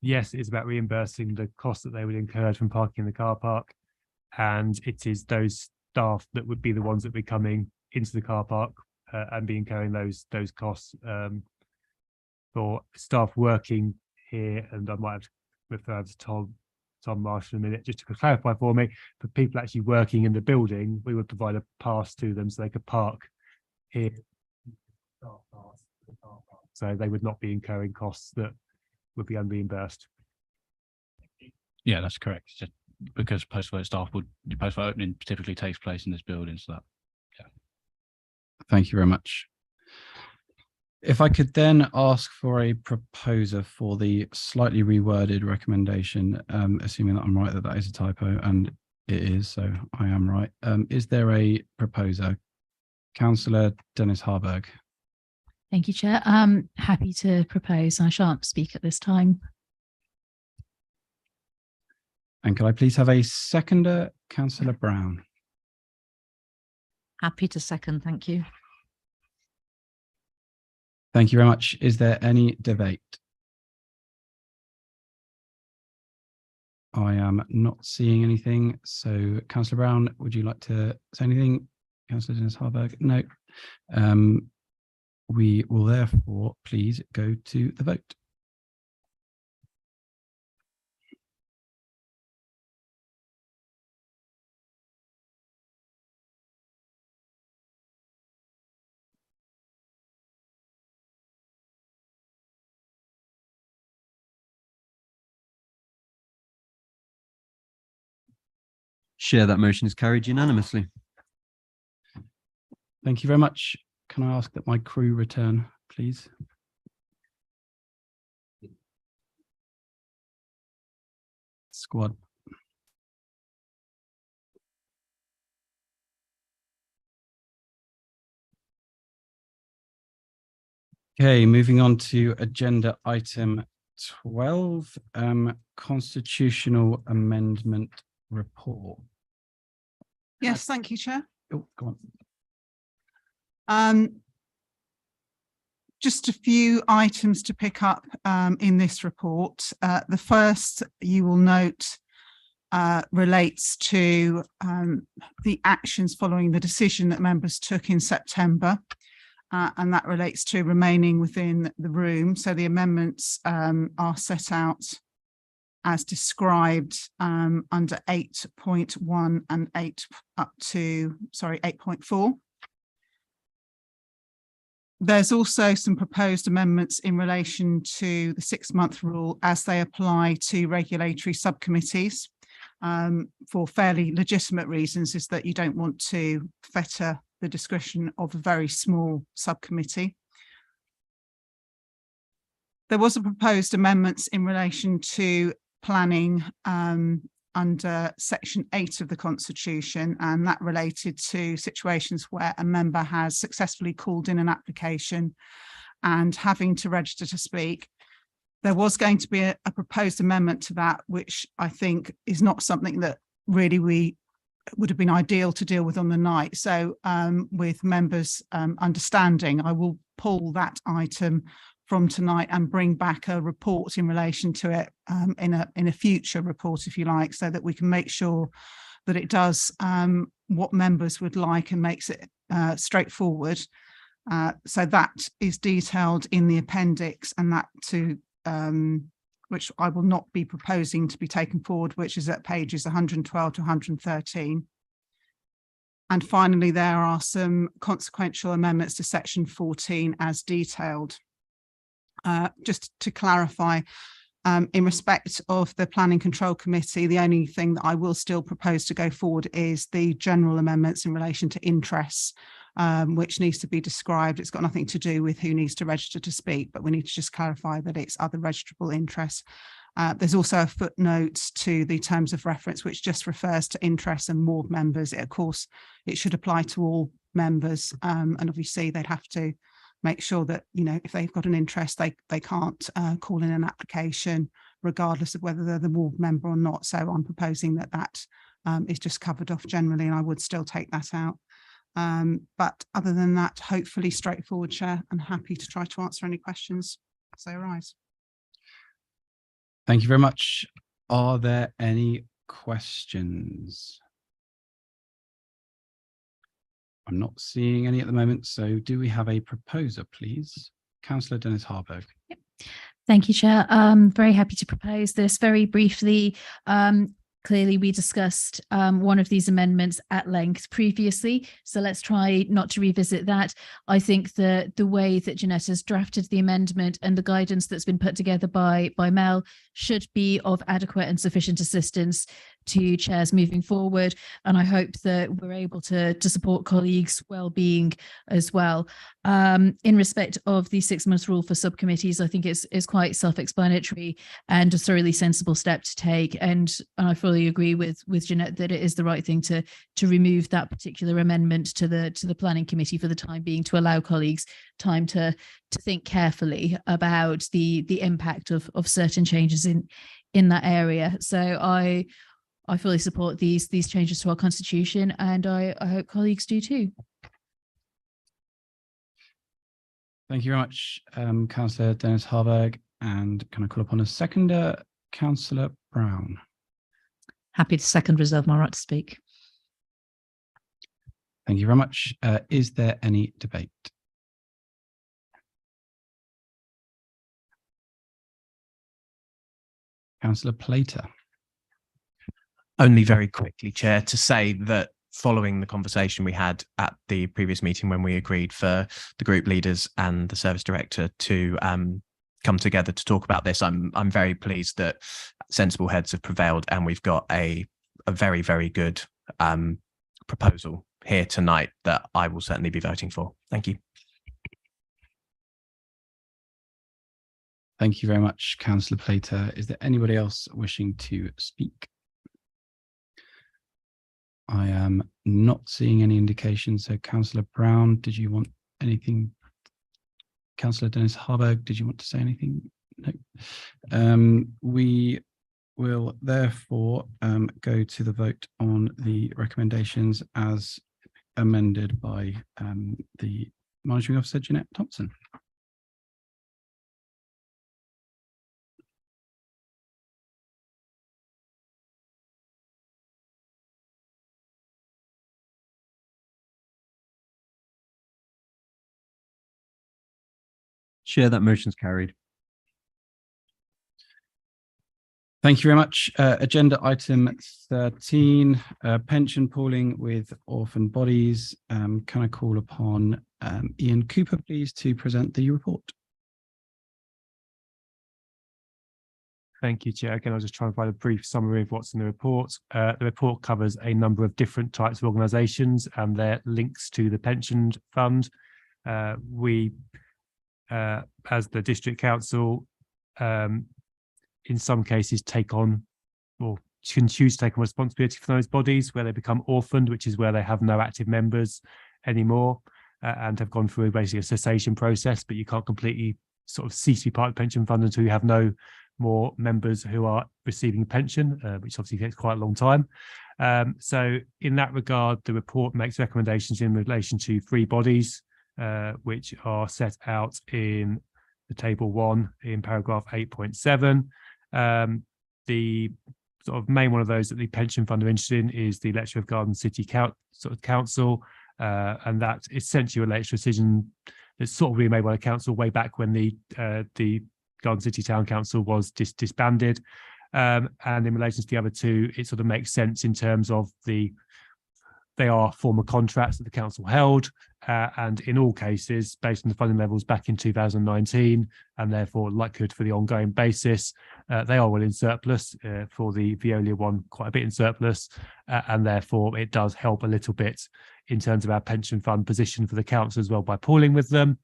Yes, it's about reimbursing the costs that they would incur from parking in the car park, and it is those staff that would be the ones that would be coming into the car park and be incurring those costs. For staff working here, and I might have to refer to Tom Marshall in a minute, just to clarify for me, for people actually working in the building, we would provide a pass to them so they could park here. So they would not be incurring costs that would be unreimbursed. Yeah, that's correct. It's just because post vote opening typically takes place in this building, so that, yeah. Thank you very much. If I could then ask for a proposer for the slightly reworded recommendation, assuming that I'm right that is a typo, and it is, so I am right. Is there a proposer? Councillor Dennis Harburg. Thank you, Chair. I'm happy to propose. I shan't speak at this time. And could I please have a seconder, Councillor Brown? Happy to second, thank you. Thank you very much. Is there any debate? I am not seeing anything. So, Councillor Brown, would you like to say anything? Councillor Dennis Harburg? No. We will therefore please go to the vote. Chair, that motion is carried unanimously. Thank you very much. Can I ask that my crew return, please? Squad. Okay, moving on to agenda item 12, constitutional amendment report. Yes, thank you, Chair. Oh, go on. Just a few items to pick up in this report. The first, you will note, relates to the actions following the decision that members took in September, and that relates to remaining within the room. So the amendments are set out as described under 8.1 and 8.4. There's also some proposed amendments in relation to the 6-month rule as they apply to regulatory subcommittees for fairly legitimate reasons, is that you don't want to fetter the discretion of a very small subcommittee. There was a proposed amendments in relation to planning under section 8 of the Constitution, and that related to situations where a member has successfully called in an application and having to register to speak. There was going to be a proposed amendment to that, which I think is not something that really we would have been ideal to deal with on the night. So with members' understanding, I will pull that item from tonight and bring back a report in relation to it in a future report, if you like, so that we can make sure that it does what members would like and makes it straightforward. So that is detailed in the appendix, and that to which I will not be proposing to be taken forward, which is at pages 112 to 113. And finally, there are some consequential amendments to section 14 as detailed. Just to clarify, in respect of the Planning Control Committee, the only thing that I will still propose to go forward is the general amendments in relation to interests, which needs to be described. It's got nothing to do with who needs to register to speak, but we need to just clarify that it's other registrable interests. There's also a footnote to the terms of reference, which just refers to interests and ward members. Of course, it should apply to all members, and obviously they'd have to make sure that, you know, if they've got an interest, they can't call in an application regardless of whether they're the ward member or not. So I'm proposing that that is just covered off generally, and I would still take that out. But other than that, hopefully straightforward, Chair, and happy to try to answer any questions as they arise. Thank you very much. Are there any questions? I'm not seeing any at the moment. So do we have a proposer, please? Councillor Dennis Harburg. Yep. Thank you, Chair. Very happy to propose this very briefly. Clearly, we discussed one of these amendments at length previously, so let's try not to revisit that. I think that the way that Jeanette has drafted the amendment and the guidance that's been put together by Mel should be of adequate and sufficient assistance to chairs moving forward, and I hope that we're able to support colleagues' well-being as well. In respect of the 6-month rule for subcommittees, I think it's quite self-explanatory and a thoroughly sensible step to take, and I fully agree with Jeanette that it is the right thing to remove that particular amendment to the planning committee for the time being, to allow colleagues time to think carefully about the impact of certain changes in that area. So I fully support these changes to our constitution, and I hope colleagues do too. Thank you very much, Councillor Dennis Harburg. And can I call upon a seconder, Councillor Brown? Happy to second, reserve my right to speak. Thank you very much. Is there any debate? Councillor Plater. Only very quickly, Chair, to say that following the conversation we had at the previous meeting when we agreed for the group leaders and the service director to come together to talk about this, I'm very pleased that sensible heads have prevailed, and we've got a very, very good proposal here tonight that I will certainly be voting for. Thank you. Thank you very much, Councillor Plater. Is there anybody else wishing to speak? I am not seeing any indication. So Councillor Brown, did you want anything? Councillor Dennis Harburg, did you want to say anything? No. We will therefore go to the vote on the recommendations as amended by the Monitoring Officer, Jeanette Thompson. Chair, that motion's carried. Thank you very much. Agenda item 13, pension pooling with orphan bodies. Can I call upon Ian Cooper, please, to present the report? Thank you, Chair. Again, I'll just try and provide a brief summary of what's in the report. The report covers a number of different types of organisations and their links to the pension fund. We, as the district council, in some cases take on or can choose to take on responsibility for those bodies where they become orphaned, which is where they have no active members anymore and have gone through basically a cessation process, but you can't completely sort of cease to be part of the pension fund until you have no more members who are receiving a pension, which obviously takes quite a long time. So in that regard, the report makes recommendations in relation to 3 bodies, which are set out in the table 1 in paragraph 8.7. The sort of main one of those that the pension fund are interested in is the Letchworth of Garden City Council, and that essentially relates to a decision that's sort of been made by the council way back when the Garden City Town Council was disbanded. And in relation to the other 2, it sort of makes sense in terms of they are former contracts that the council held, and in all cases, based on the funding levels back in 2019, and therefore likelihood for the ongoing basis, they are well in surplus. For the Veolia one, quite a bit in surplus, and therefore it does help a little bit in terms of our pension fund position for the council as well by pooling with them,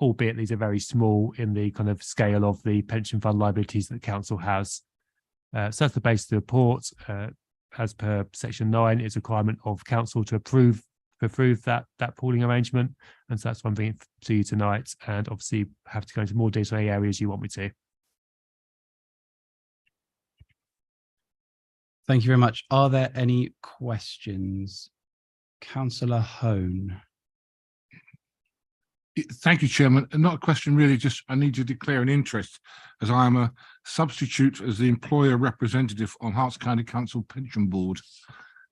albeit these are very small in the kind of scale of the pension fund liabilities that the council has. So that's the base of the report. As per section 9, it's a requirement of council to approve that pooling arrangement, and so that's one thing to you tonight, and obviously have to go into more detail in areas you want me to. Thank you very much. Are there any questions? Councillor Hone. Thank you, Chairman. Not a question really, just I need to declare an interest as I am a substitute as the employer representative on Herts County Council Pension Board,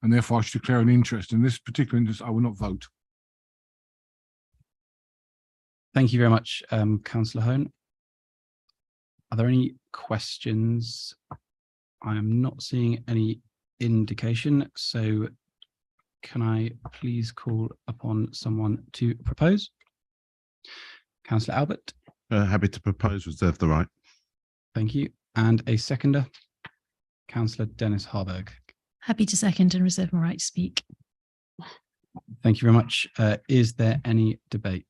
and therefore I should declare an interest. In this particular interest, I will not vote. Thank you very much, Councillor Hone. Are there any questions? I am not seeing any indication, so can I please call upon someone to propose? Councillor Albert. Happy to propose, reserve the right. Thank you. And a seconder, Councillor Dennis Harburg. Happy to second and reserve my right to speak. Thank you very much. Is there any debate?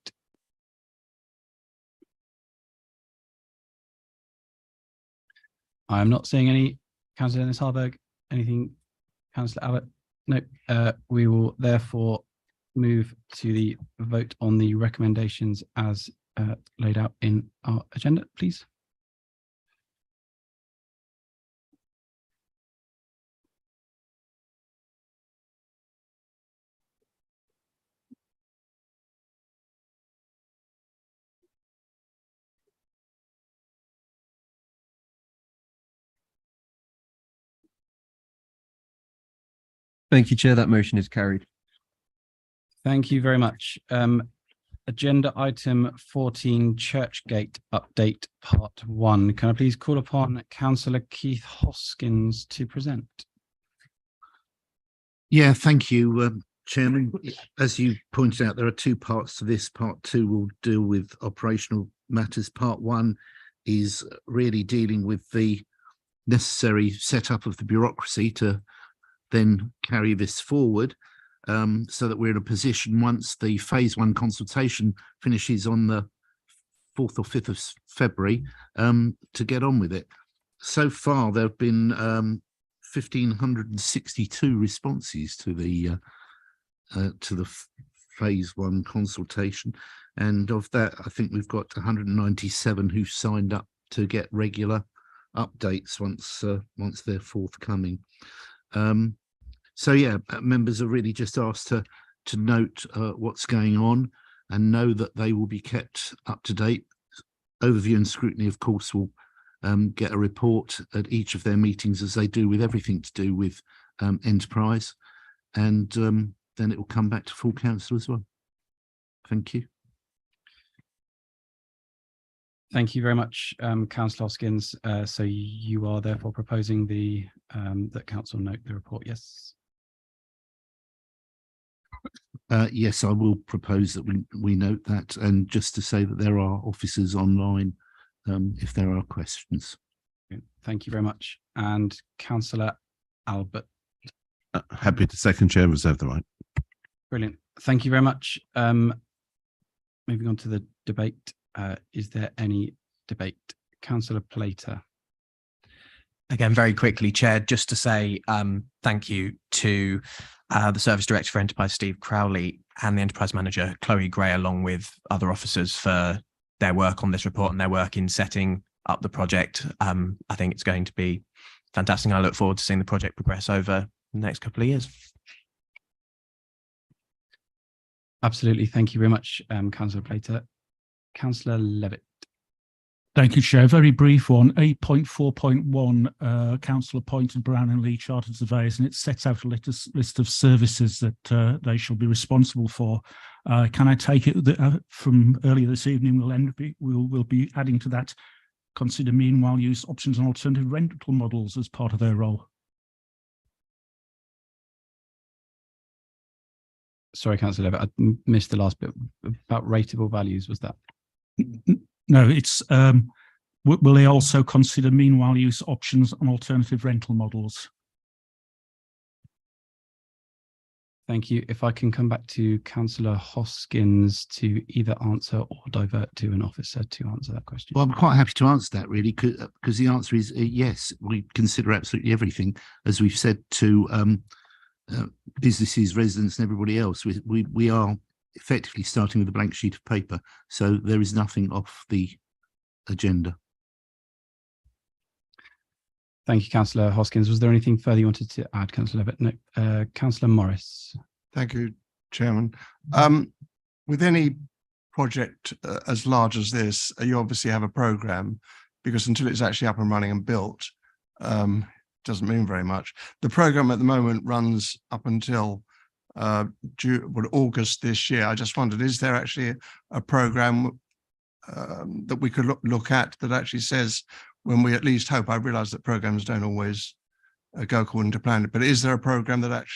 I'm not seeing any. Councillor Dennis Harburg, anything? Councillor Albert? No. We will therefore move to the vote on the recommendations as laid out in our agenda, please. Thank you, Chair. That motion is carried. Thank you very much. Agenda item 14, Churchgate update part 1. Can I please call upon Councillor Keith Hoskins to present? Yeah, thank you, Chairman. As you pointed out, there are 2 parts to this. Part 2 will deal with operational matters. Part 1 is really dealing with the necessary setup of the bureaucracy to then carry this forward, so that we're in a position once the phase 1 consultation finishes on the 4th or 5th of February to get on with it. So far, there have been 1,562 responses to the phase one consultation. And of that, I think we've got 197 who've signed up to get regular updates once they're forthcoming. So yeah, members are really just asked to note what's going on and know that they will be kept up to date. Overview and scrutiny, of course, will get a report at each of their meetings, as they do with everything to do with enterprise, and then it will come back to full council as well. Thank you. Thank you very much, Councillor Hoskins. So you are therefore proposing that council note the report, yes? Yes, I will propose that we note that, and just to say that there are officers online if there are questions. Thank you very much. And Councillor Albert. Happy to second, Chair, reserve the right. Brilliant. Thank you very much. Moving on to the debate. Is there any debate? Councillor Plater. Again, very quickly, Chair, just to say thank you to the Service Director for Enterprise, Steve Crowley, and the Enterprise Manager, Chloe Gray, along with other officers for their work on this report and their work in setting up the project. I think it's going to be fantastic. I look forward to seeing the project progress over the next couple of years. Absolutely. Thank you very much, Councillor Plater. Councillor Levitt. Thank you, Chair. Very brief one. 8.4.1, council appointed Brown and Lee Chartered Surveyors, and it sets out a list of services that they shall be responsible for. Can I take it that from earlier this evening, we'll be adding to that, consider meanwhile use options and alternative rental models as part of their role? Sorry, Councillor Levitt, I missed the last bit about rateable values. Was that? No, it's will they also consider meanwhile use options and alternative rental models? Thank you. If I can come back to Councillor Hoskins to either answer or divert to an officer to answer that question. Well, I'm quite happy to answer that, really, because the answer is yes, we consider absolutely everything, as we've said to businesses, residents and everybody else. We are effectively starting with a blank sheet of paper, so there is nothing off the agenda. Thank you, Councillor Hoskins. Was there anything further you wanted to add, Councillor Levitt? No. Councillor Morris. Thank you, Chairman. With any project as large as this, you obviously have a programme, because until it's actually up and running and built, doesn't mean very much. The programme at the moment runs up until August this year. I just wondered, is there actually a programme that we could look at that actually says, when we at least hope, I realise that programmes don't always go according to plan, but is there a programme that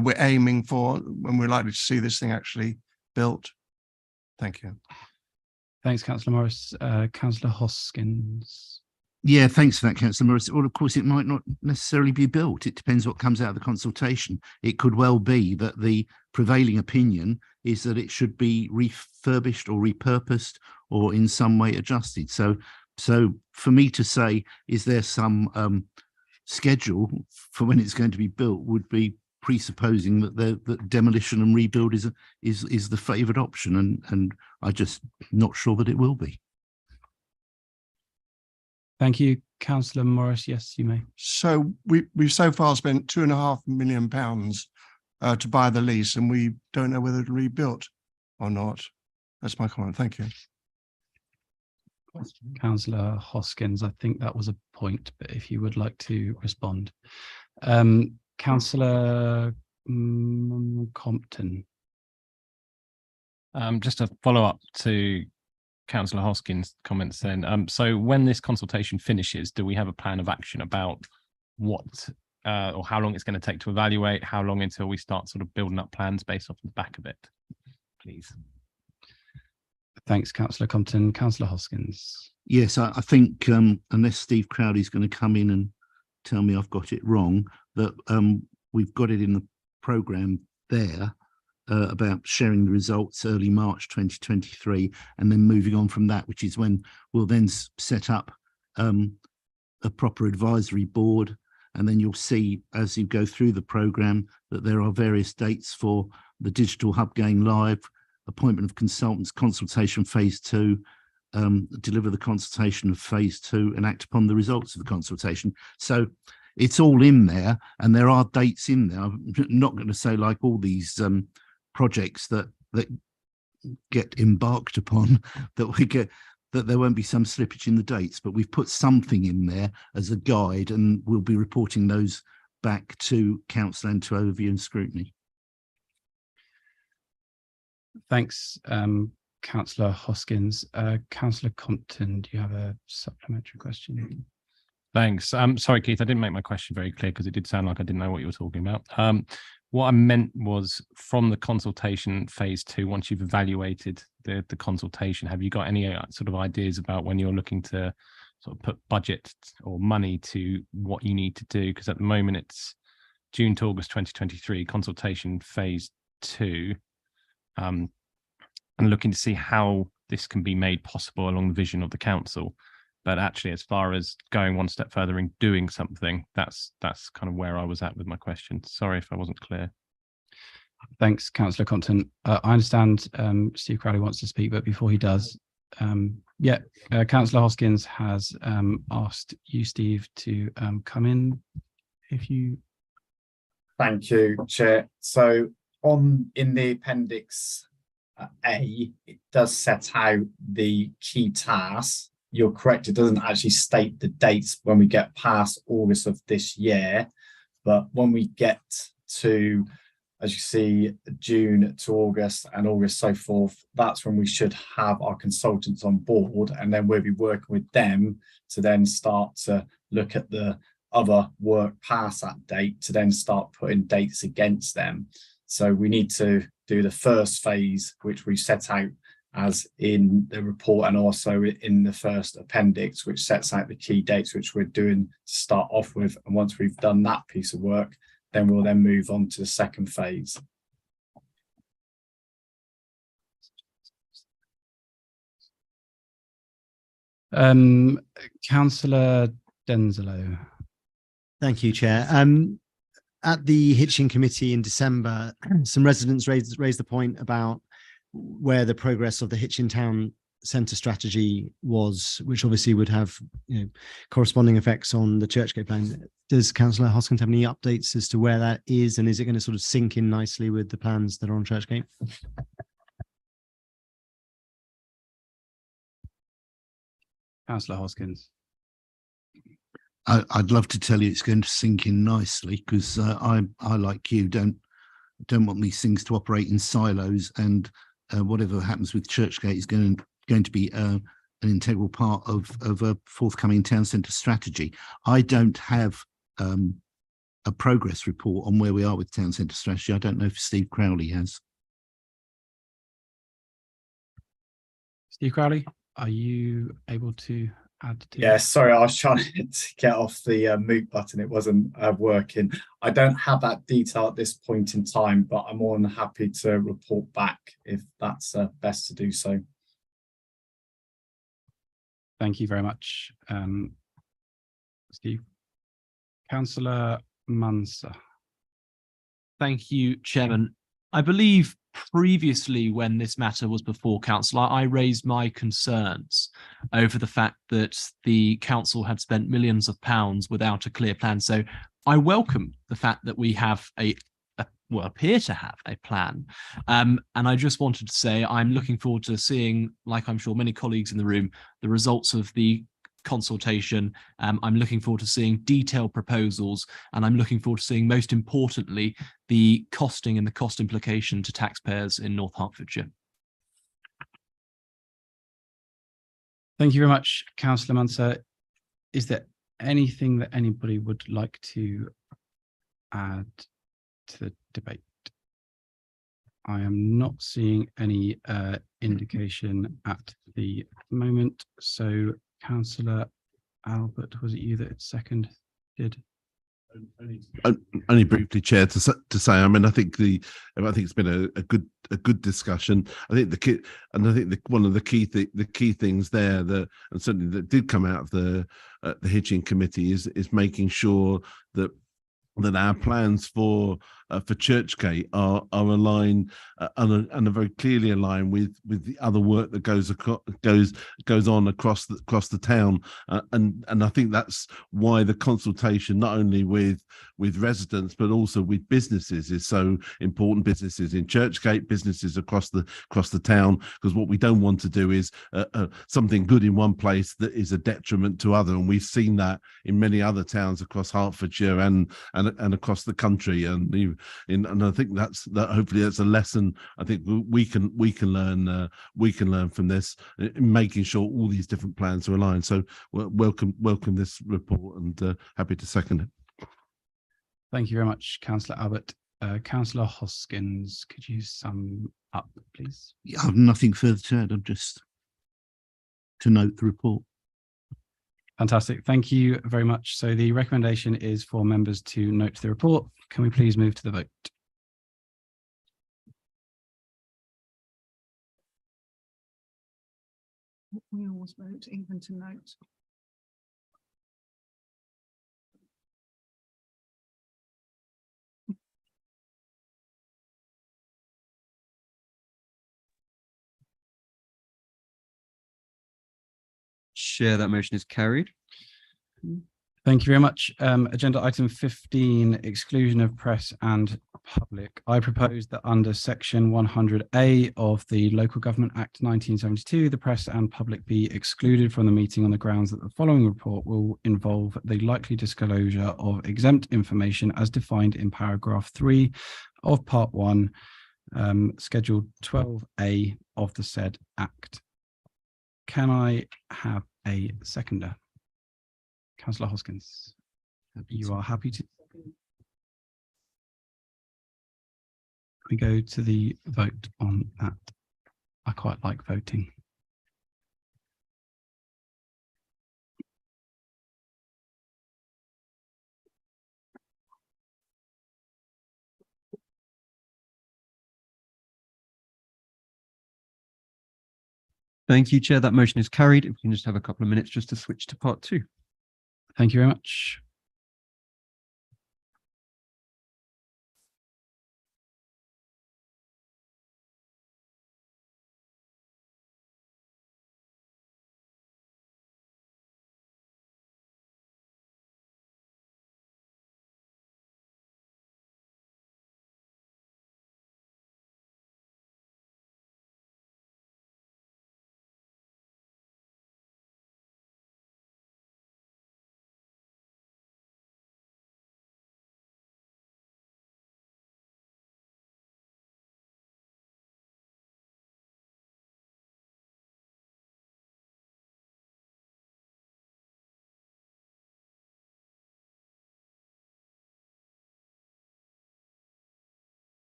we're aiming for when we're likely to see this thing actually built? Thank you. Thanks, Councillor Morris. Councillor Hoskins. Yeah, thanks for that, Councillor Morris. Well, of course, it might not necessarily be built. It depends what comes out of the consultation. It could well be that the prevailing opinion is that it should be refurbished or repurposed or in some way adjusted. So for me to say, is there some schedule for when it's going to be built, would be presupposing that demolition and rebuild is the favoured option, and I'm just not sure that it will be. Thank you, Councillor Morris. Yes, you may. So we've so far spent £2.5 million to buy the lease, and we don't know whether it's rebuilt or not. That's my comment. Thank you. Councillor Hoskins, I think that was a point, but if you would like to respond. Councillor Compton. Just a follow up to Councillor Hoskins' comments then. So when this consultation finishes, do we have a plan of action about what or how long it's going to take to evaluate, how long until we start sort of building up plans based off the back of it, please? Thanks, Councillor Compton. Councillor Hoskins. Yes, I think unless Steve Crowley's going to come in and tell me I've got it wrong, that we've got it in the programme there about sharing the results early March 2023, and then moving on from that, which is when we'll then set up a proper advisory board. And then you'll see as you go through the programme that there are various dates for the digital hub going live, appointment of consultants, consultation phase 2, deliver the consultation of phase 2 and act upon the results of the consultation. So it's all in there, and there are dates in there. I'm not going to say like all these projects that get embarked upon that there won't be some slippage in the dates, but we've put something in there as a guide, and we'll be reporting those back to council and to overview and scrutiny. Thanks, Councillor Hoskins. Councillor Compton, do you have a supplementary question? Thanks. Sorry, Keith, I didn't make my question very clear because it did sound like I didn't know what you were talking about. What I meant was, from the consultation phase 2, once you've evaluated the consultation, have you got any sort of ideas about when you're looking to sort of put budget or money to what you need to do? Because at the moment it's June to August 2023, consultation phase 2, and looking to see how this can be made possible along the vision of the council. But actually, as far as going one step further and doing something, that's kind of where I was at with my question. Sorry if I wasn't clear. Thanks, Councillor Compton. I understand Steve Crowley wants to speak, but before he does, Councillor Hoskins has asked you, Steve, to come in if you... Thank you, Chair. So in the Appendix A, it does set out the key tasks. You're correct, it doesn't actually state the dates when we get past August of this year, but when we get to, as you see, June to August and August so forth, that's when we should have our consultants on board, and then we'll be working with them to then start to look at the other work past that date to then start putting dates against them. So we need to do the first phase, which we set out as in the report and also in the first appendix, which sets out the key dates which we're doing to start off with. And once we've done that piece of work, then we'll then move on to the second phase. Councillor Denzelo. Thank you, Chair. At the Hitchin Committee in December, some residents raised the point about where the progress of the Hitchin Town Centre strategy was, which obviously would have corresponding effects on the Churchgate plan. Does Councillor Hoskins have any updates as to where that is, and is it going to sort of sync in nicely with the plans that are on Churchgate? Councillor Hoskins. I'd love to tell you it's going to sink in nicely, because I like you don't want these things to operate in silos, and whatever happens with Churchgate is going to be an integral part of a forthcoming town centre strategy. I don't have a progress report on where we are with town centre strategy. I don't know if Steve Crowley has. Steve Crowley, are you able to add to? Yeah, sorry, I was trying to get off the mute button. It wasn't working. I don't have that detail at this point in time, but I'm more than happy to report back if that's best to do so. Thank you very much, Steve. Councillor Manser. Thank you, Chairman. I believe previously, when this matter was before council, I raised my concerns over the fact that the council had spent millions of pounds without a clear plan. So I welcome the fact that we have appear to have a plan. And I just wanted to say I'm looking forward to seeing, like I'm sure many colleagues in the room, the results of the consultation. I'm looking forward to seeing detailed proposals, and I'm looking forward to seeing, most importantly, the costing and the cost implication to taxpayers in North Hertfordshire. Thank you very much, Councillor Manser. Is there anything that anybody would like to add to the debate? I am not seeing any indication at the moment. So Councillor Albert, was it you that seconded? Only briefly, Chair, to say. I mean, I think it's been a good discussion. I think one of the key things there that, and certainly that did come out of the Hitchin Committee, is making sure that our plans for for Churchgate are aligned and are very clearly aligned with the other work that goes on across the town, and I think that's why the consultation not only with residents but also with businesses is so important. Businesses in Churchgate, businesses across the town, because what we don't want to do is something good in one place that is a detriment to other, and we've seen that in many other towns across Hertfordshire and across the country, and I think that hopefully that's a lesson I think we can learn from this, in making sure all these different plans are aligned. So welcome this report, and happy to second it. Thank you very much, Councillor Abbott. Councillor Hoskins, could you sum up, please? Yeah, I have nothing further to add. I'm just to note the report. Fantastic. Thank you very much. So the recommendation is for members to note the report. Can we please move to the vote? We always vote even to note. Chair, that motion is carried. Thank you very much. Agenda item 15, exclusion of press and public. I propose that under section 100A of the Local Government Act 1972, the press and public be excluded from the meeting on the grounds that the following report will involve the likely disclosure of exempt information as defined in paragraph 3 of part 1, schedule 12A of the said act. Can I have a seconder? Councillor Hoskins, you are happy to? We go to the vote on that. I quite like voting. Thank you, Chair. That motion is carried. If we can just have a couple of minutes just to switch to part 2. Thank you very much.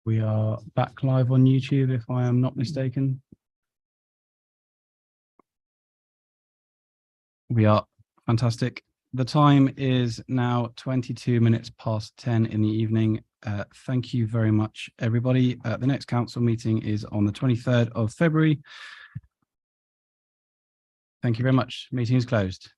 We are back live on YouTube, if I am not mistaken. We are fantastic. The time is now 22 minutes past 10 in the evening. Thank you very much, everybody. The next council meeting is on the 23rd of February. Thank you very much. Meeting is closed.